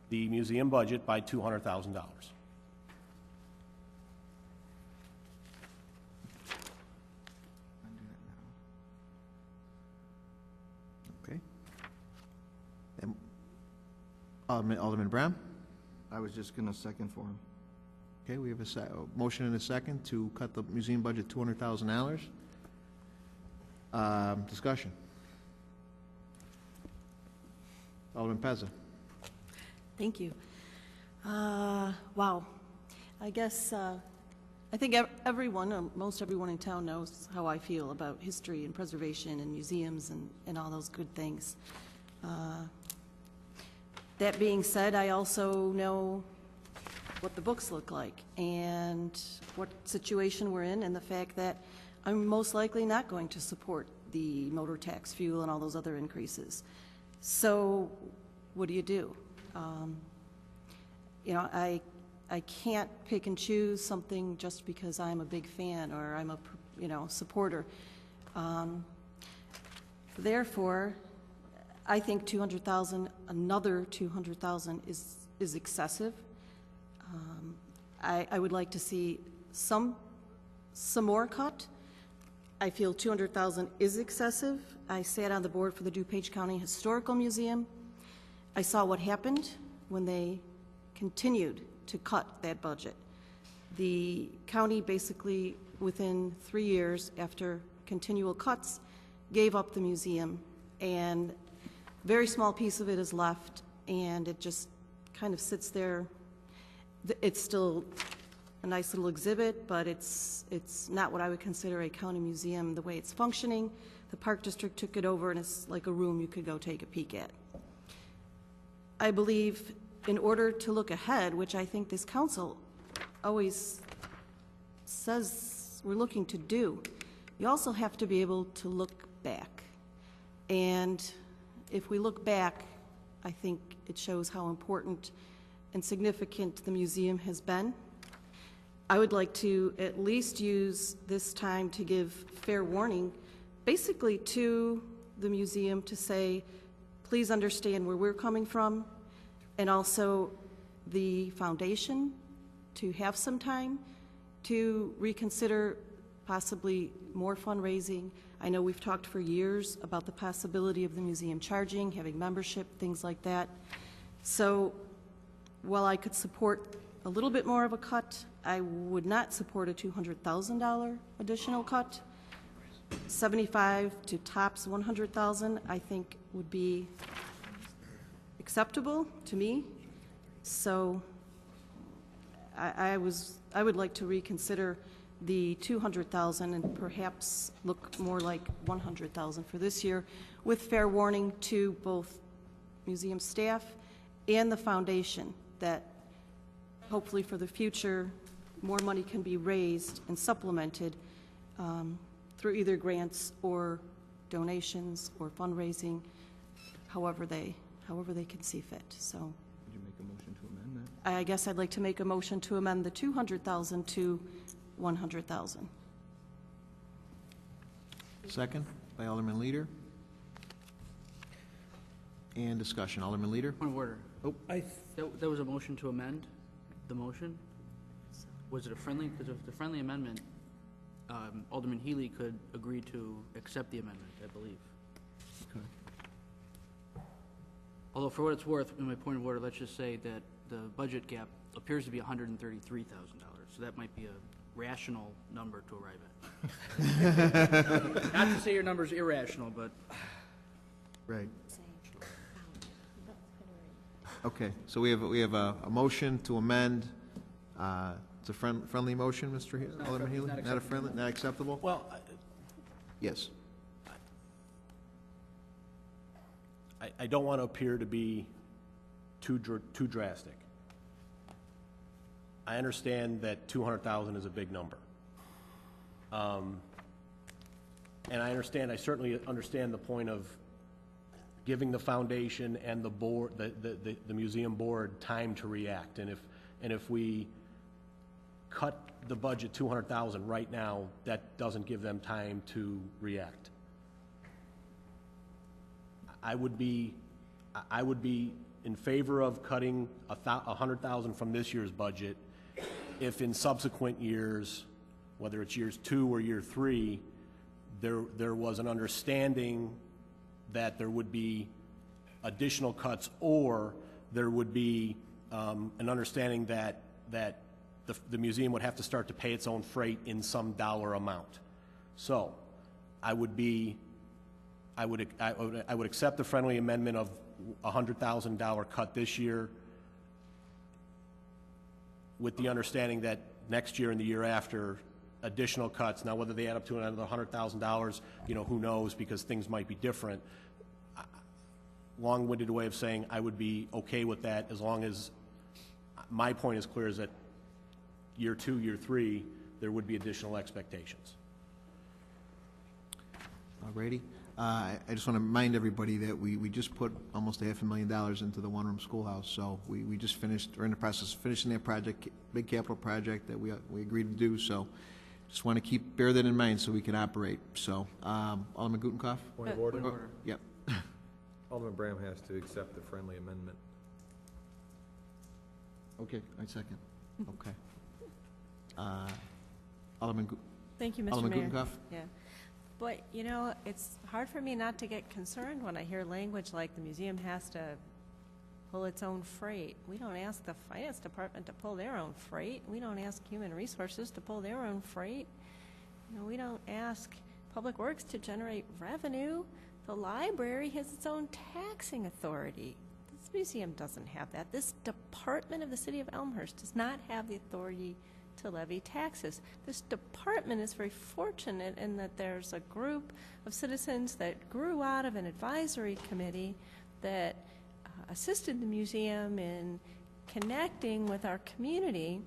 the museum budget by $200,000. Okay. Alderman Brown? I was just going to second for him. Okay, we have a motion and a second to cut the museum budget $200,000. Discussion. Alderman Pezza. Thank you. Wow. I guess, I think everyone, most everyone in town knows how I feel about history and preservation and museums and all those good things. That being said, I also know what the books look like and what situation we're in, and the fact that I'm most likely not going to support the motor tax, fuel, and all those other increases. So what do? You know, I can't pick and choose something just because I'm a big fan or I'm a supporter. Therefore, I think 200,000, another 200,000 is excessive. I would like to see some more cut. I feel 200,000 is excessive. I sat on the board for the DuPage County Historical Museum. I saw what happened when they continued to cut that budget. The county basically, within 3 years after continual cuts, gave up the museum, and a very small piece of it is left, and it just kind of sits there. It's still a nice little exhibit, but it's not what I would consider a county museum the way it's functioning. The Park District took it over, and it's like a room you could go take a peek at. I believe in order to look ahead, which I think this council always says we're looking to do, you also have to be able to look back. And if we look back, I think it shows how important and significant the museum has been. I would like to at least use this time to give fair warning, basically to the museum, to say, please understand where we're coming from, and also the foundation to have some time to reconsider possibly more fundraising. I know we've talked for years about the possibility of the museum charging, having membership, things like that. So while I could support a little bit more of a cut, I would not support a $200,000 additional cut. 75 to tops 100,000, I think would be acceptable to me. So I would like to reconsider the 200,000 and perhaps look more like 100,000 for this year, with fair warning to both museum staff and the foundation that hopefully for the future more money can be raised and supplemented through either grants or donations or fundraising, however they can see fit. So Would you make a motion to amend that? I guess I'd like to make a motion to amend the 200,000 to 100,000. Second by Alderman Leader. And discussion. Alderman Leader? Point of order. Oh. That was a motion to amend the motion? Was it a friendly, because if the friendly amendment, Alderman Healy could agree to accept the amendment, I believe. Okay. Although for what it's worth, in my point of order, let's just say that the budget gap appears to be $133,000. So that might be a rational number to arrive at. Not to say your number's irrational, but. Right. Okay, so we have a motion to amend. It's a friendly motion, Mr. Alderman Healy? Not a friendly, not acceptable? Well, Yes. I don't want to appear to be too drastic. I understand that 200,000 is a big number. And I certainly understand the point of giving the foundation and the board, the museum board, time to react. And if we cut the budget 200,000 right now, that doesn't give them time to react. I would be in favor of cutting 100,000 from this year's budget if in subsequent years, whether it's years 2 or year 3, there was an understanding that there would be additional cuts, or there would be an understanding that the museum would have to start to pay its own freight in some dollar amount. So I would accept the friendly amendment of $100,000 cut this year, with the understanding that next year and the year after, additional cuts. Now, whether they add up to another $100,000, who knows, because things might be different. Long-winded way of saying I would be okay with that, as long as my point is clear, is that year 2, year 3, there would be additional expectations. Alrighty. I just want to remind everybody that we just put almost $500,000 into the one-room schoolhouse, so we just finished, we're in the process of finishing that project, big capital project that we agreed to do, so just want to bear that in mind so we can operate. So, Alderman Gutenkopf? Point of order? Yep. Alderman Bram has to accept the friendly amendment. Okay, I second. Okay. Alderman Thank you, Mr. Alderman Mayor. Gutenkopf? Yeah. But, it's hard for me not to get concerned when I hear language like the museum has to pull its own freight. We don't ask the finance department to pull their own freight. We don't ask human resources to pull their own freight. We don't ask Public Works to generate revenue. The library has its own taxing authority. This museum doesn't have that. This department of the city of Elmhurst does not have the authority to levy taxes. This department is very fortunate in that there's a group of citizens that grew out of an advisory committee that assisted the museum in connecting with our community.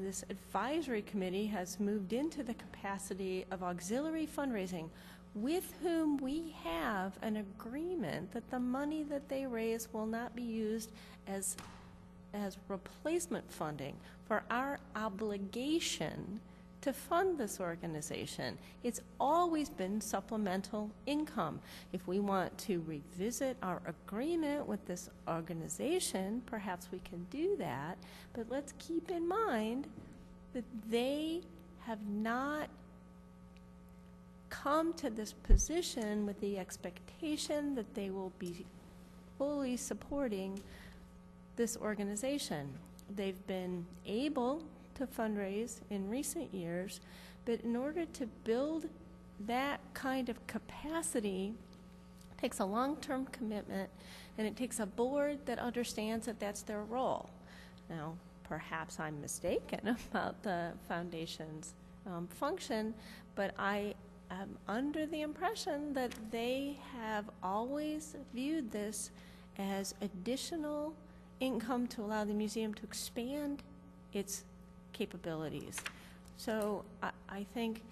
This advisory committee has moved into the capacity of auxiliary fundraising, with whom we have an agreement that the money that they raise will not be used as replacement funding for our obligation to fund this organization. It's always been supplemental income. If we want to revisit our agreement with this organization, perhaps we can do that, but let's keep in mind that they have not come to this position with the expectation that they will be fully supporting this organization. They've been able to fundraise in recent years, but in order to build that kind of capacity, it takes a long-term commitment, and it takes a board that understands that that's their role. Now, perhaps I'm mistaken about the foundation's function, but I am under the impression that they have always viewed this as additional income to allow the museum to expand its capabilities. So I think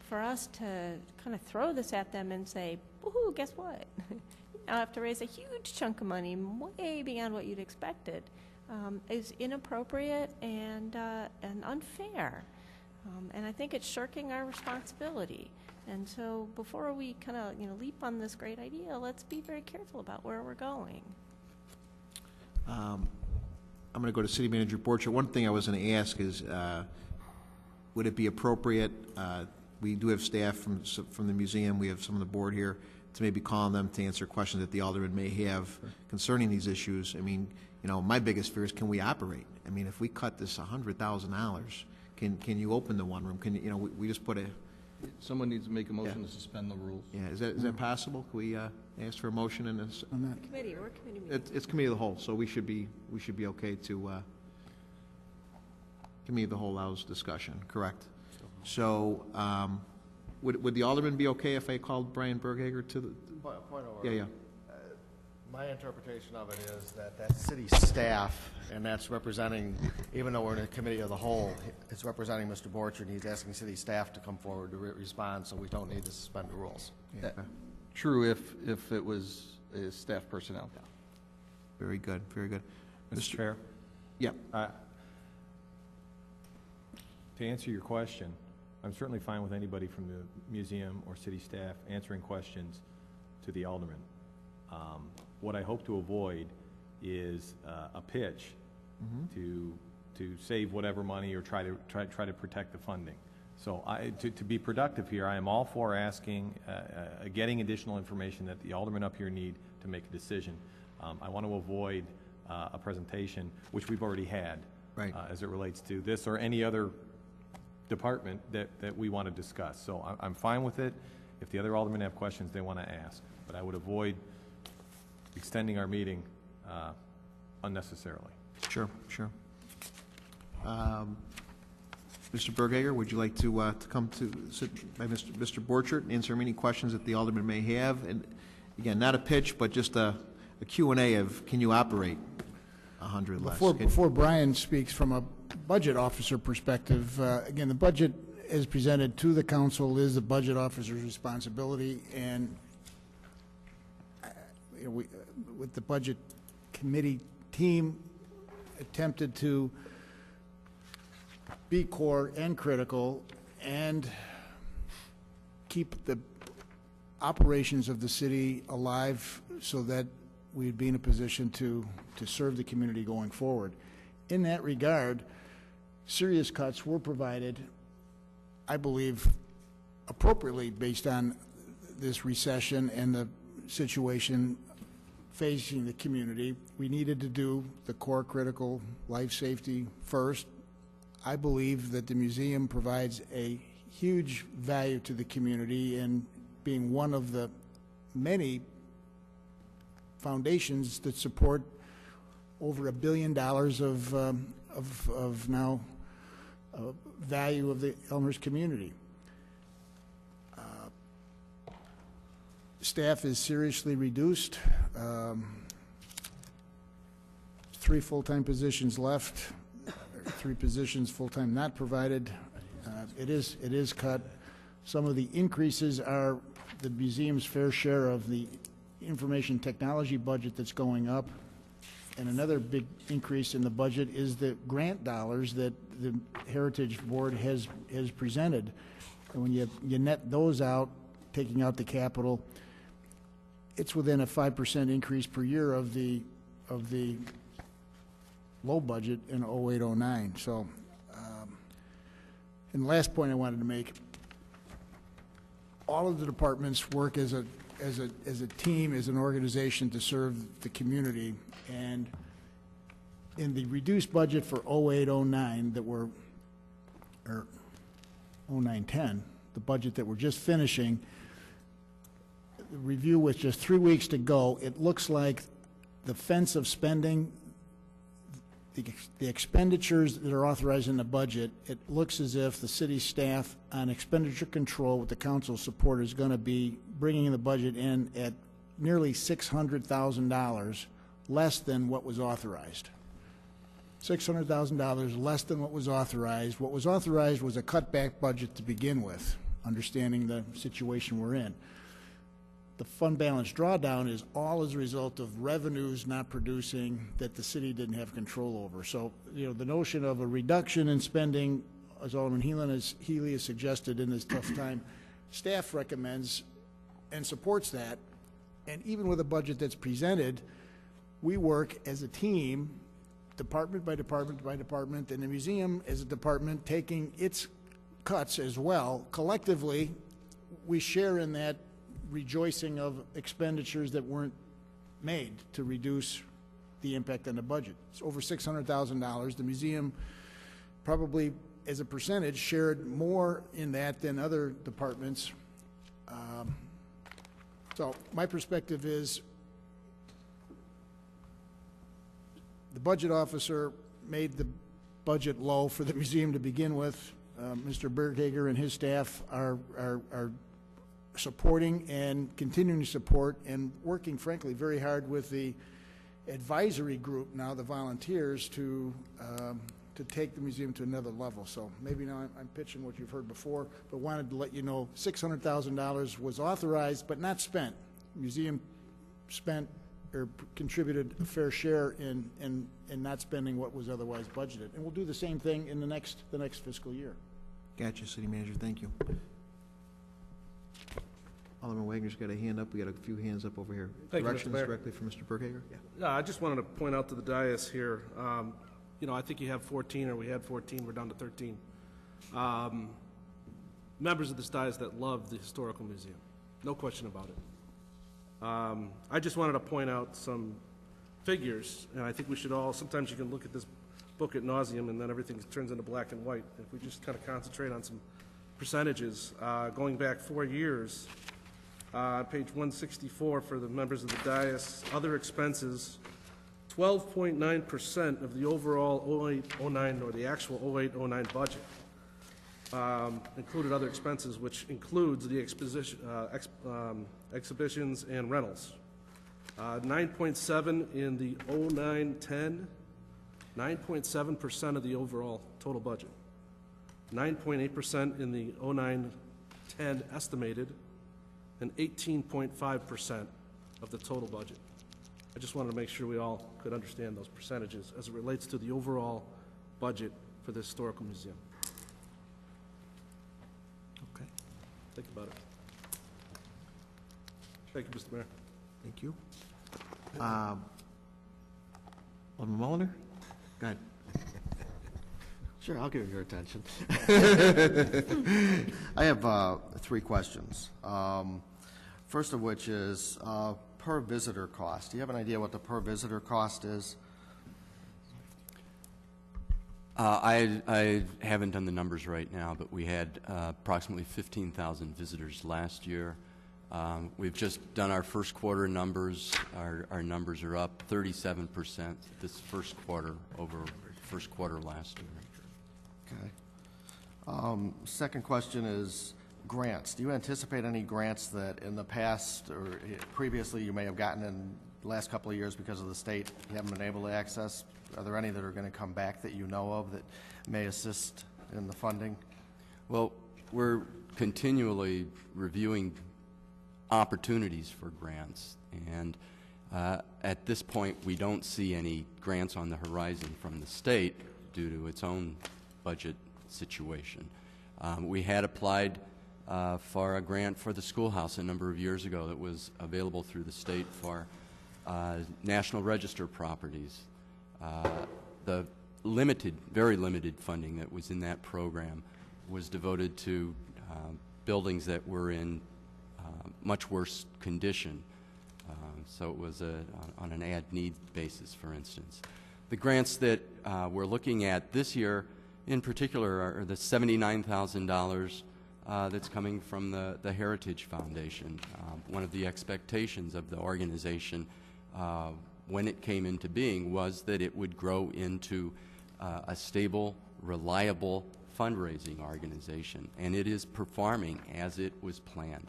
for us to kind of throw this at them and say, woohoo, guess what? I'll have to raise a huge chunk of money, way beyond what you'd expected, is inappropriate and unfair. And I think it's shirking our responsibility. And so before we kind of leap on this great idea, let's be very careful about where we're going. I'm going to go to City Manager Borchardt. One thing I was going to ask is, would it be appropriate, we do have staff from the museum, we have some of the board here, to maybe call on them to answer questions that the alderman may have concerning these issues. I mean, my biggest fear is, can we operate? I mean, if we cut this $100,000, can you open the one room? Can we just put a... Someone needs to make a motion to suspend the rules. Yeah, is that possible? Can we ask for a motion on this? Committee or committee meeting? It's committee of the whole, so we should be okay to, committee of the whole allows discussion, correct? So, would the alderman be okay if I called Brian Berghager to the... Point of Yeah, order. yeah. My interpretation of it is that that city staff, and that's representing, even though we're in a committee of the whole, it's representing Mr. Borchard, and he's asking city staff to come forward to respond, so we don't need to suspend the rules. True if it was staff personnel. Very good, very good. Mr. Chair? Yeah. To answer your question, I'm certainly fine with anybody from the museum or city staff answering questions to the alderman. What I hope to avoid is a pitch to save whatever money or try to protect the funding. So to be productive here, I am all for asking, getting additional information that the aldermen up here need to make a decision. I want to avoid a presentation, which we've already had, right, as it relates to this or any other department that we want to discuss. So I'm fine with it. If the other aldermen have questions they want to ask, but I would avoid extending our meeting unnecessarily. Sure, sure. Mr. Berghager, would you like to come to sit by Mr. Borchert and answer any questions that the alderman may have? And again, not a pitch, but just a Q&A of can you operate 100 less? Before Brian speaks from a budget officer perspective, again, the budget as presented to the council is the budget officer's responsibility, and with the budget committee team attempted to be core and critical and keep the operations of the city alive so that we'd be in a position to serve the community going forward. In that regard, serious cuts were provided, I believe, appropriately based on this recession and the situation facing the community. We needed to do the core critical life safety first. I believe that the museum provides a huge value to the community in being one of the many foundations that support over $1 billion of now value of the Elmhurst community. Staff is seriously reduced. 3 full-time positions left, 3 positions full-time not provided. It is cut. Some of the increases are the museum's fair share of the information technology budget that's going up. And another big increase in the budget is the grant dollars that the Heritage Board has presented. And when you net those out, taking out the capital, it's within a 5% increase per year of the low budget in 08-09. So, and the last point I wanted to make, all of the departments work as a team, as an organization to serve the community. And in the reduced budget for 08-09 that we're, or 09-10, the budget that we're just finishing, the review with just 3 weeks to go, it looks like the fence of spending, the expenditures that are authorized in the budget, it looks as if the city staff on expenditure control with the council support is going to be bringing the budget in at nearly $600,000 less than what was authorized. $600,000 less than what was authorized. What was authorized was a cutback budget to begin with, understanding the situation we're in. The fund balance drawdown is all as a result of revenues not producing that the city didn't have control over. So, you know, the notion of a reduction in spending, as Alderman Healy has suggested in this tough time, staff recommends and supports that. And even with a budget that's presented, we work as a team, department by department by department, and the museum as a department taking its cuts as well. Collectively, we share in that rejoicing of expenditures that weren't made to reduce the impact on the budget. It's over $600,000. The museum probably, as a percentage, shared more in that than other departments. So my perspective is the budget officer made the budget low for the museum to begin with. Mr. Berghager and his staff are supporting and continuing to support and working, frankly, very hard with the advisory group now, the volunteers, to take the museum to another level. So maybe now I'm pitching what you've heard before, but wanted to let you know $600,000 was authorized but not spent. Museum spent or contributed a fair share in not spending what was otherwise budgeted. And we'll do the same thing in the next fiscal year. Gotcha, City Manager, thank you. Alderman Wagner's got a hand up. We got a few hands up over here. Thank you, Mr. Directions Mayor. directly from Mr. Burkhager? Yeah. Yeah, I just wanted to point out to the dais here, you know, I think you have 14, or we had 14, we're down to 13. Members of this dais that love the Historical Museum, no question about it. I just wanted to point out some figures, and I think we should all, sometimes you can look at this book at nauseum and then everything turns into black and white. If we just kind of concentrate on some percentages, going back 4 years, page 164 for the members of the dais, other expenses, 12.9% of the overall 08-09, or the actual 08-09 budget, included other expenses, which includes the exhibitions and rentals. 9.7 in the 09-10, 9.7% of the overall total budget. 9.8% in the 09-10 estimated, and 18.5% of the total budget. I just wanted to make sure we all could understand those percentages as it relates to the overall budget for the Historical Museum. Okay. Think about it. Thank you, Mr. Mayor. Thank you. Alderman Mulliner? Go ahead. Sure, I'll give you your attention. I have 3 questions. First of which is per visitor cost. Do you have an idea what the per visitor cost is? I haven't done the numbers right now, but we had approximately 15,000 visitors last year. We've just done our first quarter numbers. Our numbers are up 37% this first quarter over first quarter last year. Okay. Second question is grants. Do you anticipate any grants that in the past or previously you may have gotten in the last couple of years because of the state you haven't been able to access? Are there any that are going to come back that you know of that may assist in the funding? Well, we're continually reviewing opportunities for grants, and at this point we don't see any grants on the horizon from the state due to its own budget situation. We had applied for a grant for the schoolhouse a number of years ago that was available through the state for National Register properties. The limited, very limited funding that was in that program was devoted to buildings that were in much worse condition. So it was on an ad-need basis, for instance. The grants that we're looking at this year in particular are the $79,000 that's coming from the Heritage Foundation. One of the expectations of the organization when it came into being was that it would grow into a stable, reliable fundraising organization, and it is performing as it was planned.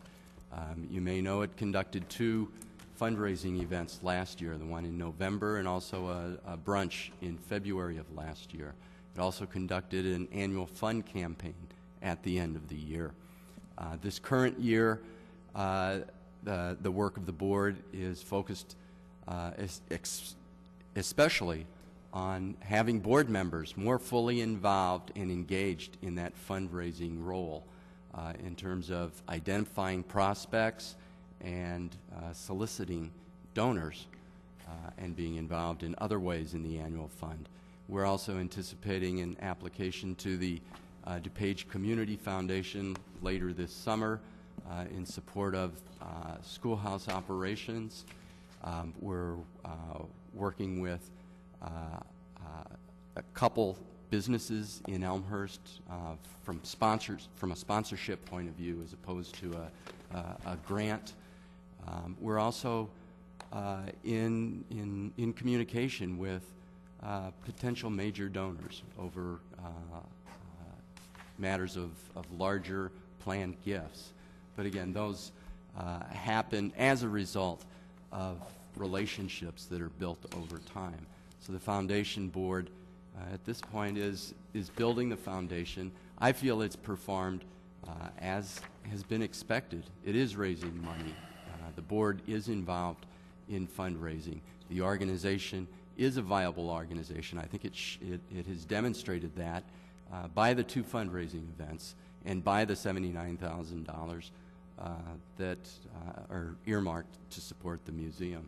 You may know it conducted 2 fundraising events last year, the one in November and also a brunch in February of last year. It also conducted an annual fund campaign at the end of the year. This current year, the work of the board is focused especially on having board members more fully involved and engaged in that fundraising role in terms of identifying prospects and soliciting donors and being involved in other ways in the annual fund. We're also anticipating an application to the DuPage Community Foundation later this summer in support of schoolhouse operations. We're working with a couple businesses in Elmhurst from a sponsorship point of view as opposed to a grant. We're also in communication with potential major donors over matters of larger planned gifts. But again, those happen as a result of relationships that are built over time. So the foundation board at this point is building the foundation. I feel it's performed as has been expected. It is raising money. The board is involved in fundraising. The organization is a viable organization. I think it has demonstrated that by the 2 fundraising events and by the $79,000 that are earmarked to support the museum.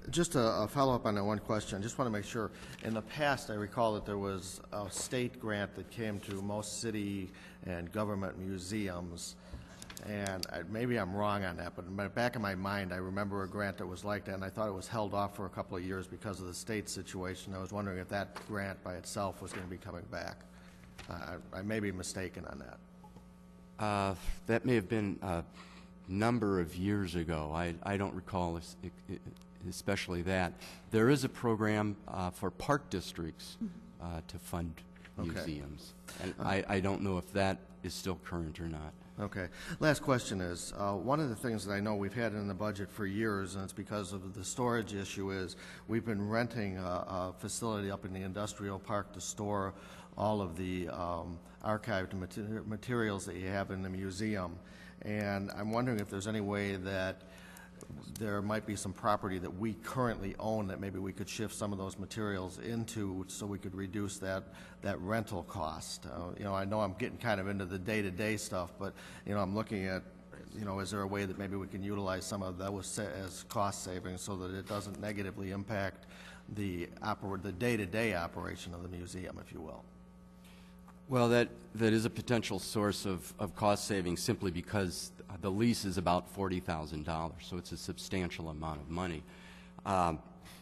Just a follow-up on that one question. I just want to make sure. In the past, I recall that there was a state grant that came to most city and government museums, and maybe I'm wrong on that, but in the back of my mind, I remember a grant that was like that, and I thought it was held off for a couple of years because of the state situation. I was wondering if that grant by itself was going to be coming back. I may be mistaken on that. That may have been a number of years ago. I don't recall especially that. There is a program for park districts to fund museums. And I don't know if that is still current or not. Okay. Last question is, one of the things that I know we've had in the budget for years, and it's because of the storage issue, is we've been renting a facility up in the industrial park to store all of the archived materials that you have in the museum. And I'm wondering if there's any way that there might be some property that we currently own that maybe we could shift some of those materials into so we could reduce that rental cost. You know, I know I'm getting kind of into the day-to-day stuff, but, you know, I'm looking at, you know, is there a way that maybe we can utilize some of those as cost savings so that it doesn't negatively impact the day-to-day operation of the museum, if you will? Well, that is a potential source of cost savings simply because the lease is about $40,000, so it's a substantial amount of money.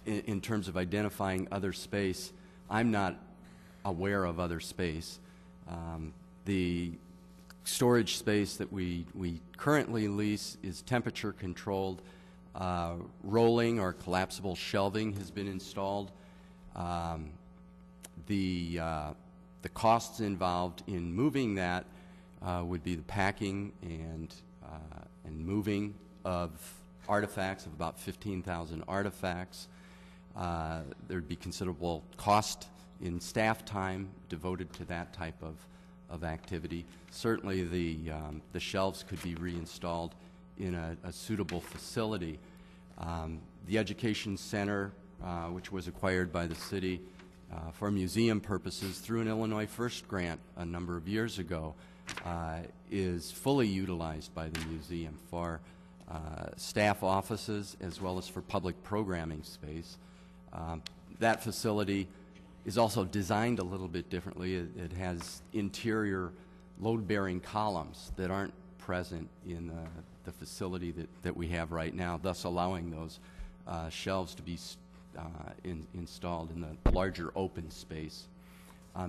In terms of identifying other space, I'm not aware of other space. The storage space that we currently lease is temperature controlled. Rolling or collapsible shelving has been installed. The costs involved in moving that would be the packing and moving of artifacts, of about 15,000 artifacts. There'd be considerable cost in staff time devoted to that type of activity. Certainly the shelves could be reinstalled in a suitable facility. The Education Center, which was acquired by the city for museum purposes through an Illinois First grant a number of years ago, is fully utilized by the museum for staff offices as well as for public programming space. That facility is also designed a little bit differently. It has interior load-bearing columns that aren't present in the facility that we have right now, thus allowing those shelves to be installed in the larger open space.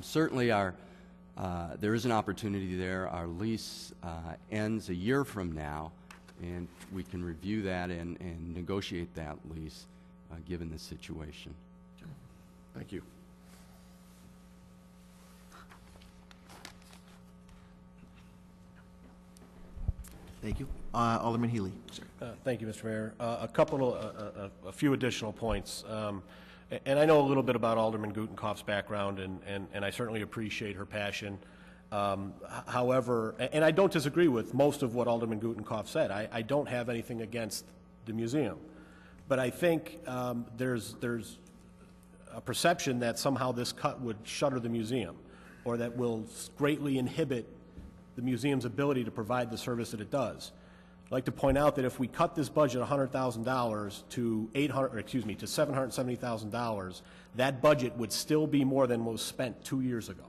Certainly there is an opportunity there. Our lease ends a year from now, and we can review that and negotiate that lease given the situation. Thank you. Thank you. Alderman Healy. Thank you, Mr. Mayor. A few additional points. And I know a little bit about Alderman Gutenkopf's background, and I certainly appreciate her passion. However, and I don't disagree with most of what Alderman Gutenkopf said. I don't have anything against the museum. But I think there's a perception that somehow this cut would shutter the museum, or that will greatly inhibit the museum's ability to provide the service that it does. I'd like to point out that if we cut this budget $100,000 to $770,000, that budget would still be more than was spent 2 years ago.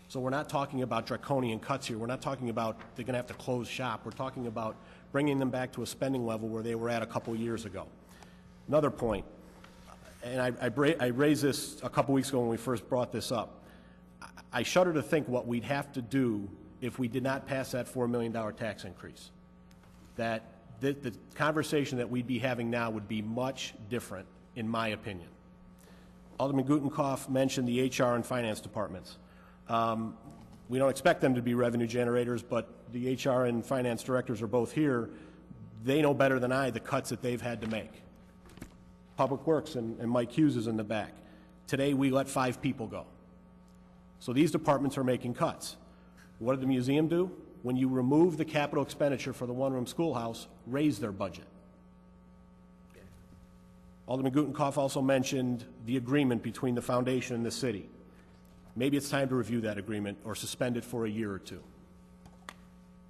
So we're not talking about draconian cuts here. We're not talking about they're going to have to close shop. We're talking about bringing them back to a spending level where they were at a couple years ago. Another point, and I raised this a couple weeks ago when we first brought this up. I shudder to think what we'd have to do if we did not pass that $4 million tax increase. That the conversation that we'd be having now would be much different, in my opinion. Alderman Gutenkopf mentioned the HR and finance departments. We don't expect them to be revenue generators, but the HR and finance directors are both here. They know better than I the cuts that they've had to make. Public Works and Mike Hughes is in the back. Today, we let 5 people go. So these departments are making cuts. What did the museum do? When you remove the capital expenditure for the one-room schoolhouse, raise their budget. Alderman Gutenkopf also mentioned the agreement between the foundation and the city. Maybe it's time to review that agreement or suspend it for a year or two.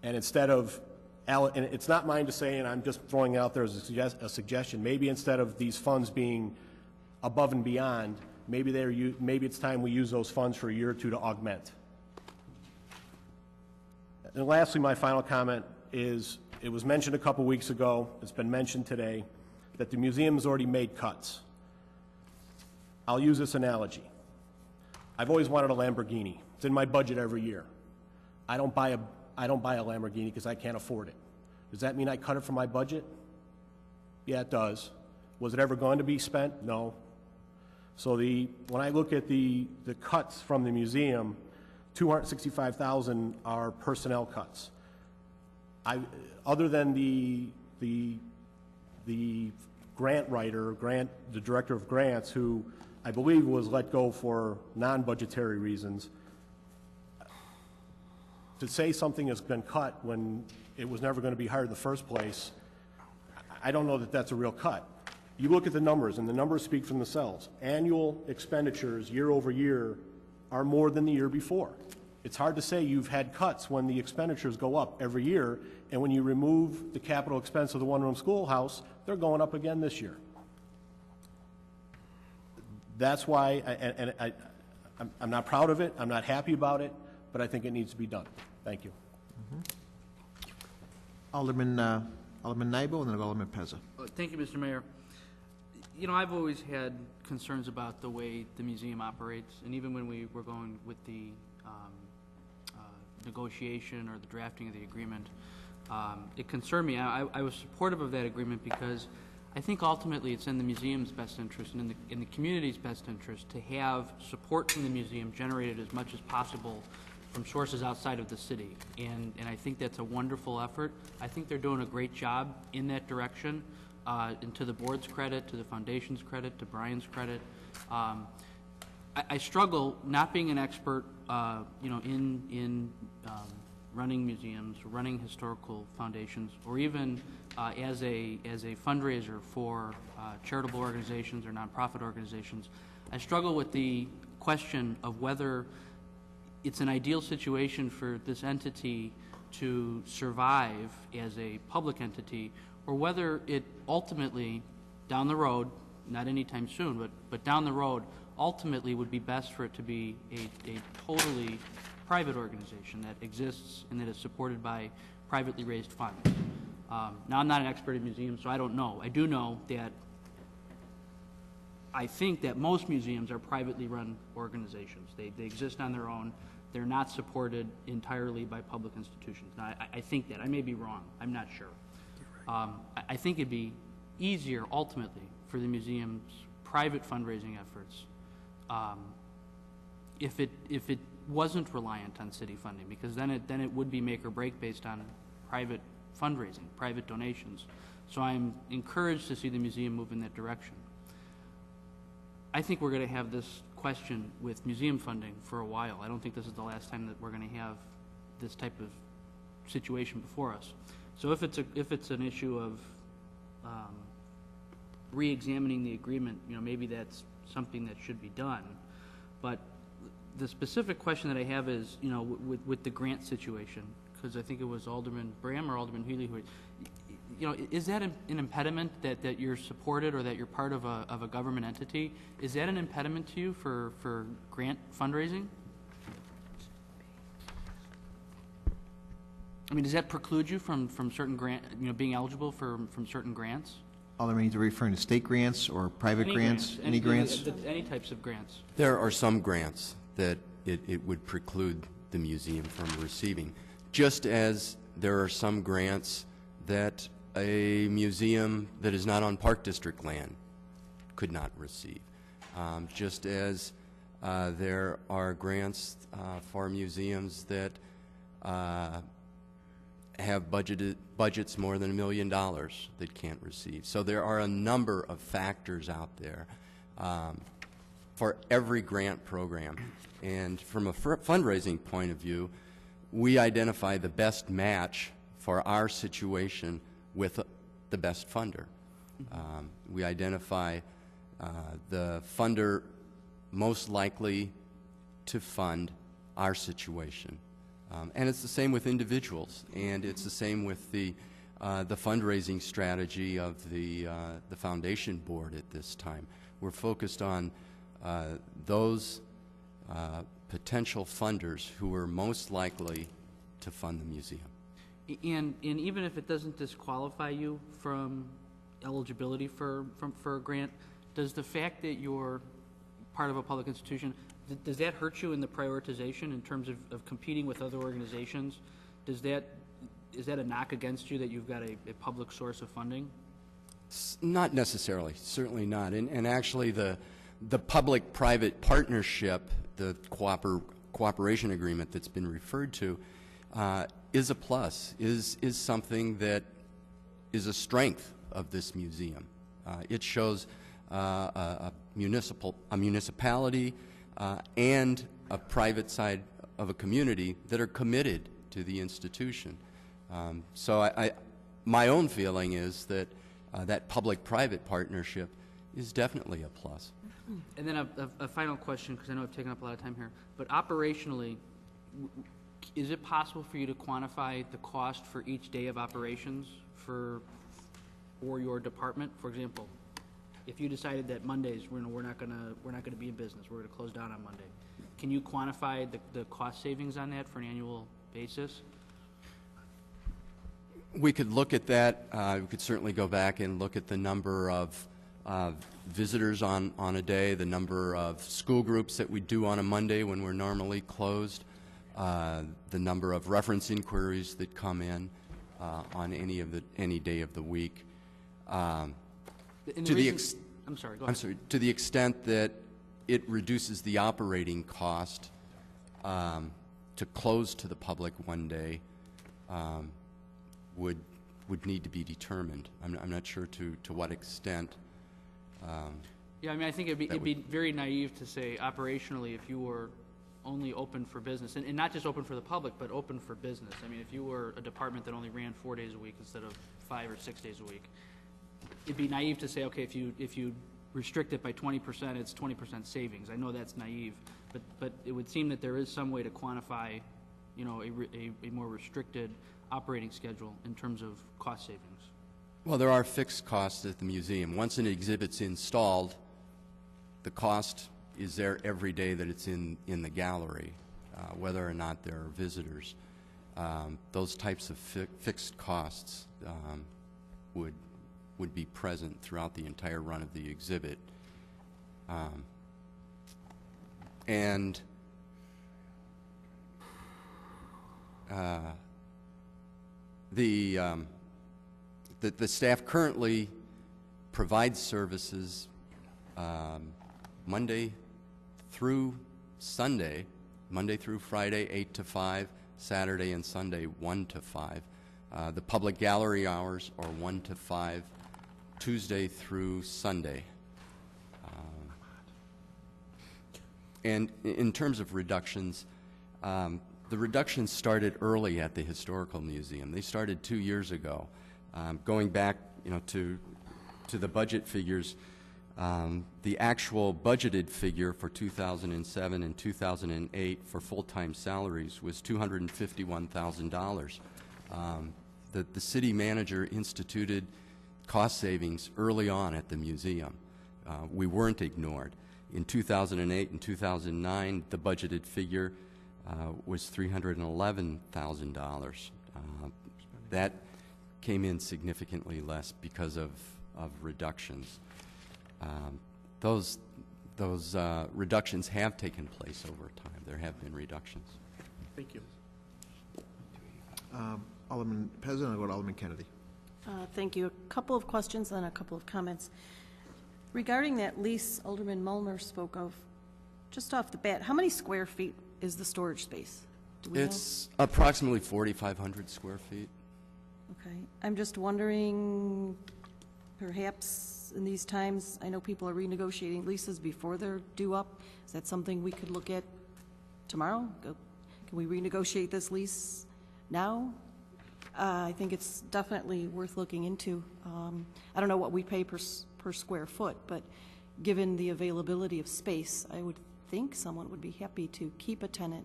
And instead of, and it's not mine to say, and I'm just throwing it out there as a suggestion, maybe instead of these funds being above and beyond, maybe it's time we use those funds for a year or two to augment. And lastly, my final comment is, it was mentioned a couple weeks ago, it's been mentioned today, that the museum's already made cuts. I'll use this analogy. I've always wanted a Lamborghini. It's in my budget every year. I don't buy a Lamborghini because I can't afford it. Does that mean I cut it from my budget? Yeah, it does. Was it ever going to be spent? No. So when I look at the cuts from the museum, $265,000 are personnel cuts. Other than the grant writer, the director of grants, who I believe was let go for non-budgetary reasons, to say something has been cut when it was never going to be hired in the first place, I don't know that that's a real cut. You look at the numbers, and the numbers speak for themselves. Annual expenditures year over year are more than the year before. It's hard to say you've had cuts when the expenditures go up every year, and when you remove the capital expense of the one-room schoolhouse, they're going up again this year. That's why, I'm not proud of it, I'm not happy about it, but I think it needs to be done. Thank you. Alderman Nybo and then Alderman Pezza. Thank you, Mr. Mayor. You know, I've always had concerns about the way the museum operates, and even when we were going with the negotiation or the drafting of the agreement, it concerned me. I was supportive of that agreement because I think ultimately it's in the museum's best interest and in the community's best interest to have support from the museum generated as much as possible from sources outside of the city. And I think that's a wonderful effort. I think they're doing a great job in that direction. And to the board's credit, to the foundation's credit, to Brian's credit. I struggle, not being an expert, in running museums, running historical foundations, or even as a fundraiser for charitable organizations or nonprofit organizations. I struggle with the question of whether it's an ideal situation for this entity to survive as a public entity, or whether it ultimately, down the road, not anytime soon, but down the road, ultimately would be best for it to be a totally private organization that exists and that is supported by privately raised funds. Now, I'm not an expert in museums, so I don't know. I do know that I think that most museums are privately run organizations. They exist on their own. They're not supported entirely by public institutions. Now, I think that. I may be wrong. I'm not sure. I think it'd be easier, ultimately, for the museum's private fundraising efforts if it wasn't reliant on city funding, because then it would be make or break based on private fundraising, private donations. So I'm encouraged to see the museum move in that direction. I think we're going to have this question with museum funding for a while. I don't think this is the last time that we're going to have this type of situation before us. So if it's an issue of re-examining the agreement, maybe that's something that should be done. But the specific question that I have is, with the grant situation, because I think it was Alderman Bram or Alderman Healy who, is that an impediment that you're supported or that you're part of a government entity? Is that an impediment to you for grant fundraising? I mean, does that preclude you from certain grant, being eligible from certain grants? Alderman, you're referring to state grants or private grants? Any grants? Any types of grants. There are some grants that it would preclude the museum from receiving, just as there are some grants that a museum that is not on Park District land could not receive. Just as There are grants for museums that have budgets more than $1 million that can't receive. So there are a number of factors out there for every grant program. And from a fundraising point of view, we identify the best match for our situation with the best funder. We identify the funder most likely to fund our situation. And it's the same with individuals, and it's the same with the fundraising strategy of the foundation board at this time. We're focused on those potential funders who are most likely to fund the museum. And even if it doesn't disqualify you from eligibility for a grant, does the fact that you're part of a public institution, does that hurt you in the prioritization in terms of competing with other organizations? Is that a knock against you that you've got a public source of funding? Not necessarily, certainly not. And actually the public-private partnership, the cooperation agreement that's been referred to, is a plus, is something that is a strength of this museum. It shows a municipality and a private side of a community that are committed to the institution. So my own feeling is that that public-private partnership is definitely a plus. And then a final question, because I know I've taken up a lot of time here, but operationally, is it possible for you to quantify the cost for each day of operations for your department? For example, if you decided that Mondays we're not going to be in business, we're going to close down on Monday, can you quantify the cost savings on that for an annual basis? We could look at that. We could certainly go back and look at the number of visitors on a day, the number of school groups that we do on a Monday when we're normally closed, the number of reference inquiries that come in on any day of the week. I'm sorry, go ahead. I'm sorry. To the extent that it reduces the operating cost to close to the public one day, would need to be determined. I'm not sure to what extent. Yeah, I mean, I think it'd be very naive to say operationally if you were only open for business, and not just open for the public, but open for business. I mean, if you were a department that only ran 4 days a week instead of 5 or 6 days a week, it'd be naive to say, okay, if you restrict it by 20%, it's 20% savings. I know that's naive, but it would seem that there is some way to quantify, you know, a more restricted operating schedule in terms of cost savings. Well, there are fixed costs at the museum. Once an exhibit's installed, the cost is there every day that it's in the gallery, whether or not there are visitors. Those types of fixed costs would be present throughout the entire run of the exhibit. And the staff currently provides services Monday through Sunday, Monday through Friday, 8 to 5, Saturday and Sunday, 1 to 5. The public gallery hours are 1 to 5, Tuesday through Sunday. And in terms of reductions, the reductions started early at the Historical Museum. They started 2 years ago. Going back, to the budget figures, the actual budgeted figure for 2007 and 2008 for full-time salaries was $251,000. The city manager instituted cost savings early on at the museum. We weren't ignored. In 2008 and 2009, the budgeted figure was $311,000. That came in significantly less because of reductions. Those reductions have taken place over time. There have been reductions. Thank you. Alderman Pezza, and I'll go to Alderman Kennedy. Thank you. A couple of questions and a couple of comments. Regarding that lease Alderman Mulner spoke of, just off the bat, how many square feet is the storage space? Do we know? It's approximately 4,500 square feet. Okay, I'm just wondering, perhaps in these times, I know people are renegotiating leases before they're due up. Is that something we could look at tomorrow? Can we renegotiate this lease now? I think it's definitely worth looking into. I don't know what we pay per square foot, but given the availability of space, I would think someone would be happy to keep a tenant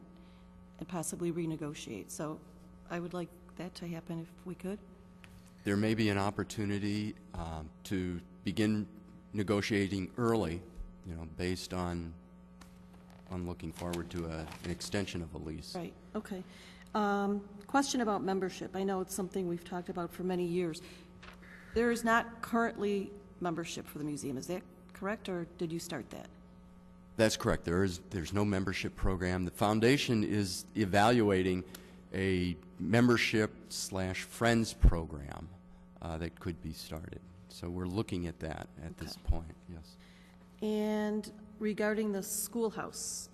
and possibly renegotiate. So I would like that to happen if we could. There may be an opportunity to begin negotiating early, based on looking forward to an extension of a lease. Right, okay. Question about membership. I know it's something we've talked about for many years. There is not currently membership for the museum. Is that correct, or did you start that? That's correct. There's no membership program. The foundation is evaluating a membership/friends program that could be started. So we're looking at that at this point, yes. And regarding the schoolhouse,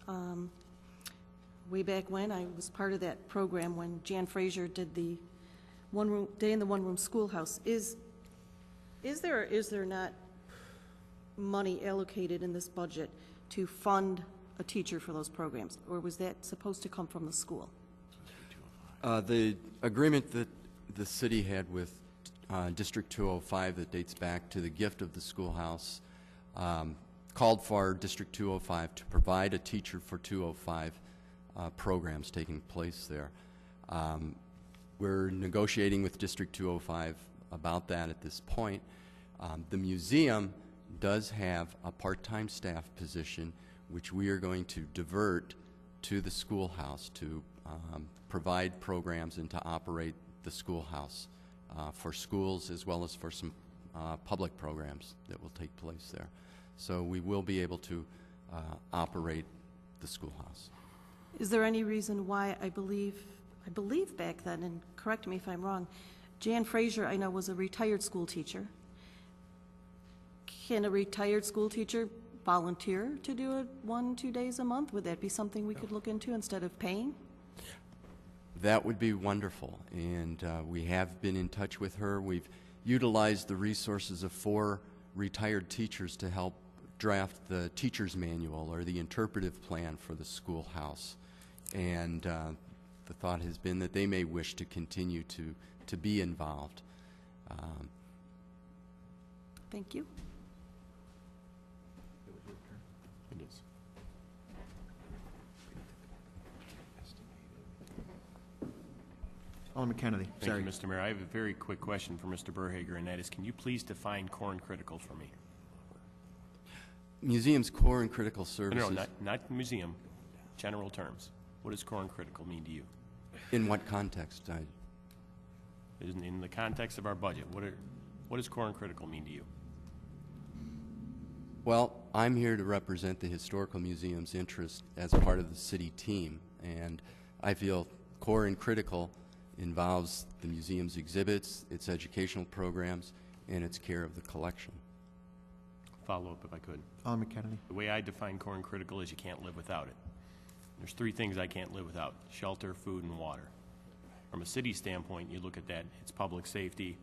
way back when, I was part of that program when Jan Frazier did the day in the one-room schoolhouse. Is there or is there not money allocated in this budget to fund a teacher for those programs, or was that supposed to come from the school? The agreement that the city had with District 205 that dates back to the gift of the schoolhouse called for District 205 to provide a teacher for 205 programs taking place there. We're negotiating with District 205 about that at this point. The museum does have a part-time staff position which we are going to divert to the schoolhouse to provide programs and to operate the schoolhouse for schools as well as for some public programs that will take place there. So we will be able to operate the schoolhouse. Is there any reason why I believe back then, and correct me if I'm wrong, Jan Frazier, I know, was a retired school teacher. Can a retired school teacher volunteer to do it 1-2 days a month? Would that be something we could look into instead of paying? That would be wonderful, and we have been in touch with her. We've utilized the resources of 4 retired teachers to help draft the teacher's manual or the interpretive plan for the schoolhouse. And the thought has been that they may wish to continue to be involved. Thank you. It is. Alderman Kennedy, sorry. Thank you, Mr. Mayor. I have a very quick question for Mr. Burhager, and that is, can you please define core and critical for me? Museum's core and critical services. No, not museum, general terms. What does core and critical mean to you? In what context? In the context of our budget, what does core and critical mean to you? Well, I'm here to represent the Historical Museum's interest as part of the city team, and I feel core and critical involves the museum's exhibits, its educational programs, and its care of the collection. Follow up if I could. Alderman Kennedy. The way I define core and critical is you can't live without it. There's 3 things I can't live without: shelter, food, and water. From a city standpoint, you look at that, it's public safety,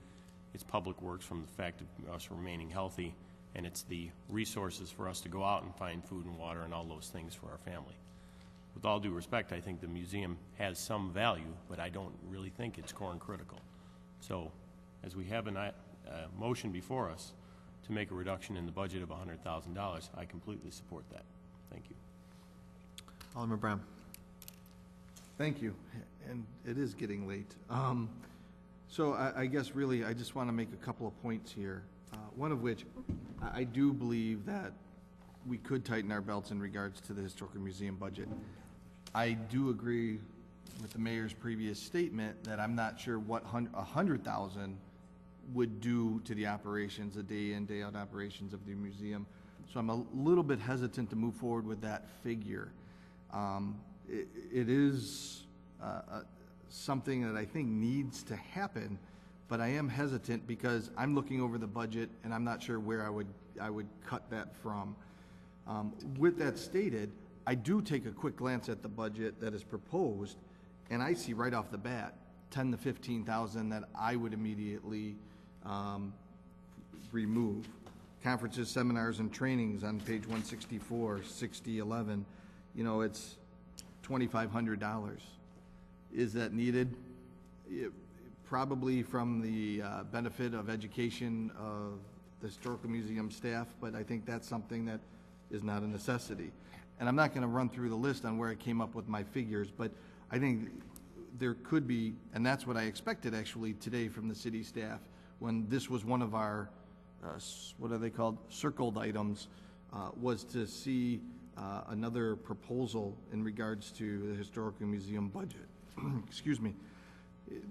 it's public works from the fact of us remaining healthy, and it's the resources for us to go out and find food and water and all those things for our family. With all due respect, I think the museum has some value, but I don't really think it's core and critical. So, as we have a motion before us to make a reduction in the budget of $100,000, I completely support that. Thank you. Alderman Brown. Thank you, and it is getting late. So I guess really I just want to make a couple of points here, one of which I do believe that we could tighten our belts in regards to the Historical Museum budget. I do agree with the mayor's previous statement that I'm not sure what $100,000 would do to the operations, the day in, day out operations of the museum. So I'm a little bit hesitant to move forward with that figure. It is something that I think needs to happen, but I am hesitant because I'm looking over the budget and I'm not sure where I would cut that from. With that stated, I do take a quick glance at the budget that is proposed, and I see right off the bat, 10 to 15,000 that I would immediately remove. Conferences, seminars, and trainings on page 164, 6011, you know, it's $2,500. Is that needed? Probably from the benefit of education of the Historical Museum staff, but I think that's something that is not a necessity. And I'm not going to run through the list on where I came up with my figures, but I think there could be, and that's what I expected actually today from the city staff, when this was one of our, what are they called, circled items, was to see another proposal in regards to the Historical Museum budget. Excuse me.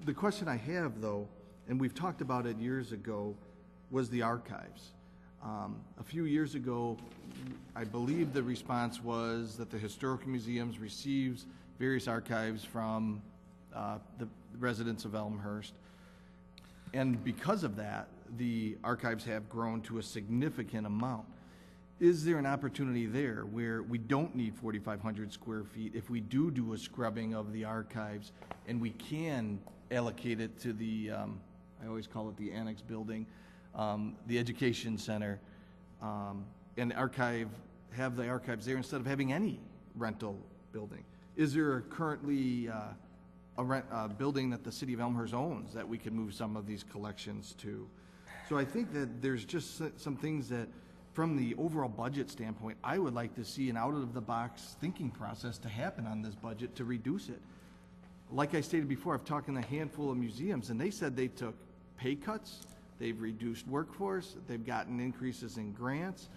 The question I have, though, and we've talked about it years ago, was the archives. A few years ago, I believe the response was that the Historical Museums receives various archives from the residents of Elmhurst. And because of that, the archives have grown to a significant amount. Is there an opportunity there where we don't need 4,500 square feet if we do a scrubbing of the archives and we can allocate it to the, I always call it the annex building, the education center, and have the archives there instead of having any rental building? Is there currently a building that the city of Elmhurst owns that we could move some of these collections to? So I think that there's just some things that, from the overall budget standpoint, I would like to see an out-of-the-box thinking process to happen on this budget to reduce it. Like I stated before, I've talked to a handful of museums, and they said they took pay cuts, they've reduced workforce, they've gotten increases in grants.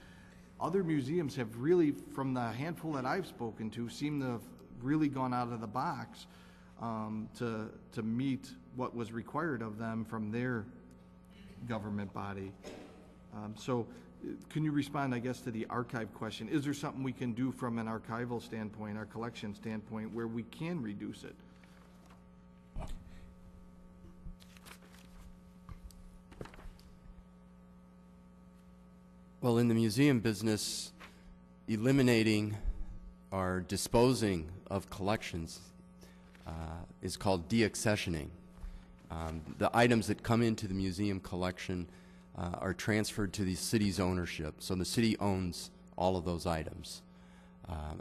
Other museums have really, from the handful that I've spoken to, seem to have really gone out of the box to meet what was required of them from their government body. So can you respond, I guess, to the archive question? Is there something we can do from an archival standpoint, our collection standpoint, where we can reduce it? Well, in the museum business, eliminating or disposing of collections is called deaccessioning. The items that come into the museum collection are transferred to the city's ownership. So the city owns all of those items.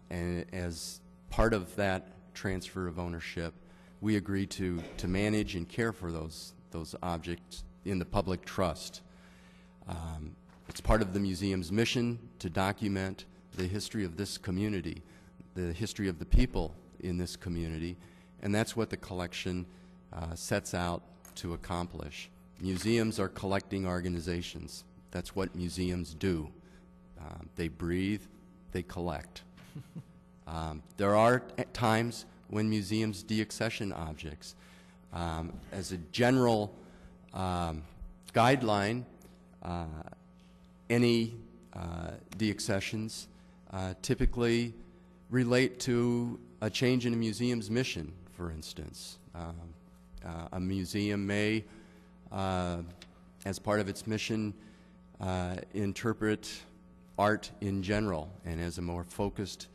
And as part of that transfer of ownership, we agree to manage and care for those objects in the public trust. It's part of the museum's mission to document the history of this community, the history of the people in this community, and that's what the collection sets out to accomplish. Museums are collecting organizations. That's what museums do. They breathe, they collect. There are times when museums deaccession objects. As a general guideline, any deaccessions typically relate to a change in a museum's mission, for instance. A museum may, as part of its mission, interpret art in general, and as a more focused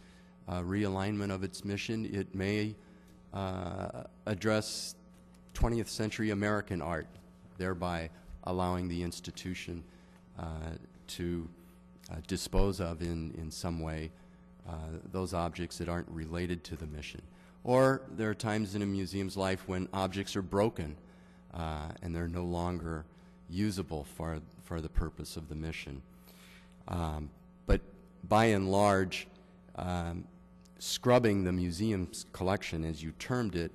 realignment of its mission, it may address 20th century American art, thereby allowing the institution to dispose of in some way those objects that aren't related to the mission. Or there are times in a museum's life when objects are broken and they're no longer usable for the purpose of the mission. But by and large, scrubbing the museum's collection, as you termed it,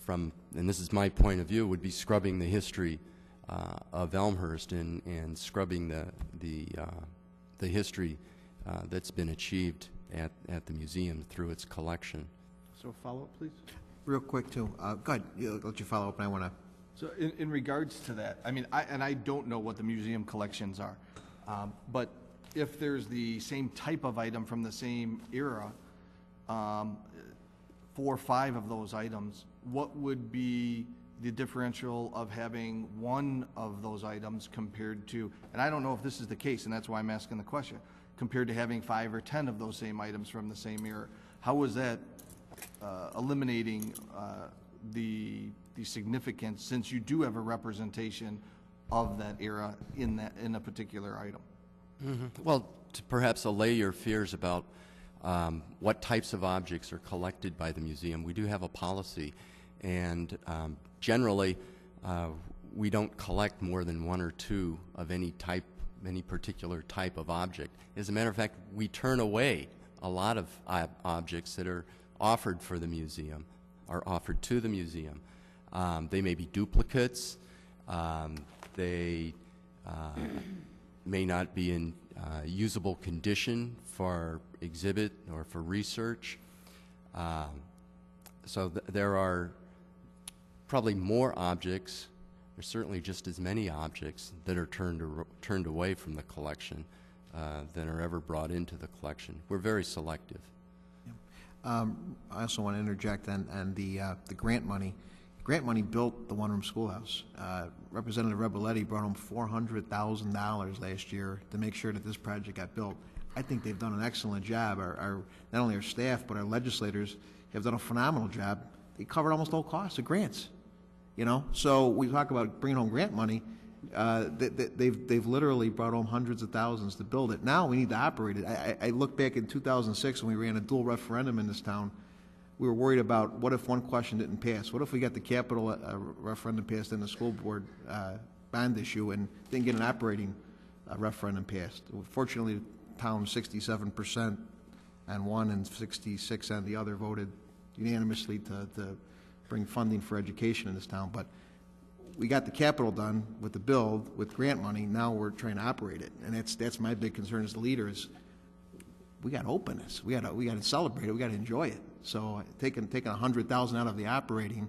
from, and this is my point of view, would be scrubbing the history of Elmhurst and scrubbing the history that's been achieved at the museum through its collection. So follow-up, please? Real quick, too. Go ahead. Let you follow up, and I want to... So in regards to that, I mean, I don't know what the museum collections are, but if there's the same type of item from the same era, 4 or 5 of those items, what would be the differential of having one of those items compared to, and I don't know if this is the case, and that's why I'm asking the question, compared to having 5 or 10 of those same items from the same era. How was that eliminating the significance, since you do have a representation of that era in a particular item? Well, to perhaps allay your fears about what types of objects are collected by the museum, we do have a policy, and generally we don't collect more than 1 or 2 of any particular type of object. As a matter of fact, we turn away a lot of objects that are offered for the museum, are offered to the museum. They may be duplicates. They may not be in usable condition for exhibit or for research. So there are probably more objects, there's certainly just as many objects that are turned away from the collection than are ever brought into the collection. We're very selective. I also want to interject on the grant money. Grant money built the one-room schoolhouse. Representative Rebelletti brought home $400,000 last year to make sure that this project got built. I think they've done an excellent job. Not only our staff, but our legislators have done a phenomenal job. They covered almost all costs of grants. You know, so we talk about bringing home grant money. They've literally brought home hundreds of thousands to build it. Now we need to operate it. I look back in 2006 when we ran a dual referendum in this town. We were worried about what if one question didn't pass? What if we got the capital referendum passed and the school board bond issue and didn't get an operating referendum passed? Fortunately, the town 67% on one and 66% on the other voted unanimously to bring funding for education in this town. But we got the capital done with the build, with grant money. Now we're trying to operate it, and that's my big concern as the leader. Is we got to open this. We got to celebrate it. We got to enjoy it. So taking $100,000 out of the operating,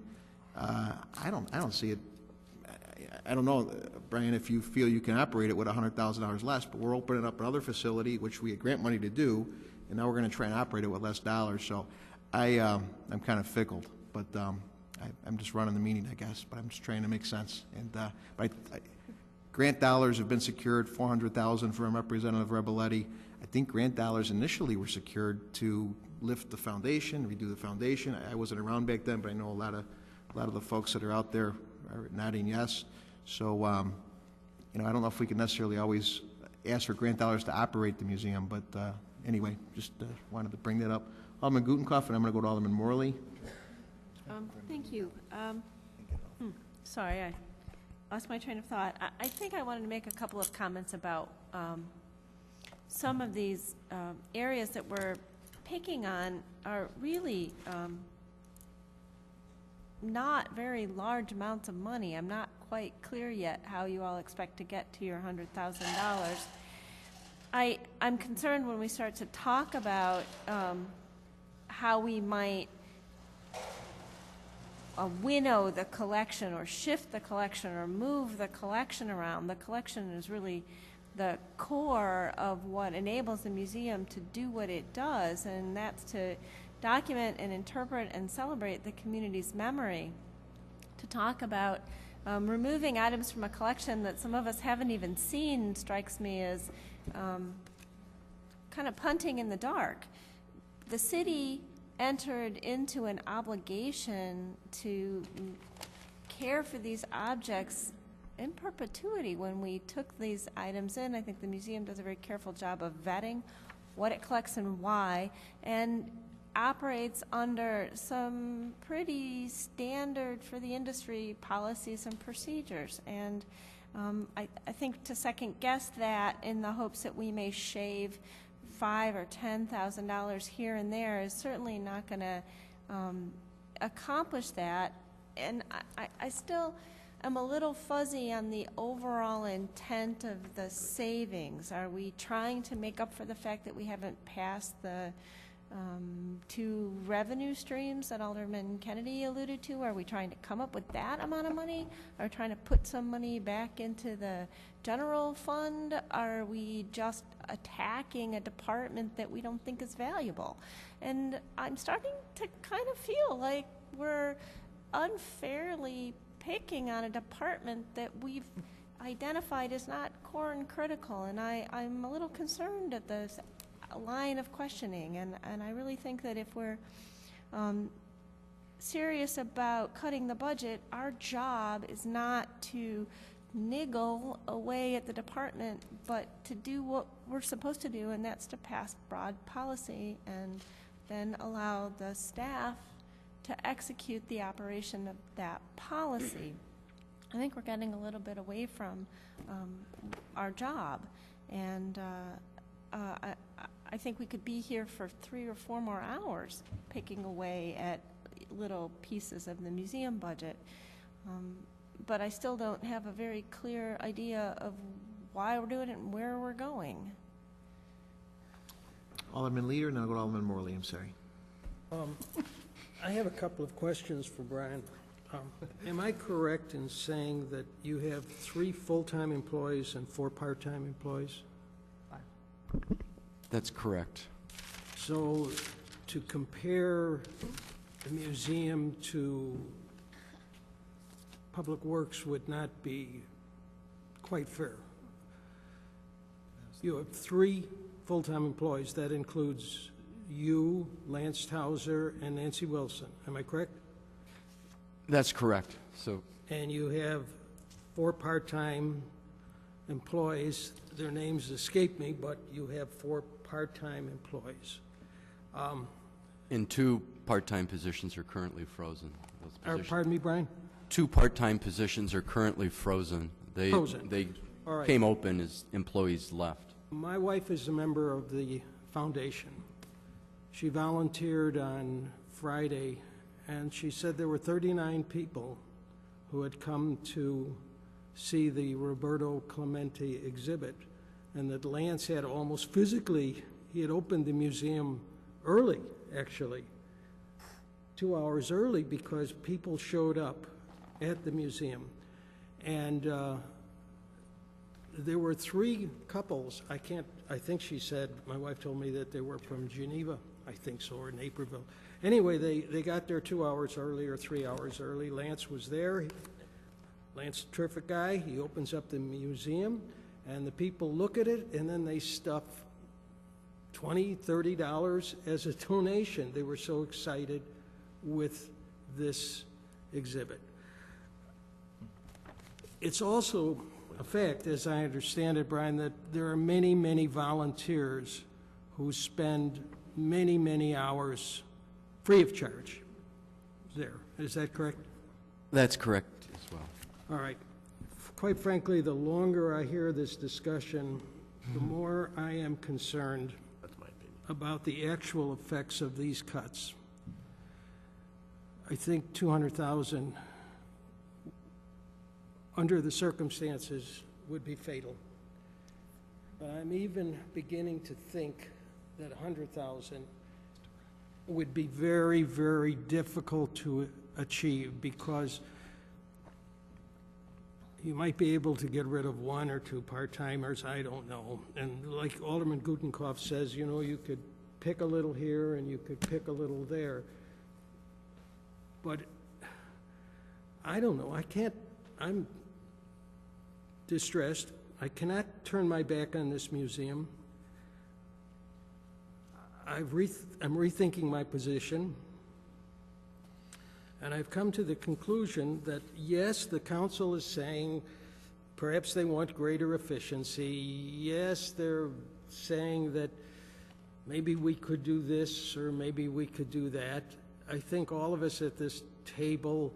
I don't see it. I don't know, Brian, if you feel you can operate it with $100,000 less, but we're opening up another facility, which we had grant money to do, and now we're going to try and operate it with less dollars. So I'm kind of fickled, but I'm just running the meeting, I guess, but I'm just trying to make sense. And grant dollars have been secured, $400,000 from Representative Rebelletti. I think grant dollars initially were secured to lift the foundation, redo the foundation. I wasn't around back then, but I know a lot of the folks that are out there are nodding yes. So, I don't know if we can necessarily always ask for grant dollars to operate the museum, but anyway, just wanted to bring that up. Alderman Gutenkopf, and I'm going to go to Alderman Morley. Thank you. Sorry, I lost my train of thought. I think I wanted to make a couple of comments about some of these areas that we're picking on are really not very large amounts of money. I'm not quite clear yet how you all expect to get to your $100,000. I'm concerned when we start to talk about how we might winnow the collection or shift the collection or move the collection around. The collection is really the core of what enables the museum to do what it does, and that's to document and interpret and celebrate the community's memory. To talk about removing items from a collection that some of us haven't even seen strikes me as kind of punting in the dark. The city entered into an obligation to care for these objects in perpetuity when we took these items in. I think the museum does a very careful job of vetting what it collects and why, and operates under some pretty standard for the industry policies and procedures. And I think to second guess that in the hopes that we may shave $5,000 or $10,000 here and there is certainly not going to accomplish that. And I still am a little fuzzy on the overall intent of the savings. Are we trying to make up for the fact that we haven't passed the 2 revenue streams that Alderman Kennedy alluded to? Are we trying to come up with that amount of money? Are we trying to put some money back into the general fund? Are we just attacking a department that we don't think is valuable? And I'm starting to kind of feel like we're unfairly picking on a department that we've identified as not core and critical, and I'm a little concerned at the line of questioning, and I really think that if we're serious about cutting the budget, our job is not to niggle away at the department, but to do what we're supposed to do, and that's to pass broad policy and then allow the staff to execute the operation of that policy. I think we're getting a little bit away from our job, and I think we could be here for 3 or 4 more hours picking away at little pieces of the museum budget. But I still don't have a very clear idea of why we're doing it and where we're going. Alderman Leader, and then I'll go to Alderman Morley, I'm sorry. I have a couple of questions for Brian. Am I correct in saying that you have 3 full-time employees and 4 part-time employees? That's correct. So to compare the museum to Public Works would not be quite fair. You have 3 full-time employees. That includes you, Lance Towser, and Nancy Wilson. Am I correct? That's correct. So, and you have 4 part-time employees. Their names escape me, but you have 4 part-time employees. and 2 part-time positions are currently frozen. Those positions- Pardon me, Brian? 2 part-time positions are currently frozen. Frozen. They All right. came open as employees left. My wife is a member of the foundation. She volunteered on Friday, and she said there were 39 people who had come to see the Roberto Clemente exhibit, and that Lance had almost physically, he had opened the museum early, actually, 2 hours early, because people showed up at the museum. And there were 3 couples. I think she said, my wife told me that they were from Geneva, I think so, or Naperville. Anyway, they got there 2 hours early or 3 hours early. Lance was there. Lance is a terrific guy. He opens up the museum, and the people look at it, and then they stuff $20, $30 as a donation. They were so excited with this exhibit. It's also a fact, as I understand it, Brian, that there are many, many volunteers who spend many, many hours free of charge there. Is that correct? That's correct as well. All right. Quite frankly, the longer I hear this discussion, the more I am concerned about the actual effects of these cuts. I think 200,000 under the circumstances would be fatal. But I'm even beginning to think that 100,000 would be very, very difficult to achieve, because you might be able to get rid of 1 or 2 part-timers, I don't know. And like Alderman Gutenkopf says, you know, you could pick a little here and you could pick a little there. But I don't know, I'm distressed. I cannot turn my back on this museum. I'm rethinking my position, and I've come to the conclusion that, yes, the council is saying perhaps they want greater efficiency. Yes, they're saying that maybe we could do this or maybe we could do that. I think all of us at this table,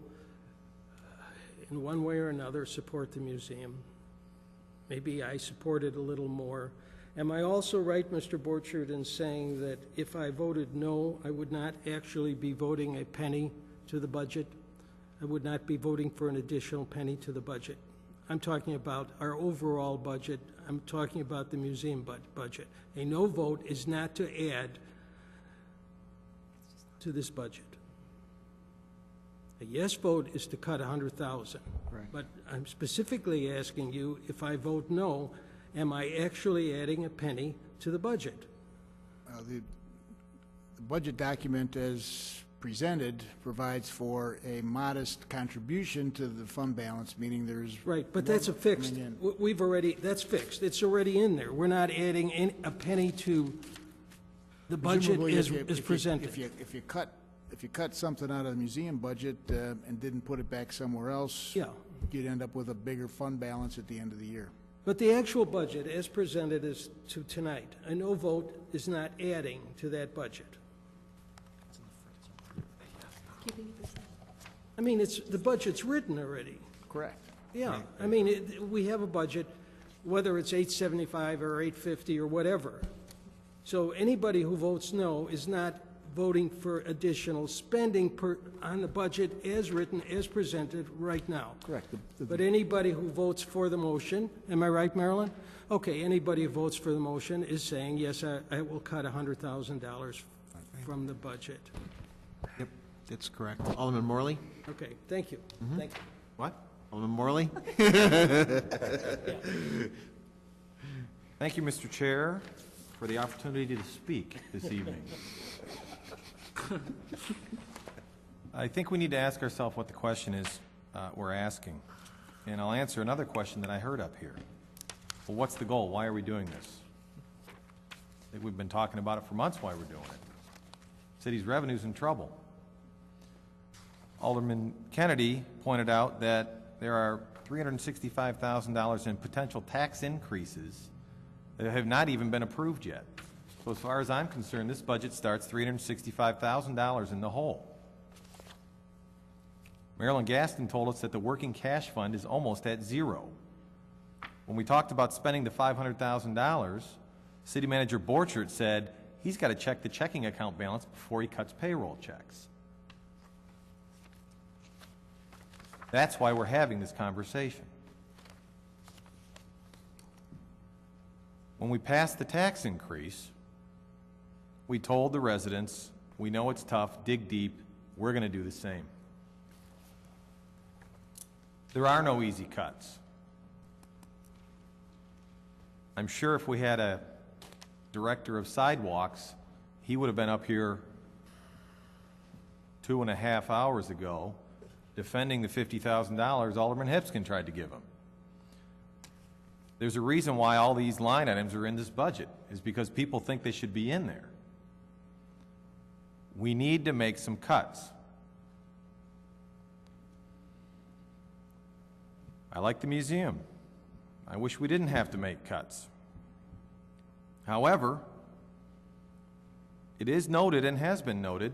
in one way or another, support the museum. Maybe I support it a little more. Am I also right, Mr. Borchert, in saying that if I voted no, I would not actually be voting a penny to the budget? I would not be voting for an additional penny to the budget. I'm talking about our overall budget. I'm talking about the museum budget. A no vote is not to add to this budget. A yes vote is to cut 100,000. Correct. But I'm specifically asking you, if I vote no, am I actually adding a penny to the budget? The budget document, as presented provides for a modest contribution to the fund balance, meaning there's... Right, but that's a fixed, we've already, that's fixed. It's already in there. We're not adding a penny to the budget Presumably, as presented. If you cut something out of the museum budget and didn't put it back somewhere else, Yeah. you'd end up with a bigger fund balance at the end of the year. But the actual budget, as presented as to tonight, a no vote is not adding to that budget. I mean, the budget's written already. Correct. Yeah, I mean, we have a budget, whether it's 875 or 850 or whatever. So anybody who votes no is not voting for additional spending on the budget as written, as presented right now. Correct. But anybody who votes for the motion, am I right, Marilyn? Okay, anybody who votes for the motion is saying, yes, I will cut $100,000 from the budget. Yep, that's correct. Alderman Morley? Okay, thank you. Thank you. What? Alderman Morley? Thank you, Mr. Chair, for the opportunity to speak this evening. I think we need to ask ourselves what the question is we're asking. And I'll answer another question that I heard up here. Well, what's the goal? Why are we doing this? I think we've been talking about it for months, why we're doing it. City's revenue's in trouble. Alderman Kennedy pointed out that there are $365,000 in potential tax increases that have not even been approved yet. So as far as I'm concerned, this budget starts $365,000 in the hole. Marilyn Gaston told us that the working cash fund is almost at zero. When we talked about spending the $500,000, City Manager Borchert said he's got to check the checking account balance before he cuts payroll checks. That's why we're having this conversation. When we passed the tax increase, we told the residents, we know it's tough, dig deep, we're going to do the same. There are no easy cuts. I'm sure if we had a director of sidewalks, he would have been up here 2.5 hours ago defending the $50,000 Alderman Hipskin tried to give him. There's a reason why all these line items are in this budget, is because people think they should be in there. We need to make some cuts. I like the museum. I wish we didn't have to make cuts. However, it is noted and has been noted,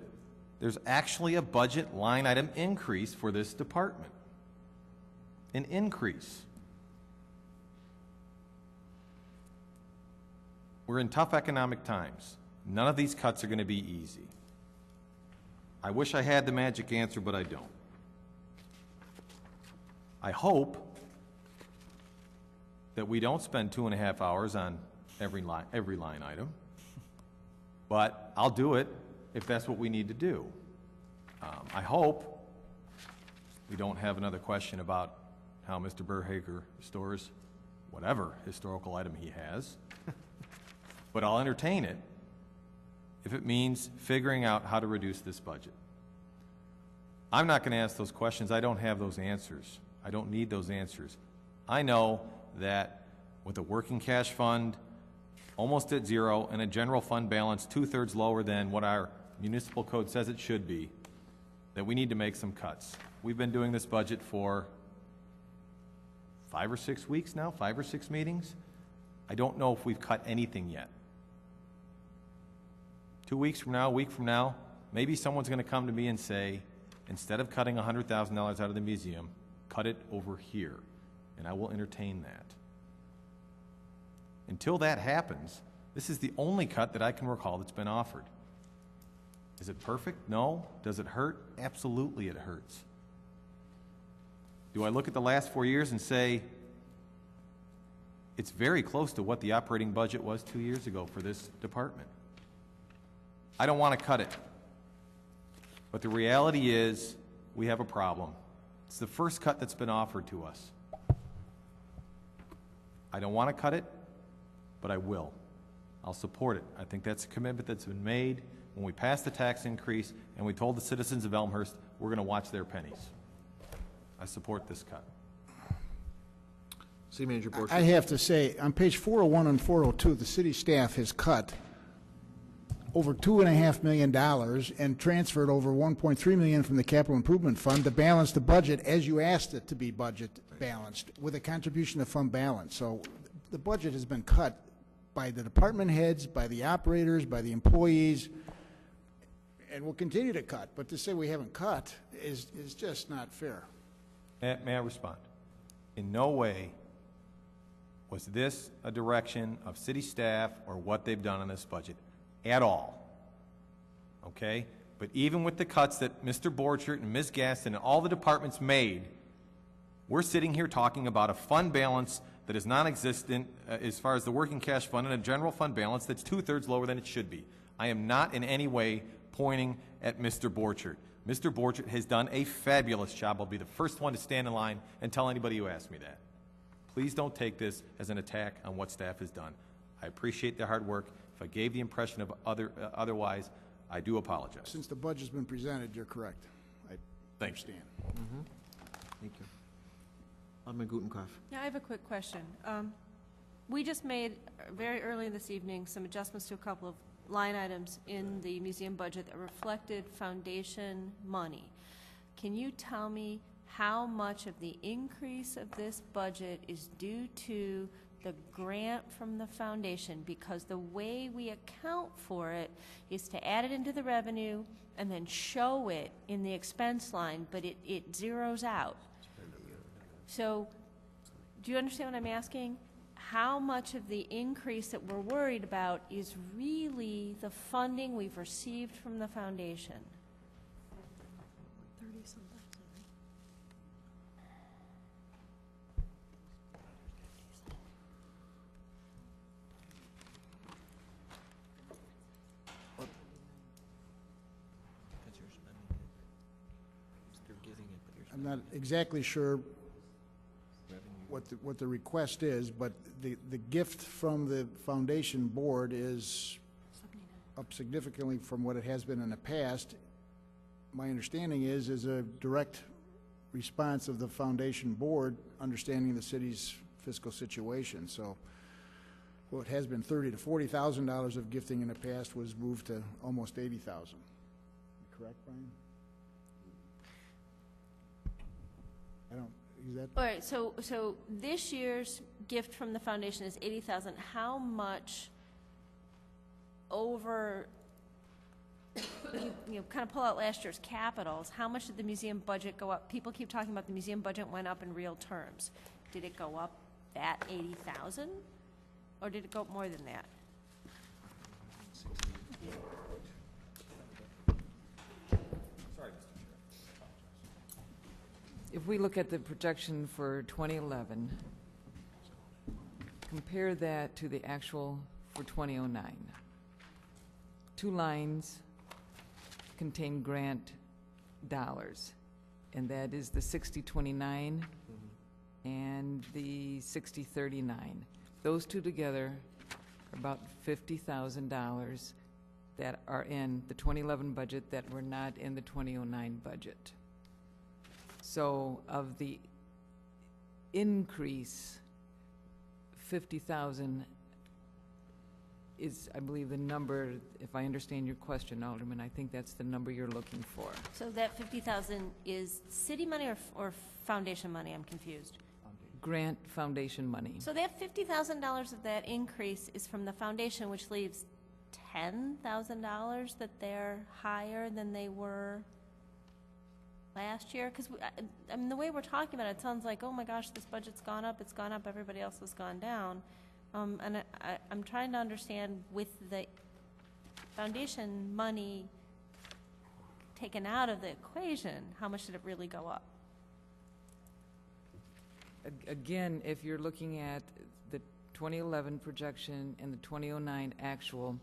there's actually a budget line item increase for this department. An increase. We're in tough economic times. None of these cuts are going to be easy. I wish I had the magic answer, but I don't. I hope that we don't spend 2.5 hours on every line item, but I'll do it if that's what we need to do. I hope we don't have another question about how Mr. Berhager stores whatever historical item he has, but I'll entertain it if it means figuring out how to reduce this budget. I'm not going to ask those questions. I don't have those answers. I don't need those answers. I know that with a working cash fund almost at zero and a general fund balance 2/3 lower than what our municipal code says it should be, that we need to make some cuts. We've been doing this budget for 5 or 6 weeks now, 5 or 6 meetings. I don't know if we've cut anything yet. 2 weeks from now, a week from now, maybe someone's going to come to me and say, instead of cutting $100,000 out of the museum, cut it over here, and I will entertain that. Until that happens, this is the only cut that I can recall that's been offered. Is it perfect? No. Does it hurt? Absolutely it hurts. Do I look at the last 4 years and say, it's very close to what the operating budget was 2 years ago for this department? I don't want to cut it. But the reality is, we have a problem. It's the first cut that's been offered to us. I don't want to cut it, but I will. I'll support it. I think that's a commitment that's been made when we passed the tax increase and we told the citizens of Elmhurst, we're going to watch their pennies. I support this cut. City Manager Borchert. I have to say, on page 401 and 402, the city staff has cut over $2.5 million and transferred over $1.3 million from the capital improvement fund to balance the budget as you asked it to be budget balanced with a contribution to fund balance. So the budget has been cut by the department heads, by the operators, by the employees, and we'll continue to cut. But to say we haven't cut is just not fair. May I respond? In no way was this a direction of city staff or what they've done on this budget at all. Okay? But even with the cuts that Mr. Borchert and Ms. Gaston and all the departments made, we're sitting here talking about a fund balance that is non-existent as far as the working cash fund and a general fund balance that's 2/3 lower than it should be. I am not in any way pointing at Mr. Borchert. Mr. Borchert has done a fabulous job. I'll be the first one to stand in line and tell anybody who asks me that. Please don't take this as an attack on what staff has done. I appreciate their hard work. If I gave the impression of otherwise, I do apologize. Since the budget's been presented, you're correct. I understand. Thank you. Alderman Gutenkopf. Yeah, I have a quick question. We just made, very early this evening, some adjustments to a couple of line items in the museum budget that reflected foundation money. Can you tell me how much of the increase of this budget is due to the grant from the foundation? Because the way we account for it is to add it into the revenue and then show it in the expense line, but it zeroes out. So, do you understand what I'm asking? How much of the increase that we're worried about is really the funding we've received from the foundation? 30-something. I'm not exactly sure what the request is, but the gift from the foundation board is up significantly from what it has been in the past. My understanding is a direct response of the foundation board understanding the city's fiscal situation. So what has been $30,000 to $40,000 of gifting in the past was moved to almost $80,000. Correct, Brian? I don't. Is that? All right, so this year's gift from the foundation is $80,000. How much over, you know, kind of pull out last year's capitals, how much did the museum budget go up? People keep talking about the museum budget went up in real terms. Did it go up that 80,000? Or did it go up more than that? If we look at the projection for 2011, compare that to the actual for 2009. Two lines contain grant dollars, and that is the 6029 and the 6039. Those two together are about $50,000 that are in the 2011 budget that were not in the 2009 budget. So of the increase, 50,000 is, I believe, the number, if I understand your question, Alderman, I think that's the number you're looking for. So that 50,000 is city money or foundation money? I'm confused. Grant foundation money. So that $50,000 of that increase is from the foundation, which leaves $10,000 that they're higher than they were last year? Because I mean, the way we're talking about it, it sounds like, oh my gosh, this budget's gone up, it's gone up, everybody else has gone down. And I'm trying to understand, with the foundation money taken out of the equation, how much did it really go up? Again, if you're looking at the 2011 projection and the 2009 actual,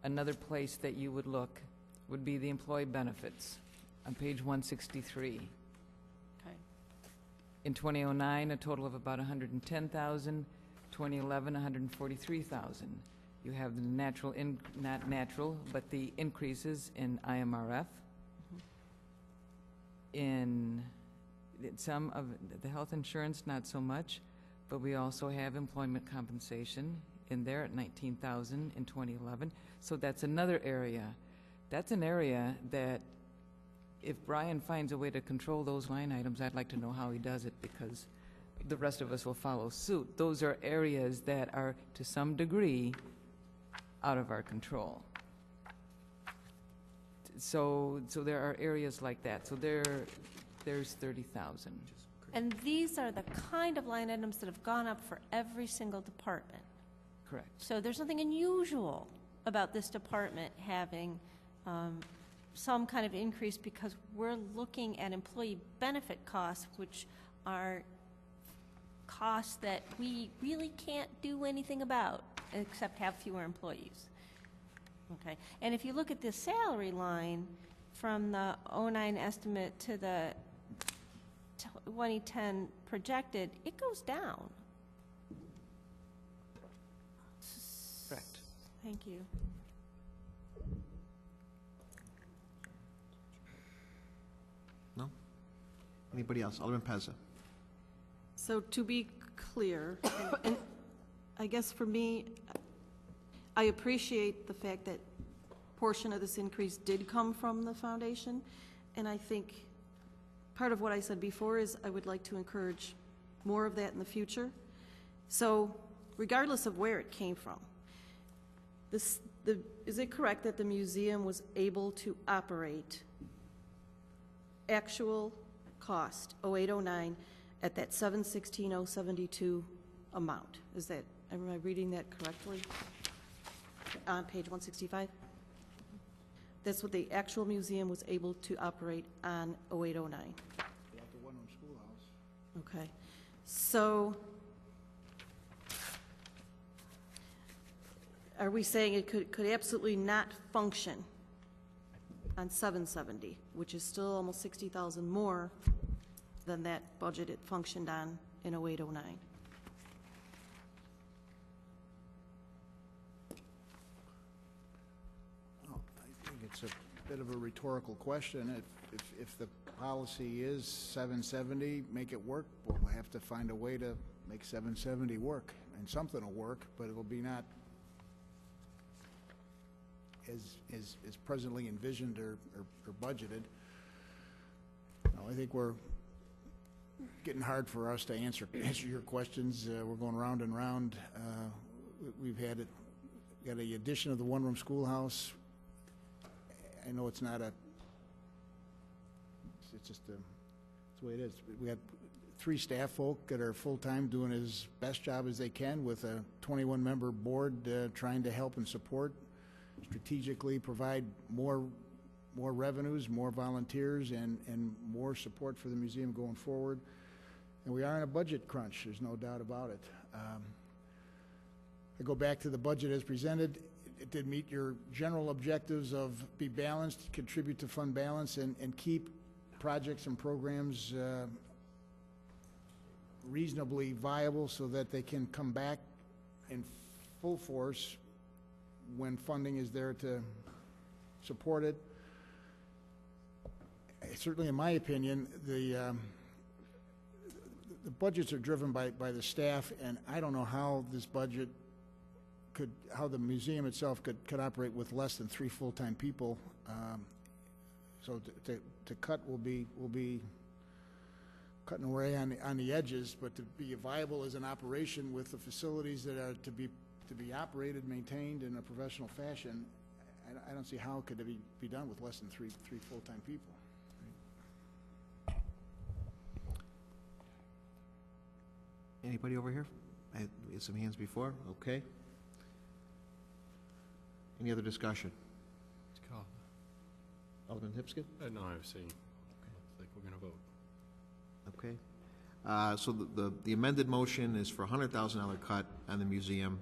another place that you would look would be the employee benefits on page 163. Okay. In 2009, a total of about 110,000. 2011, 143,000. You have the natural, not natural, but the increases in IMRF. In some of the health insurance, not so much, but we also have employment compensation in there at 19,000 in 2011. So that's another area. That's an area that if Brian finds a way to control those line items, I'd like to know how he does it, because the rest of us will follow suit. Those are areas that are, to some degree, out of our control. So there are areas like that. So there's 30,000. And these are the kind of line items that have gone up for every single department. Correct. So there's nothing unusual about this department having some kind of increase, because we're looking at employee benefit costs, which are costs that we really can't do anything about except have fewer employees. Okay, and if you look at this salary line from the 09 estimate to the 2010 projected, it goes down. Correct. Thank you. No? Anybody else? Alderman Pezza. So to be clear, and I guess for me, I appreciate the fact that portion of this increase did come from the foundation, and I think part of what I said before is I would like to encourage more of that in the future. So regardless of where it came from, is it correct that the museum was able to operate actual cost, 0809, at that 716,072 amount? Am I reading that correctly? On page 165? That's what the actual museum was able to operate on 0809. Like the one-room schoolhouse. Okay. So are we saying it could absolutely not function on 770, which is still almost 60,000 more than that budget it functioned on in 0809? I think it's a bit of a rhetorical question. If the policy is 770, make it work, we'll have to find a way to make 770 work, and something will work, but it'll be not as presently envisioned or budgeted. I think we're getting hard for us to answer your questions. We're going round and round. We've got the addition of the one-room schoolhouse. I know it's not it's just it's the way it is. We have 3 staff folk that are full-time doing as best job as they can with a 21-member board trying to help and support, strategically provide more revenues, more volunteers, and more support for the museum going forward. And we are in a budget crunch, there's no doubt about it. I go back to the budget as presented. It did meet your general objectives of be balanced, contribute to fund balance, and keep projects and programs reasonably viable so that they can come back in full force when funding is there to support it. Certainly, in my opinion, the budgets are driven by the staff, and I don't know how this budget how the museum itself could operate with less than 3 full-time people. So to cut will be cutting away on the edges, but to be viable as an operation with the facilities that are to be operated, maintained in a professional fashion, I don't see how could it be done with less than three full-time people. Anybody over here? We had some hands before. Okay. Any other discussion? Alderman Hipskin? No, I was saying, looks like we're going to vote. Okay. So the amended motion is for a $100,000 cut on the museum.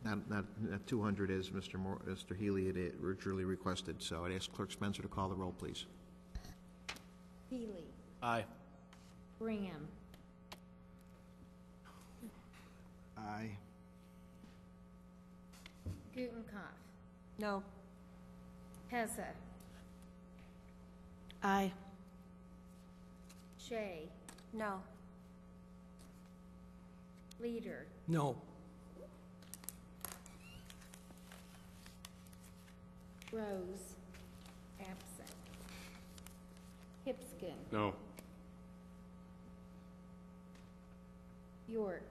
Not 200 as Mr. Healy had originally requested. So I'd ask Clerk Spencer to call the roll, please. Healy. Aye. Graham. Aye. Gutenkopf, No. Pezza, Aye. Shay, No. Leader, No. Rose, absent. Hipskin, No. York,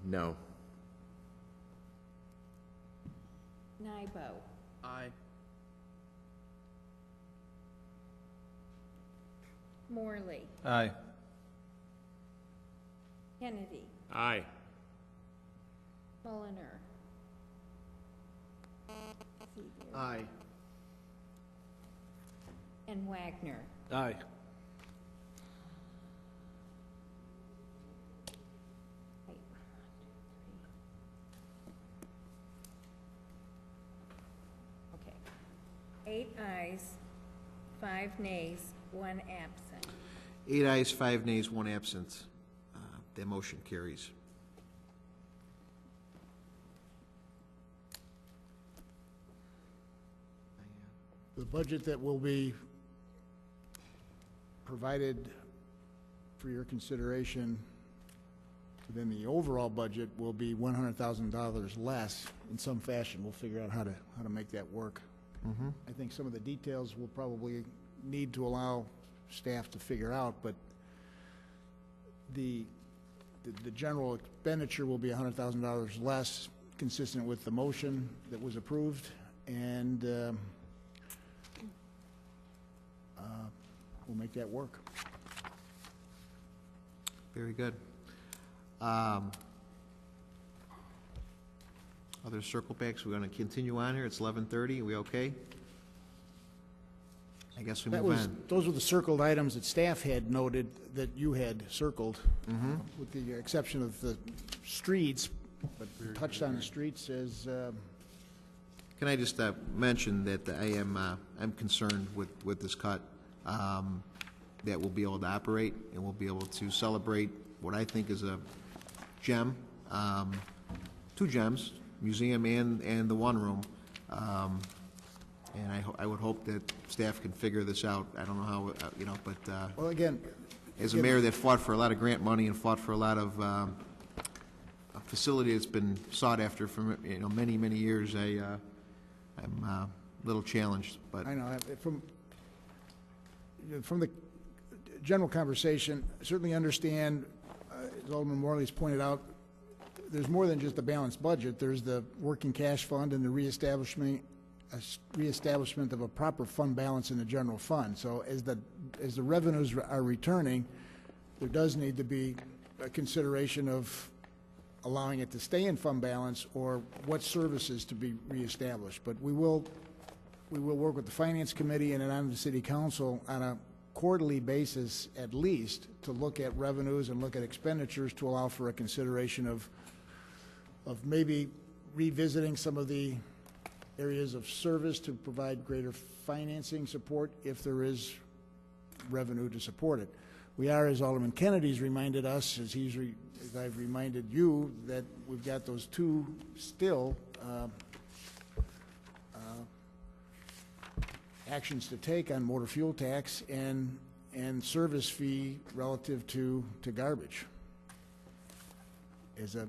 No. Nybo, Aye. Morley, Aye. Kennedy, Aye. Mulliner. Aye. And Wagner. Aye. Okay. 8 ayes, 5 nays, 1 absent. 8 ayes, 5 nays, 1 absent. That motion carries. The budget that will be provided for your consideration within the overall budget will be $100,000 less in some fashion. We'll figure out how to make that work. I think some of the details will probably need to allow staff to figure out, but the general expenditure will be $100,000 less, consistent with the motion that was approved, and we'll make that work. Very good. Other circle backs, we're going to continue on here. It's 11:30. Are we okay? I guess we move on. Those were the circled items that staff had noted that you had circled, with the exception of the streets, but touched on the streets as, Can I just mention that I'm concerned with this cut, that we'll be able to operate and we'll be able to celebrate what I think is a gem, 2 gems, museum and the one room. And I would hope that staff can figure this out. I don't know how, but well, again, as a mayor that fought for a lot of grant money and fought for a lot of a facility that's been sought after for many, many years, I'm a little challenged. But I know, from the general conversation, I certainly understand, as Alderman Morley's pointed out, there's more than just a balanced budget. There's the working cash fund and the reestablishment of a proper fund balance in the general fund. So as the revenues are returning, there does need to be a consideration of allowing it to stay in fund balance or what services to be reestablished. But we will work with the Finance Committee and on the City Council on a quarterly basis at least to look at revenues and look at expenditures to allow for a consideration of maybe revisiting some of the areas of service to provide greater financing support if there is revenue to support it. We are, as Alderman Kennedy's reminded us, as I've reminded you, that we've got those 2 still actions to take on motor fuel tax and service fee relative to garbage as a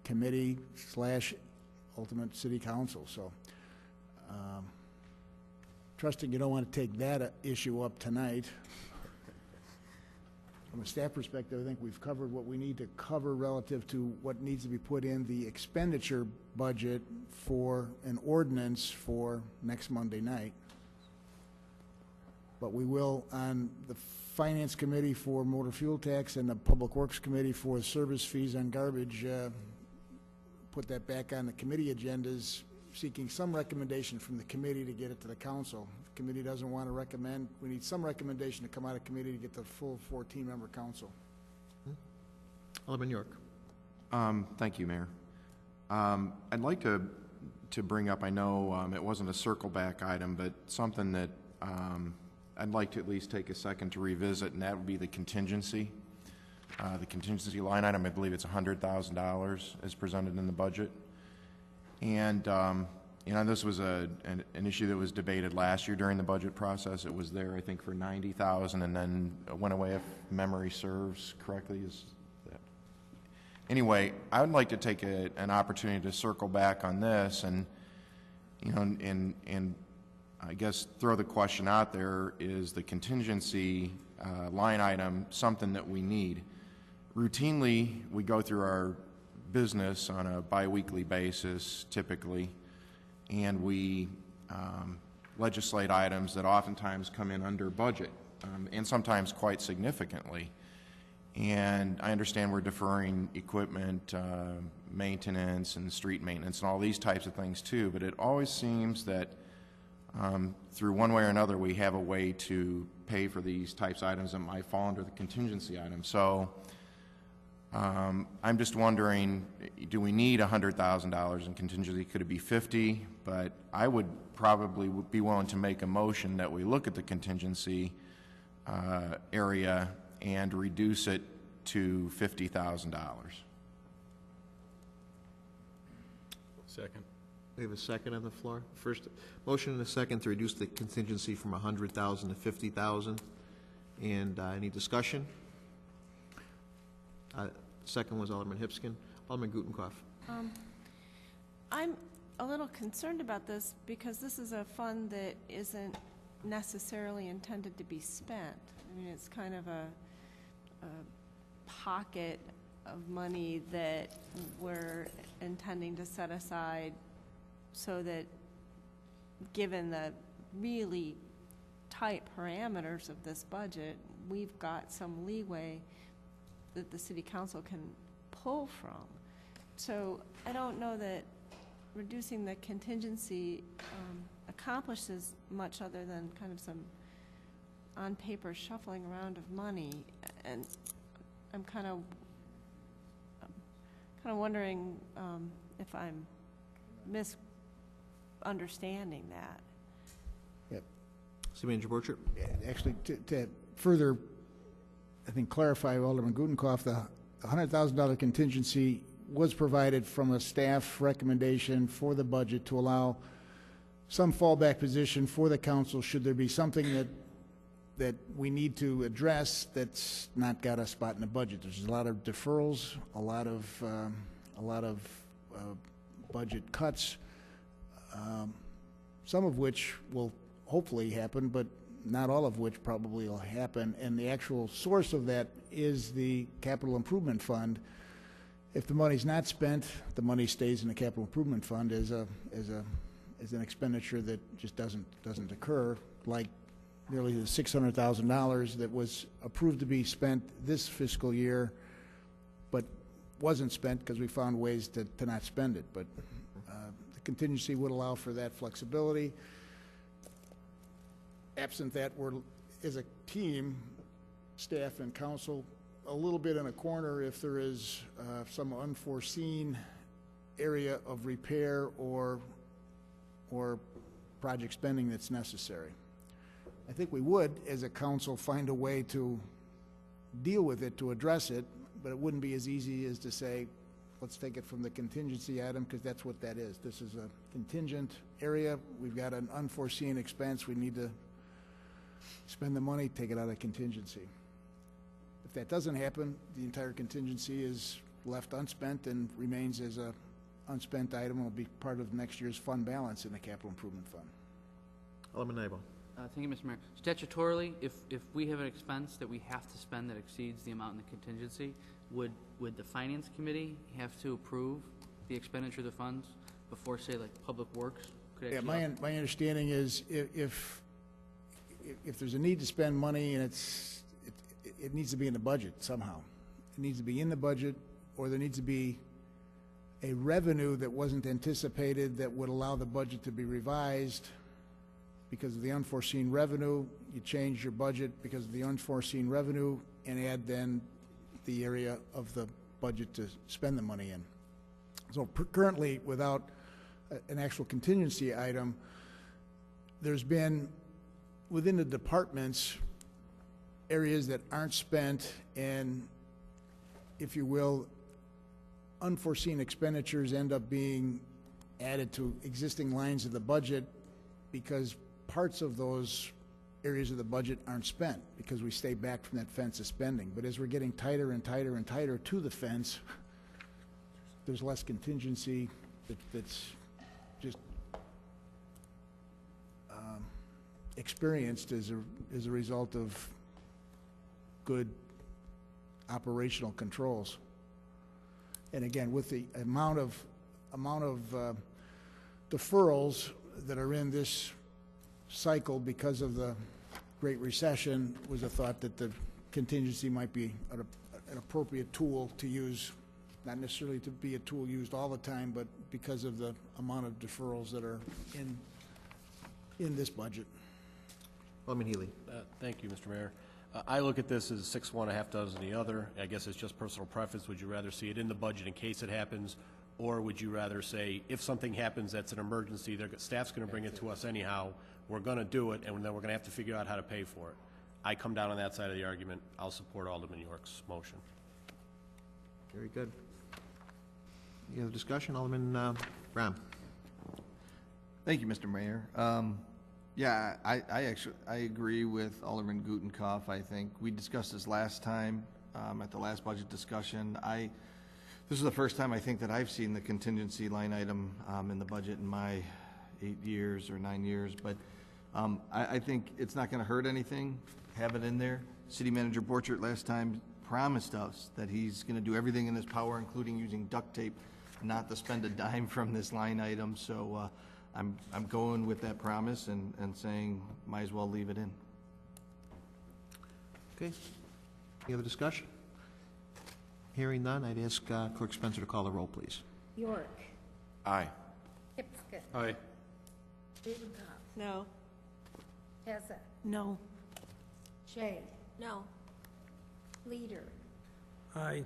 committee / ultimate city council. So trusting you don't want to take that issue up tonight. From a staff perspective, I think we've covered what we need to cover relative to what needs to be put in the expenditure budget for an ordinance for next Monday night. But we will, on the Finance Committee for motor fuel tax and the Public Works Committee for service fees on garbage, put that back on the committee agendas, seeking some recommendation from the committee to get it to the council. If the committee doesn't want to recommend, we need some recommendation to come out of committee to get the full 14-member council. Alderman York. Thank you, Mayor. I'd like to bring up, I know it wasn't a circle back item, but something that I'd like to at least take a second to revisit, and that would be the contingency. The contingency line item, I believe it's $100,000 is presented in the budget. And, this was an issue that was debated last year during the budget process. It was there, I think, for $90,000 and then went away, if memory serves correctly. Anyway, I would like to take an opportunity to circle back on this and, and I guess throw the question out there, is the contingency line item something that we need? Routinely, we go through our business on a biweekly basis, typically, and we legislate items that oftentimes come in under budget, and sometimes quite significantly. And I understand we're deferring equipment maintenance and street maintenance and all these types of things too, but it always seems that through one way or another we have a way to pay for these types of items that might fall under the contingency item. So I'm just wondering, do we need $100,000 in contingency? Could it be 50? But I would probably be willing to make a motion that we look at the contingency area and reduce it to $50,000. Second. We have a second on the floor. First, motion and a second to reduce the contingency from 100,000 to 50,000. And any discussion? Second was Alderman Hipskin. Alderman Gutenkopf. I'm a little concerned about this because this is a fund that isn't necessarily intended to be spent. I mean, it's kind of a pocket of money that we're intending to set aside so that, given the really tight parameters of this budget, we've got some leeway that the city council can pull from. So I don't know that reducing the contingency accomplishes much other than kind of some on-paper shuffling around of money, and I'm kind of wondering if I'm misunderstanding that. Yep. City Manager Borchert. Actually, to further, I think, clarify Alderman Gutenkopf, the $100,000 contingency was provided from a staff recommendation for the budget to allow some fallback position for the council should there be something that we need to address that's not got a spot in the budget. There's a lot of deferrals, a lot of budget cuts, some of which will hopefully happen, but not all of which probably will happen. And the actual source of that is the capital improvement fund. If the money's not spent, the money stays in the capital improvement fund as an expenditure that just doesn't occur, like nearly the $600,000 that was approved to be spent this fiscal year, but wasn't spent because we found ways to not spend it. But the contingency would allow for that flexibility. Absent that, we're, as a team, staff and council, a little bit in a corner if there is some unforeseen area of repair or project spending that's necessary. I think we would, as a council, find a way to deal with it, to address it, but it wouldn't be as easy as to say, let's take it from the contingency item, because that's what that is. This is a contingent area. We've got an unforeseen expense. We need to spend the money, take it out of contingency. If that doesn't happen, the entire contingency is left unspent and remains as a unspent item. Will be part of next year's fund balance in the capital improvement fund. Alderman Nabo. Thank you, Mr. Mayor. Statutorily, if we have an expense that we have to spend that exceeds the amount in the contingency, would the Finance Committee have to approve the expenditure of the funds before, say, like Public Works could actually? Yeah, my understanding is if there's a need to spend money and it needs to be in the budget somehow. It needs to be in the budget, or there needs to be a revenue that wasn't anticipated that would allow the budget to be revised. Because of the unforeseen revenue, you change your budget because of the unforeseen revenue and add then the area of the budget to spend the money in. So currently, without an actual contingency item, there's been, within the departments, areas that aren't spent, and if you will, unforeseen expenditures end up being added to existing lines of the budget because parts of those areas of the budget aren't spent because we stay back from that fence of spending. But as we're getting tighter and tighter and tighter to the fence, there's less contingency that's just experienced as a result of good operational controls. And again, with the amount of deferrals that are in this cycle because of the Great Recession, was a thought that the contingency might be an appropriate tool to use, not necessarily to be a tool used all the time, but because of the amount of deferrals that are in this budget. Alderman Healy. Thank you, Mr. Mayor. I look at this as 6 one, a half dozen the other. I guess it's just personal preference. Would you rather see it in the budget in case it happens, or would you rather say, if something happens that's an emergency, staff's going to bring it to us anyhow, we're going to do it, and then we're going to have to figure out how to pay for it. I come down on that side of the argument. I'll support Alderman York's motion. Very good. Any other discussion? Alderman Brown. Thank you, Mr. Mayor. Yeah, I agree with Alderman Gutenkopf. I think we discussed this last time at the last budget discussion. This is the first time I think that I've seen the contingency line item in the budget in my 8 years or 9 years, but I think it's not going to hurt anything, have it in there. City Manager Borchert last time promised us that he's going to do everything in his power, including using duct tape, not to spend a dime from this line item, so I'm going with that promise and saying might as well leave it in. Okay. Any other discussion? Hearing none, I'd ask Clerk Spencer to call the roll, please. York. Aye. Hipska. Aye. Gutenkopf. No. Pezza. No. Shay. No. Leader. Aye.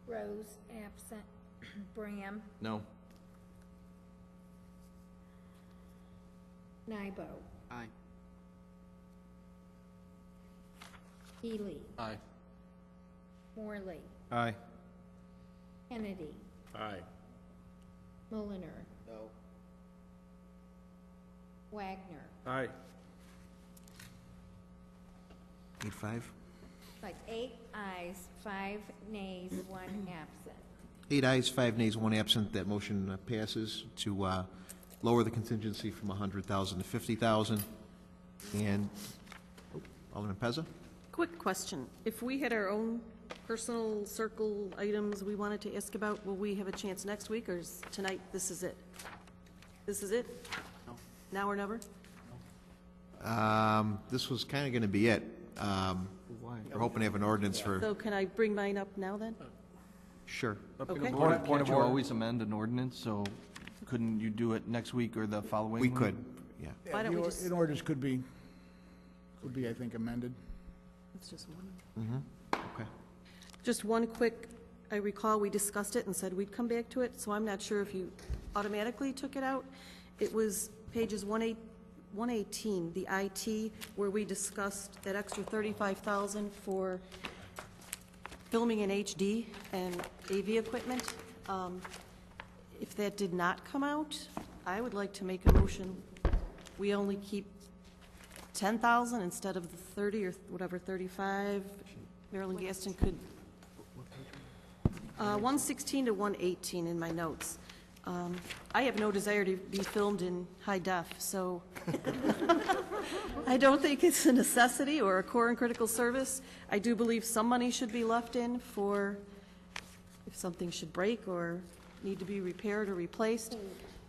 Rose, absent. Bram. No. Nybo. Aye. Healy. Aye. Morley. Aye. Kennedy. Aye. Mulliner. No. Wagner. Aye. 8-5. Like 8 ayes, 5 nays, 1 absent. 8 ayes, 5 nays, 1 absent. That motion passes to lower the contingency from 100,000 to 50,000. And Alderman Pezza? Quick question. If we had our own personal circle items we wanted to ask about, will we have a chance next week, or is tonight, this is it? This is it? No. Now or never? This was kind of going to be it. We're hoping to have an ordinance for... So can I bring mine up now, then? Sure. Okay. Can't you always amend an ordinance, so couldn't you do it next week or the following We week? could, yeah. Why don't we just... An ordinance could be, I think, amended. It's just one. Mm-hmm. Okay. Just one quick, I recall we discussed it and said we'd come back to it, so I'm not sure if you automatically took it out. It was pages 118, the IT, where we discussed that extra $35,000 for filming in HD and AV equipment. If that did not come out, I would like to make a motion. We only keep 10,000 instead of the 30 or whatever, 35. Marilyn Gaston could. 116 to 118 in my notes. I have no desire to be filmed in high def, so I don't think it's a necessity or a core and critical service. I do believe some money should be left in for if something should break or need to be repaired or replaced.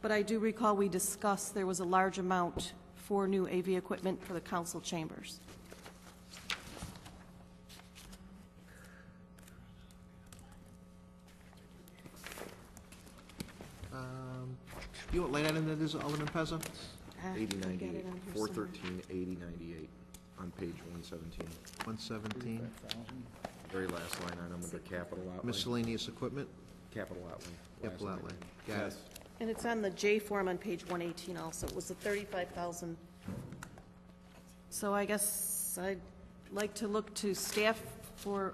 But I do recall we discussed there was a large amount for new AV equipment for the council chambers. You know what line item that is, Alderman Pezza? 8098, 413, 8098, on page 117. 117. Very last line item with the capital outlay. Miscellaneous equipment? Capital outlay. Capital last outlay. line. Got it. And it's on the J form on page 118 also. It was the 35,000. So I guess like to look to staff for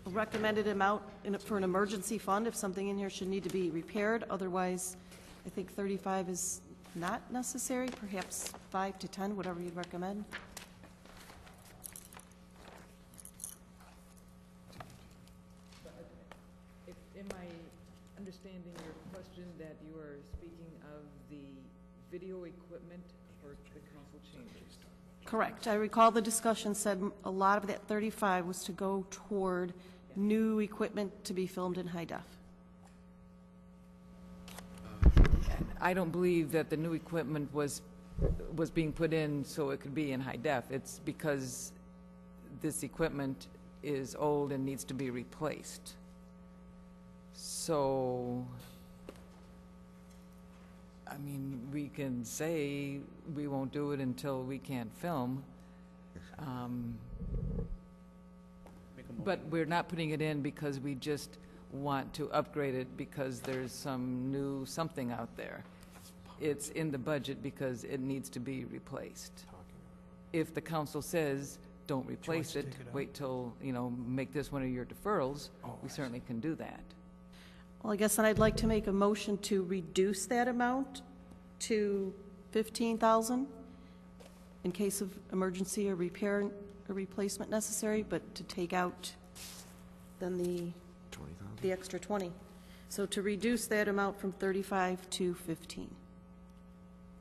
a recommended amount for an emergency fund if something in here should need to be repaired. Otherwise, I think 35 is not necessary, perhaps 5 to 10, whatever you'd recommend. Am I understanding your question that you are speaking of the video equipment for the council chambers? Correct. I recall the discussion said a lot of that 35 was to go toward new equipment to be filmed in high def. I don't believe that the new equipment was being put in so it could be in high def. It's because this equipment is old and needs to be replaced. So, I mean, we can say we won't do it until we can't film. But we're not putting it in because we just want to upgrade it because there's some new something out there. It's in the budget because it needs to be replaced. If the council says, don't replace it, wait till, make this one of your deferrals, we certainly can do that. Well, I guess then I'd like to make a motion to reduce that amount to $15,000 in case of emergency or repair or replacement necessary, but to take out then the extra 20. So to reduce that amount from 35 to 15.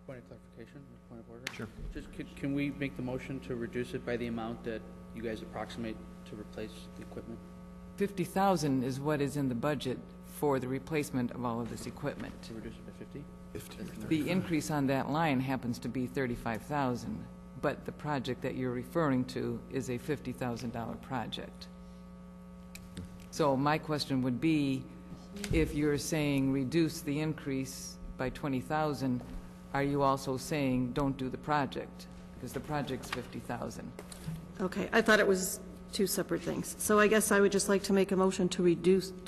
Point of clarification, point of order? Sure. Just, can we make the motion to reduce it by the amount that you guys approximate to replace the equipment? 50,000 is what is in the budget for the replacement of all of this equipment. To reduce it by 50? 50. The increase on that line happens to be 35,000, but the project that you're referring to is a $50,000 project. So my question would be, if you're saying reduce the increase by 20,000, are you also saying don't do the project? Because the project's 50,000. Okay, I thought it was two separate things. So I guess I would just like to make a motion to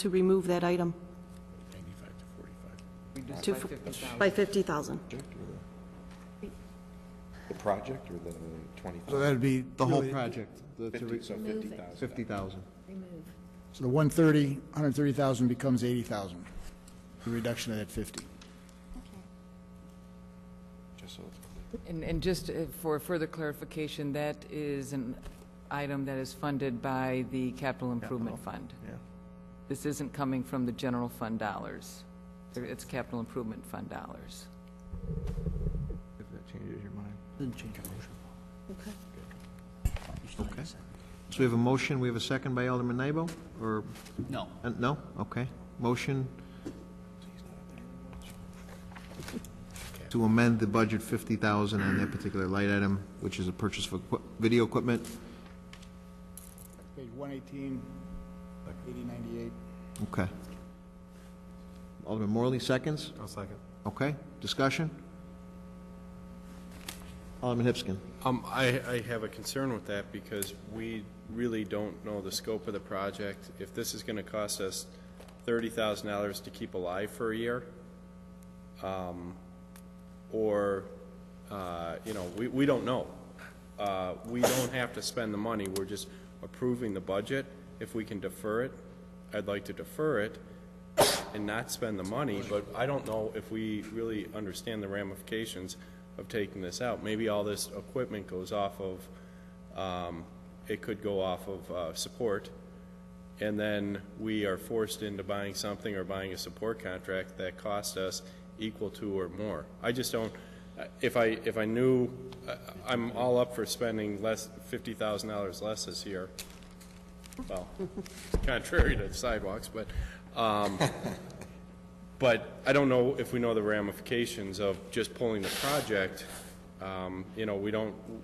remove that item. 95 to 45. Reduce By 50,000. The project or the 20,000? So that'd be The whole really- project. So 50,000. 50,000. Remove. So the 130,000 becomes 80,000, the reduction of that 50. Just so it's clear. And just for further clarification, that is an item that is funded by the Capital Improvement Fund. Yeah. This isn't coming from the general fund dollars. It's Capital Improvement Fund dollars. If that changes your mind. Didn't change your motion. Okay. Okay. So we have a motion, we have a second by Alderman Nybo, or? No. No? Okay. Motion to amend the budget 50,000 on that particular light item, which is a purchase of video equipment. Page 118, 8098. Okay. Alderman Morley, seconds? I'll second. Okay. Discussion? Alderman Hipskin. I have a concern with that because we really don't know the scope of the project. If this is going to cost us $30,000 to keep alive for a year, we don't know. We don't have to spend the money. We're just approving the budget. If we can defer it, I'd like to defer it and not spend the money, but I don't know if we really understand the ramifications of taking this out. Maybe all this equipment goes off of, it could go off of support, and then we are forced into buying something or buying a support contract that cost us equal to or more. I just don't, if I knew, I'm all up for spending $50,000 less this year. Well, contrary to sidewalks, but I don't know if we know the ramifications of just pulling the project.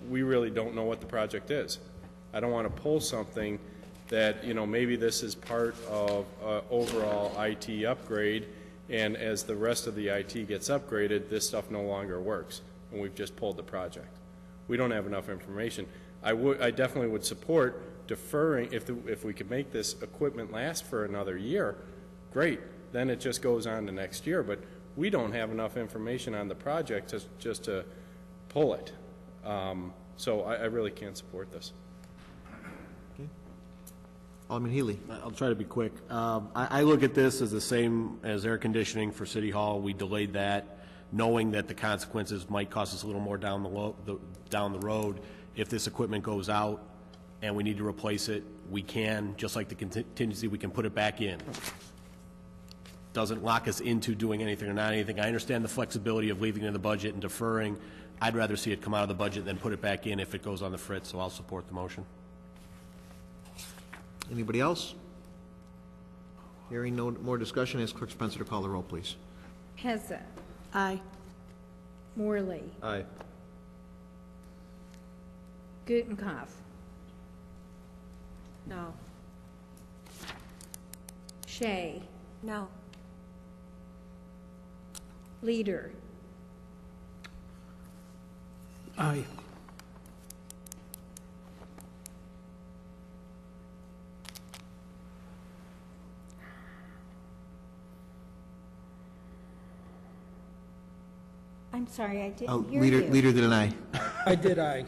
We really don't know what the project is. I don't want to pull something that, maybe this is part of overall IT upgrade, and as the rest of the IT gets upgraded, this stuff no longer works, and we've just pulled the project. We don't have enough information. I definitely would support deferring, if we could make this equipment last for another year, great. Then it just goes on to next year, but we don't have enough information on the project just to pull it. So I really can't support this. Alderman Healy. I'll try to be quick. I look at this as the same as air conditioning for City Hall. We delayed that, knowing that the consequences might cost us a little more down the road. If this equipment goes out and we need to replace it, we can, just like the contingency, we can put it back in. Doesn't lock us into doing anything or not anything. I understand the flexibility of leaving it in the budget and deferring. I'd rather see it come out of the budget than put it back in if it goes on the fritz, so I'll support the motion. Anybody else? Hearing no more discussion, ask Clerk Spencer to call the roll, please. Hezza. Aye. Morley. Aye. Gutenkopf. No. Shea. No. Leader. Aye. I'm sorry, I didn't hear you. Leader did an aye. I did aye.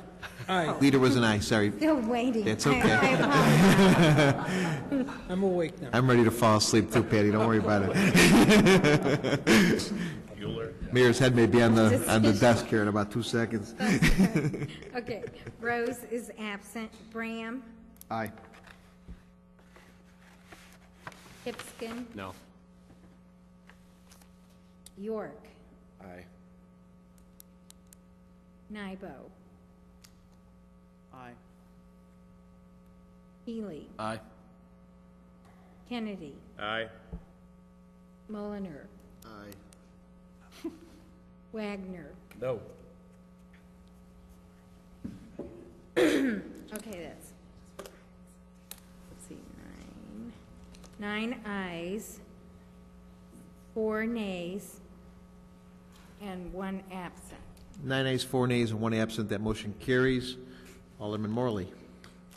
Aye. Leader was an aye, sorry. Still waiting. It's okay. I apologize. I'm awake now. I'm ready to fall asleep too, Patty, don't worry about it. Mayor's head may be on the desk here in about 2 seconds. Okay, Rose is absent. Bram. Aye. Hipskin. No. York. Aye. Nybo. Aye. Healy. Aye. Kennedy. Aye. Mulliner. Aye. Wagner. No. Okay, that's, let's see, 9 ayes, 4 nays, and 1 absent. 9 ayes, 4 nays, and 1 absent. That motion carries. Alderman Morley.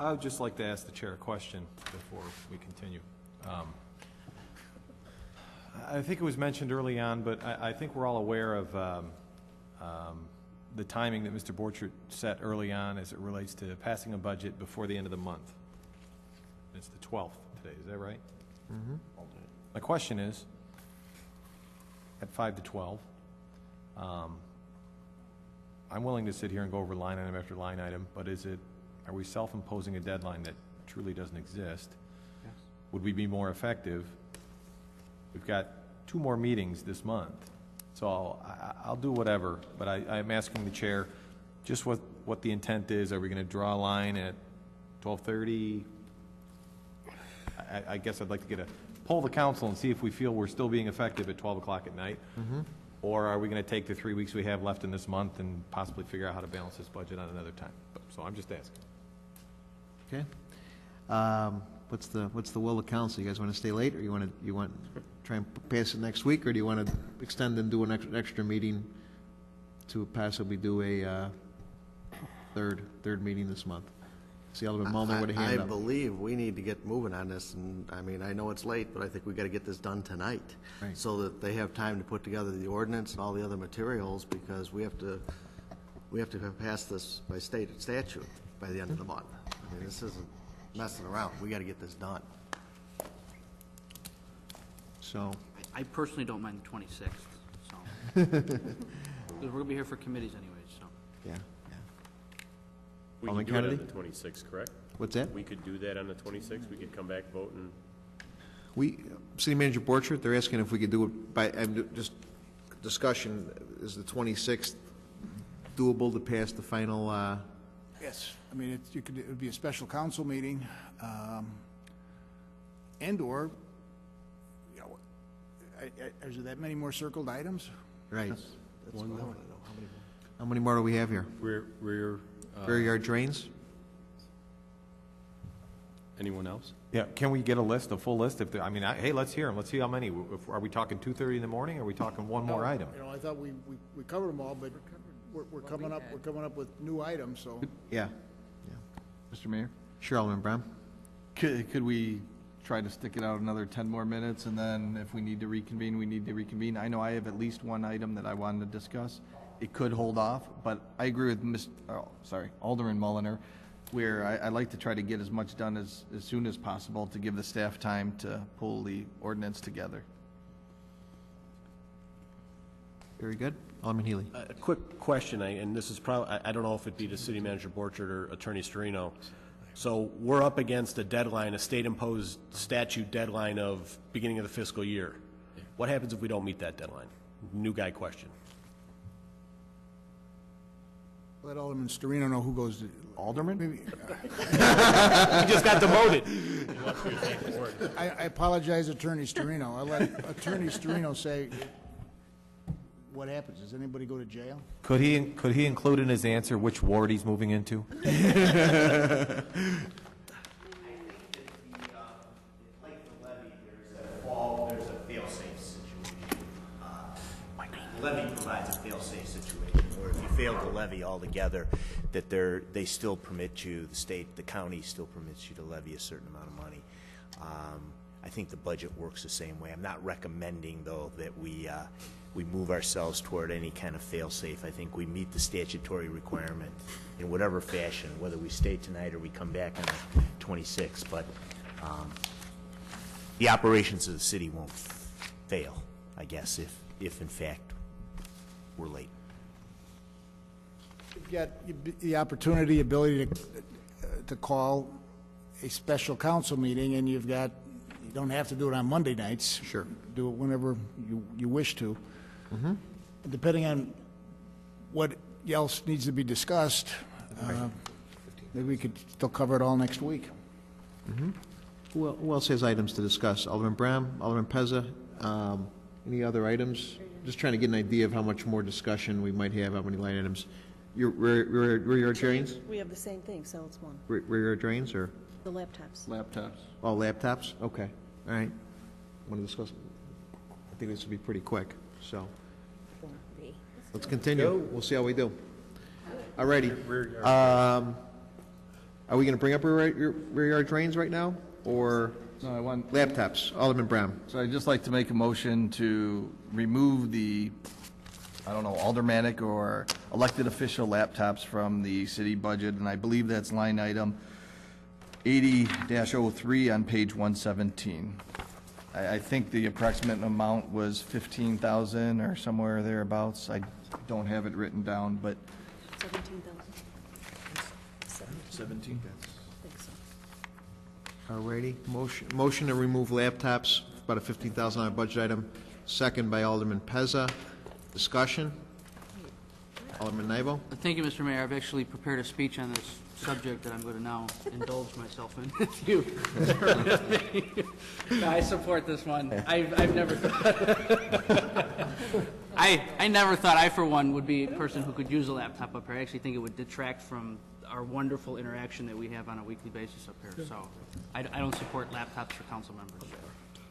I would just like to ask the chair a question before we continue. I think it was mentioned early on, but I think we're all aware of the timing that Mr. Borchert set early on as it relates to passing a budget before the end of the month. It's the 12th today, is that right? Mm-hmm. My question is, at 5 to 12, I'm willing to sit here and go over line item after line item, but are we self-imposing a deadline that truly doesn't exist? Yes. Would we be more effective? We've got 2 more meetings this month, so I'll do whatever, but I'm asking the chair just what the intent is. Are we going to draw a line at 12:30? I guess I'd like to poll the council and see if we feel we're still being effective at 12 o'clock at night. Mm-hmm. Or are we going to take the 3 weeks we have left in this month and possibly figure out how to balance this budget on another time? So I'm just asking. Okay. What's the will of council? You guys want to stay late, or you want to try and pass it next week, or do you want to extend and do an extra meeting to possibly do a third meeting this month? See, Alderman Mulner with a hand up. I believe we need to get moving on this, and I mean, I know it's late, but I think we got to get this done tonight, right, so that they have time to put together the ordinance and all the other materials, because we have to have passed this by state statute by the end of the month. I mean, this isn't messing around. We got to get this done. So, I personally don't mind the 26th, so. Because we're going to be here for committees anyways, so. yeah. We Alderman could do it on Kennedy? the 26th, correct? What's that? We could do that on the 26th. We could come back, vote, and City Manager Borchert, they're asking if we could do it by, just discussion, is the 26th doable to pass the final, Yes, I mean, it would be a special council meeting, and/or, you know, is there that many more circled items? right? That's what I want to know. How many more do we have here? Rear Rear yard drains? anyone else? Yeah, can we get a full list? Hey, let's hear them. Let's see how many. Are we talking 2:30 in the morning, or are we talking one more item? You know, I thought we covered them all, but we're coming up with new items, so. Yeah. Mr. Mayor? Sure, Alderman Brown. Could we try to stick it out another 10 more minutes, and then if we need to reconvene, we need to reconvene? I know I have at least one item that I wanted to discuss. it could hold off, but I agree with Alderman Mulliner, where I'd like to try to get as much done as soon as possible to give the staff time to pull the ordinance together. Very good. Alderman Healy. A quick question, and this is probably, I don't know if it'd be to City Manager Borchert or Attorney Storino. So we're up against a deadline, a state-imposed statute deadline of beginning of the fiscal year. What happens if we don't meet that deadline? New guy question. Let Alderman Storino know who goes to. Alderman? Maybe, He just got demoted. I apologize, Attorney Storino. I'll let Attorney Storino say what happens. Does anybody go to jail? Could he include in his answer which ward he's moving into? There's a fail-safe situation. Levy provides a fail-safe situation, where if you fail to levy altogether, that they still permit you, the state, the county still permits you to levy a certain amount of money. I think the budget works the same way. I'm not recommending, though, that we move ourselves toward any kind of fail-safe. I think we meet the statutory requirement in whatever fashion, whether we stay tonight or we come back on the 26th. But the operations of the city won't fail, I guess, if in fact we're late. You've got the opportunity, ability to call a special council meeting, and you don't have to do it on Monday nights. Sure. Do it whenever you wish to. Mm-hmm. Depending on what else needs to be discussed, maybe we could still cover it all next week. Mm-hmm. Who else has items to discuss? Alderman Bram, Alderman Pezza, any other items? Just trying to get an idea of how much more discussion we might have, how many line items. Rear yard drains? We have the same thing, so it's one. Rear yard drains, or? The laptops. Laptops. Oh, laptops? Okay, all right. Want to discuss? I think this will be pretty quick, so. Let's continue. We'll see how we do. All righty. Are we going to bring up rear yard drains right now, or No, I want laptops? Alderman Brown. So I'd just like to make a motion to remove the, aldermanic or elected official laptops from the city budget, and I believe that's line item 80-03 on page 117. I think the approximate amount was 15,000 or somewhere thereabouts. I don't have it written down, but 17,000. 17. All righty. Motion to remove laptops, about a $15,000 budget item. Second by Alderman Pezza. Discussion? Alderman Nybo? Thank you, Mr. Mayor. I've actually prepared a speech on this subject that I'm going to now indulge myself in. If you permit me. I support this one. I've never thought I never thought I, for one, would be a person who could use a laptop up here. I actually think it would detract from our wonderful interaction that we have on a weekly basis up here. So I don't support laptops for council members.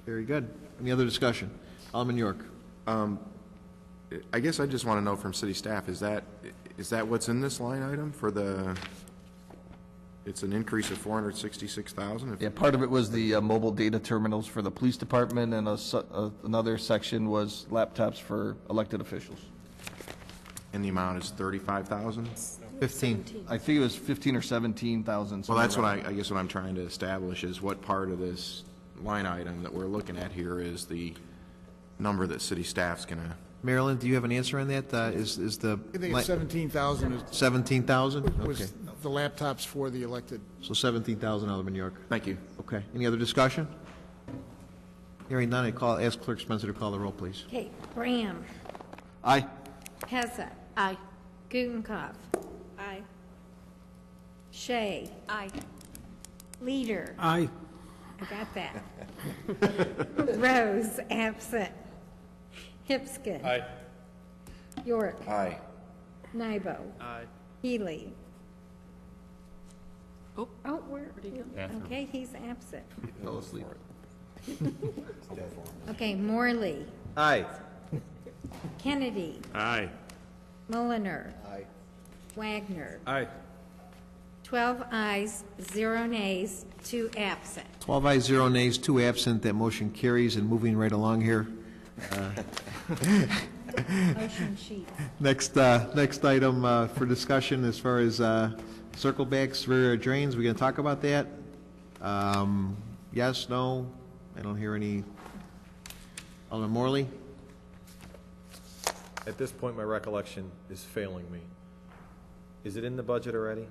Very good. Any other discussion? Alderman York. I guess I just want to know from city staff, is that what's in this line item for the, it's an increase of 466,000? Yeah, part of it was the mobile data terminals for the police department, and another section was laptops for elected officials. And the amount is 35,000? 15. I think it was 15 or 17,000. Well, that's what I guess what I'm trying to establish is what part of this line item that we're looking at here is the number that city staff's going to. Marilyn, do you have an answer on that? Is the I think it's 17,000. 17,000? Okay. Was the laptops for the elected. So 17,000, Alderman York. Thank you. Okay. Any other discussion? Hearing none, ask Clerk Spencer to call the roll, please. Okay, Graham. Aye. Pezza. Aye. Gutenkopf. Aye. Shea. Aye. Leader. Aye. I got that. Rose, absent. Hipskin. Aye. York. Aye. Nybo. Aye. Healy. Oh, Where? Okay, he's absent. Fell asleep. Okay, Morley. Aye. Kennedy. Aye. Mulliner. Aye. Wagner. Aye. 12 ayes, 0 nays, 2 absent. 12 ayes, 0 nays, 2 absent. That motion carries. And moving right along here, Motion sheet. Next item for discussion as far as circle backs for drains, we gonna talk about that? Yes, no? I don't hear any. Alderman Morley? At this point, my recollection is failing me. Is it in the budget already?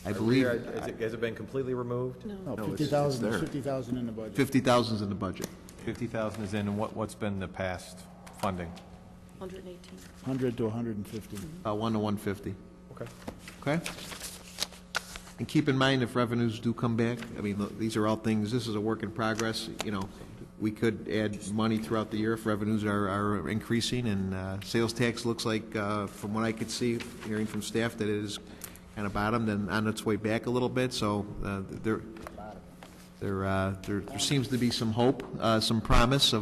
I believe. Has it been completely removed? No, 50,000, 50,000 in the budget. 50,000's in the budget. 50,000 is in, and what's been the past funding? 118. 100 to 150. 1 to 150. Okay. Okay? And keep in mind, if revenues do come back, I mean, look, these are all things, this is a work in progress, you know, we could add money throughout the year if revenues are increasing, and sales tax looks like, from what I could see, hearing from staff, that it is kind of bottomed and on its way back a little bit, so there seems to be some hope, some promise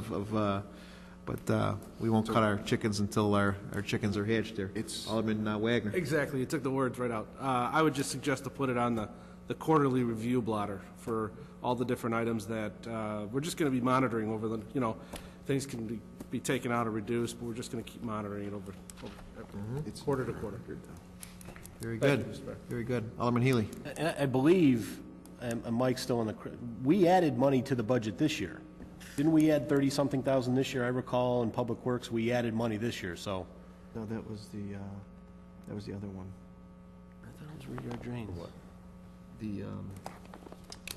but we won't cut our chickens until our chickens are hatched there. Alderman Wagner. Exactly, you took the words right out. I would just suggest to put it on the quarterly review blotter for all the different items that we're just going to be monitoring over the, you know, things can be taken out or reduced, but we're just going to keep monitoring it over it's quarter to quarter. Very good, very good. Alderman Healy. And I believe, and Mike's still in we added money to the budget this year. Didn't we add 30-something thousand this year? I recall in Public Works, we added money this year, so. No, that was the other one. I thought it was regular drains. What? The,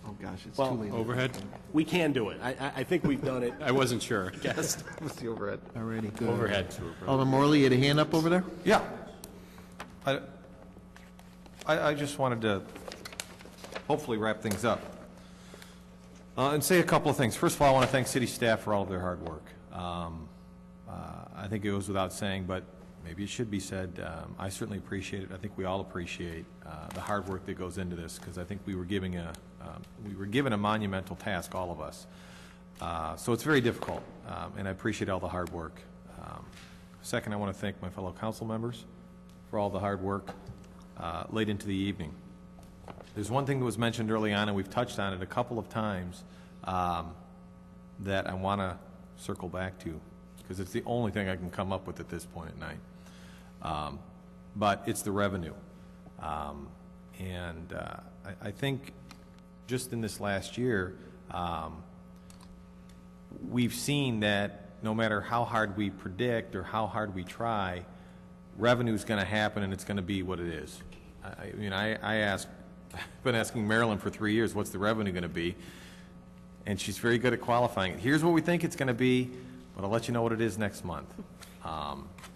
oh gosh, it's Well, too late. Overhead? We can do it. I think we've done it. I wasn't sure. Yes. What's the overhead? Alrighty, good. Overhead. Alderman Morley, you had a hand up over there? Yeah. I just wanted to hopefully wrap things up. And say a couple of things. First of all, I want to thank city staff for all of their hard work. I think it goes without saying, but maybe it should be said. I certainly appreciate it. I think we all appreciate the hard work that goes into this, because I think we were given a monumental task, all of us. So it's very difficult, and I appreciate all the hard work. Second, I want to thank my fellow council members for all the hard work late into the evening. There's one thing that was mentioned early on, and we've touched on it a couple of times, that I want to circle back to, because it's the only thing I can come up with at this point at night. But it's the revenue. And I think just in this last year, we've seen that no matter how hard we predict or how hard we try, revenue is going to happen, and it's going to be what it is. I mean, I've been asking Marilyn for 3 years, what's the revenue going to be? And she's very good at qualifying it. Here's what we think it's going to be, but I'll let you know what it is next month.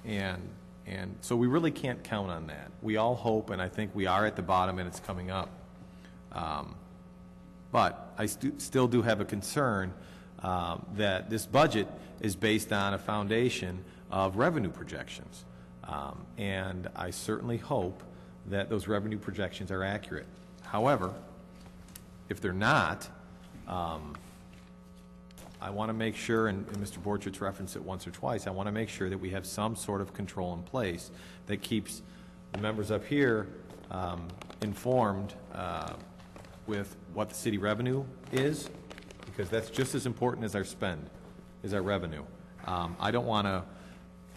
And so we really can't count on that. We all hope, and I think we are at the bottom, and it's coming up. But I still do have a concern that this budget is based on a foundation of revenue projections. And I certainly hope that those revenue projections are accurate. However, if they're not, I want to make sure, and Mr. Borchardt's referenced it once or twice, I want to make sure that we have some sort of control in place that keeps the members up here informed with what the city revenue is, because that's just as important as our spend, is our revenue. I don't want to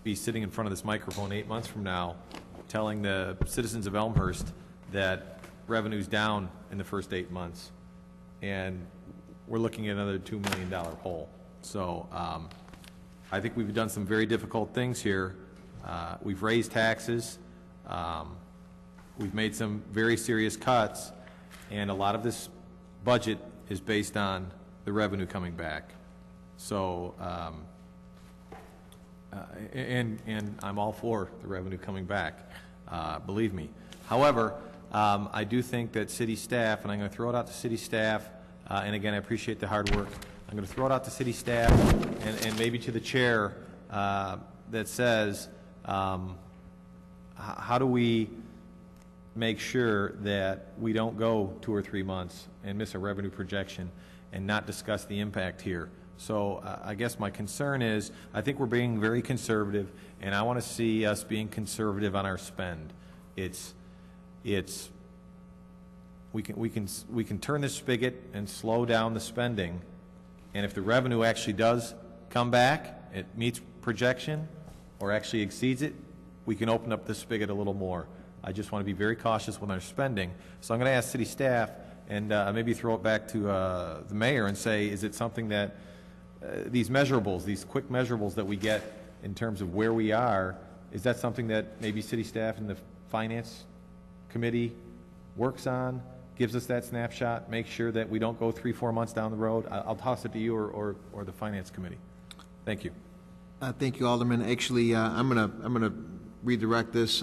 be sitting in front of this microphone 8 months from now telling the citizens of Elmhurst that revenue's down in the first 8 months, and we're looking at another $2 million hole. So I think we've done some very difficult things here. We've raised taxes. We've made some very serious cuts, and a lot of this budget is based on the revenue coming back. So, and I'm all for the revenue coming back, believe me. However, I do think that city staff, and I'm going to throw it out to city staff, and again, I appreciate the hard work. I'm going to throw it out to city staff and maybe to the chair that says, how do we make sure that we don't go 2 or 3 months and miss a revenue projection and not discuss the impact here? So I guess my concern is, I think we're being very conservative, and I want to see us being conservative on our spend. We can turn this spigot and slow down the spending, and if the revenue actually does come back, it meets projection, or actually exceeds it, we can open up the spigot a little more. I just want to be very cautious when they're spending. So I'm going to ask city staff, and maybe throw it back to the mayor and say, is it something that these measurables, these quick measurables that we get in terms of where we are, is that something that maybe city staff and the finance committee works on, gives us that snapshot, make sure that we don't go 3-4 months down the road? I'll toss it to you or the finance committee. Thank you. Thank you, Alderman. Actually, I'm gonna redirect this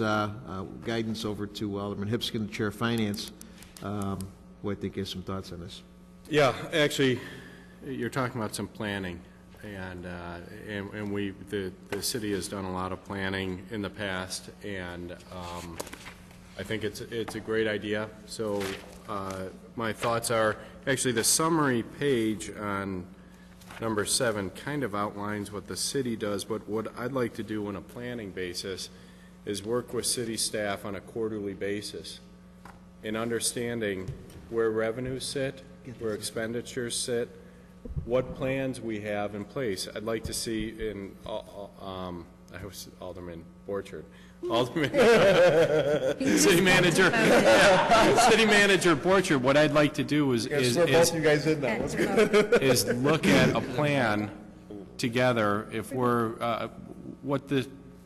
guidance over to Alderman Hipskin, the Chair of Finance, who I think has some thoughts on this. Yeah, actually, you're talking about some planning, and the city has done a lot of planning in the past, and I think it's a great idea. So my thoughts are, actually the summary page on number 7 kind of outlines what the city does, but what I'd like to do on a planning basis is work with city staff on a quarterly basis in understanding where revenues sit, where expenditures sit, what plans we have in place. I'd like to see in, I was Alderman Borchard, City Manager, City Manager Borchard. What I'd like to do is look at a plan together. If we're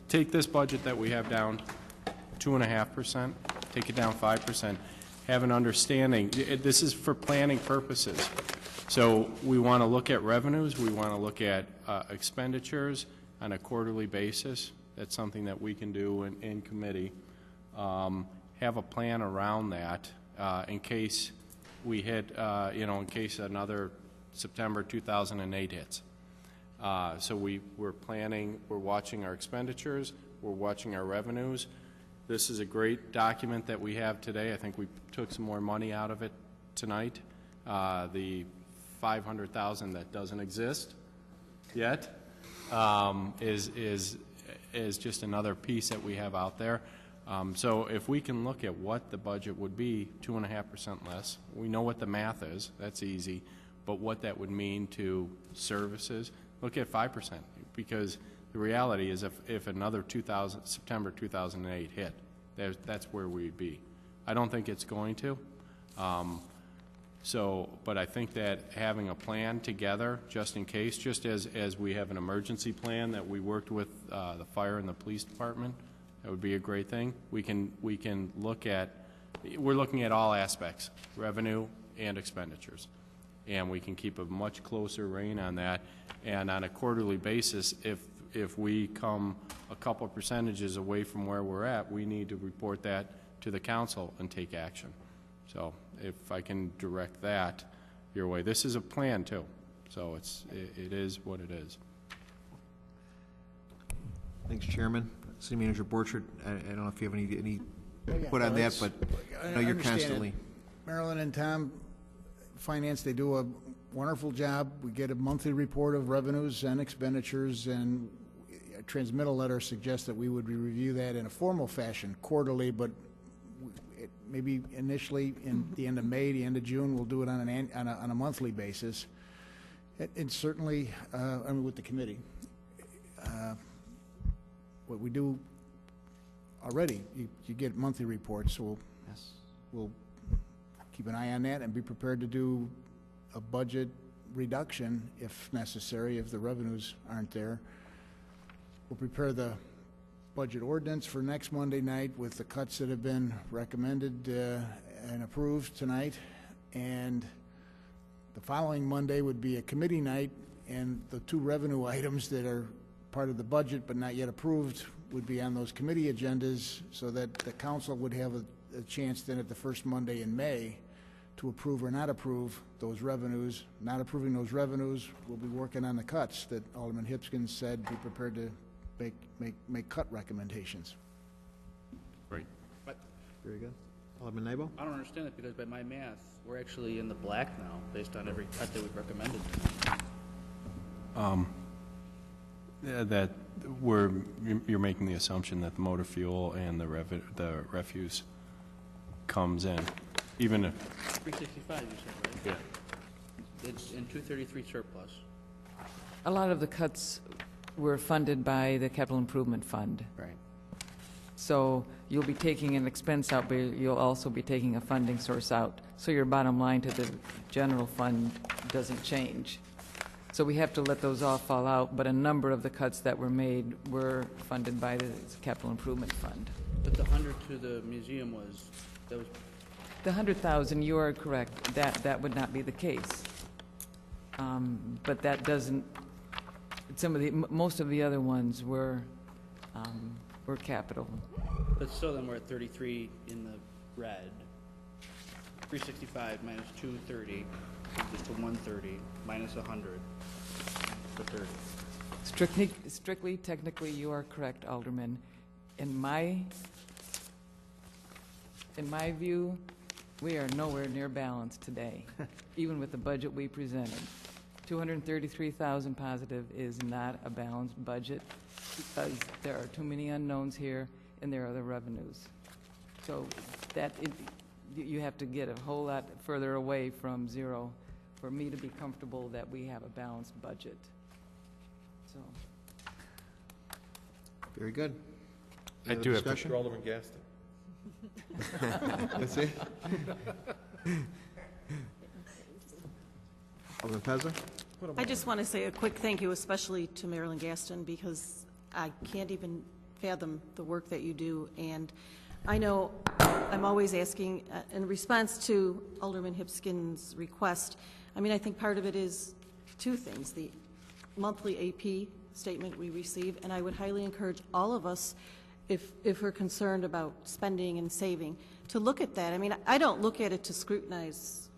take this budget that we have down 2.5%, take it down 5%, have an understanding. This is for planning purposes. So we want to look at revenues, we want to look at expenditures on a quarterly basis. That's something that we can do in committee. Have a plan around that in case we hit, in case another September 2008 hits. So we're planning, we're watching our expenditures, we're watching our revenues. This is a great document that we have today. I think we took some more money out of it tonight. The $500,000 that doesn't exist yet is just another piece that we have out there. So if we can look at what the budget would be, 2.5% less, we know what the math is, that's easy, but what that would mean to services, look at 5%, because the reality is if another September 2008 hit, that's where we'd be. I don't think it's going to. But I think that having a plan together, just in case, just as we have an emergency plan that we worked with the fire and the police department, that would be a great thing. We can look at, we're looking at all aspects, revenue and expenditures, and we can keep a much closer rein on that. And on a quarterly basis, if we come a couple of percentages away from where we're at, we need to report that to the council and take action. So if I can direct that your way. This is a plan too, so it is what it is. Thanks, Chairman. City Manager Borchard, I don't know if you have any put on that, but I know you're constantly. Marilyn and Tom, Finance, they do a wonderful job. We get a monthly report of revenues and expenditures, and a transmittal letter suggests that we would review that in a formal fashion quarterly, but maybe initially in the end of May, the end of June, we'll do it on a monthly basis. And certainly, with the committee. What we do already, you get monthly reports, so we'll keep an eye on that and be prepared to do a budget reduction if necessary, if the revenues aren't there. We'll prepare the budget ordinance for next Monday night with the cuts that have been recommended and approved tonight, and the following Monday would be a committee night, and the 2 revenue items that are part of the budget but not yet approved would be on those committee agendas, so that the council would have a chance then at the first Monday in May to approve or not approve those revenues. Not approving those revenues, we'll be working on the cuts that Alderman Hipkins said be prepared to make cut recommendations. Right. Very good. Alderman Nabo? I don't understand it, because by my math, we're actually in the black now, based on every cut that we've recommended. That you're making the assumption that the motor fuel and the refuse comes in, even if 365, you said, right? Yeah. It's in 233 surplus. A lot of the cuts we're funded by the capital improvement fund. Right. So you'll be taking an expense out, but you'll also be taking a funding source out. So your bottom line to the general fund doesn't change. So we have to let those all fall out, but a number of the cuts that were made were funded by the capital improvement fund. But the 100 to the museum that was, The 100,000, you are correct, that would not be the case. But that doesn't, most of the other ones were capital. but still then we're at 33 in the red. 365 minus 230, equals to 130, minus 100, for 30. Strictly, technically, you are correct, Alderman. In my view, we are nowhere near balanced today, even with the budget we presented. 233,000 positive is not a balanced budget because there are too many unknowns here and there are other revenues. So you have to get a whole lot further away from zero for me to be comfortable that we have a balanced budget. So. Very good. I Any other do have to- discussion? Mr. Alderman Gaston. That's it? Alderman Pezza? I just want to say a quick thank you, especially to Marilyn Gaston, because I can't even fathom the work that you do. And I know I'm always asking, in response to Alderman Hipskin's request, I mean, I think part of it is two things. The monthly AP statement we receive, and I would highly encourage all of us, if we're concerned about spending and saving, to look at that. I mean, I don't look at it to scrutinize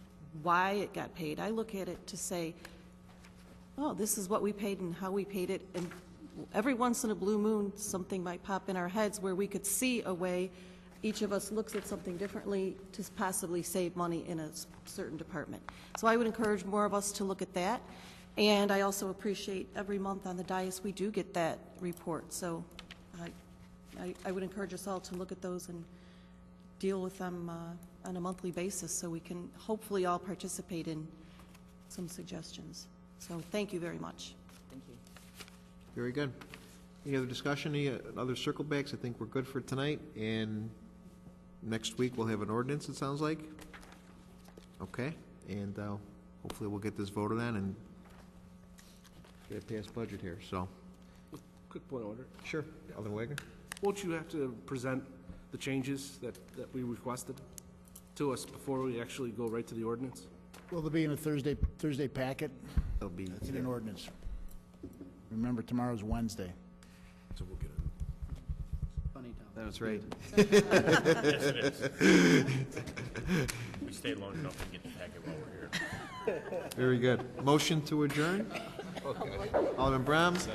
why it got paid. I look at it to say, oh, this is what we paid and how we paid it. And every once in a blue moon, something might pop in our heads where we could see a way each of us looks at something differently to possibly save money in a certain department. So I would encourage more of us to look at that. And I also appreciate every month on the dais we do get that report. So I would encourage us all to look at those and deal with them on a monthly basis so we can hopefully all participate in some suggestions. So thank you very much. Thank you. Very good. Any other discussion, any other circle backs? I think we're good for tonight, and next week we'll have an ordinance, it sounds like. Okay, and hopefully we'll get this voted on and get a passed budget here, so. Quick point of order. Sure, Alderman Wagner? Won't you have to present the changes that we requested to us before we actually go right to the ordinance? Will there be in a Thursday packet? It'll be In an ordinance. Remember, tomorrow's Wednesday. So we'll get it. Funny town. That's right. Yes, it is. We stayed long enough to get the packet while we're here. Very good. Motion to adjourn? Alderman Brahms?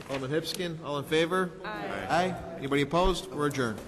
Alderman Hipskin, all in favor? Aye. Aye. Anybody opposed? We're adjourned.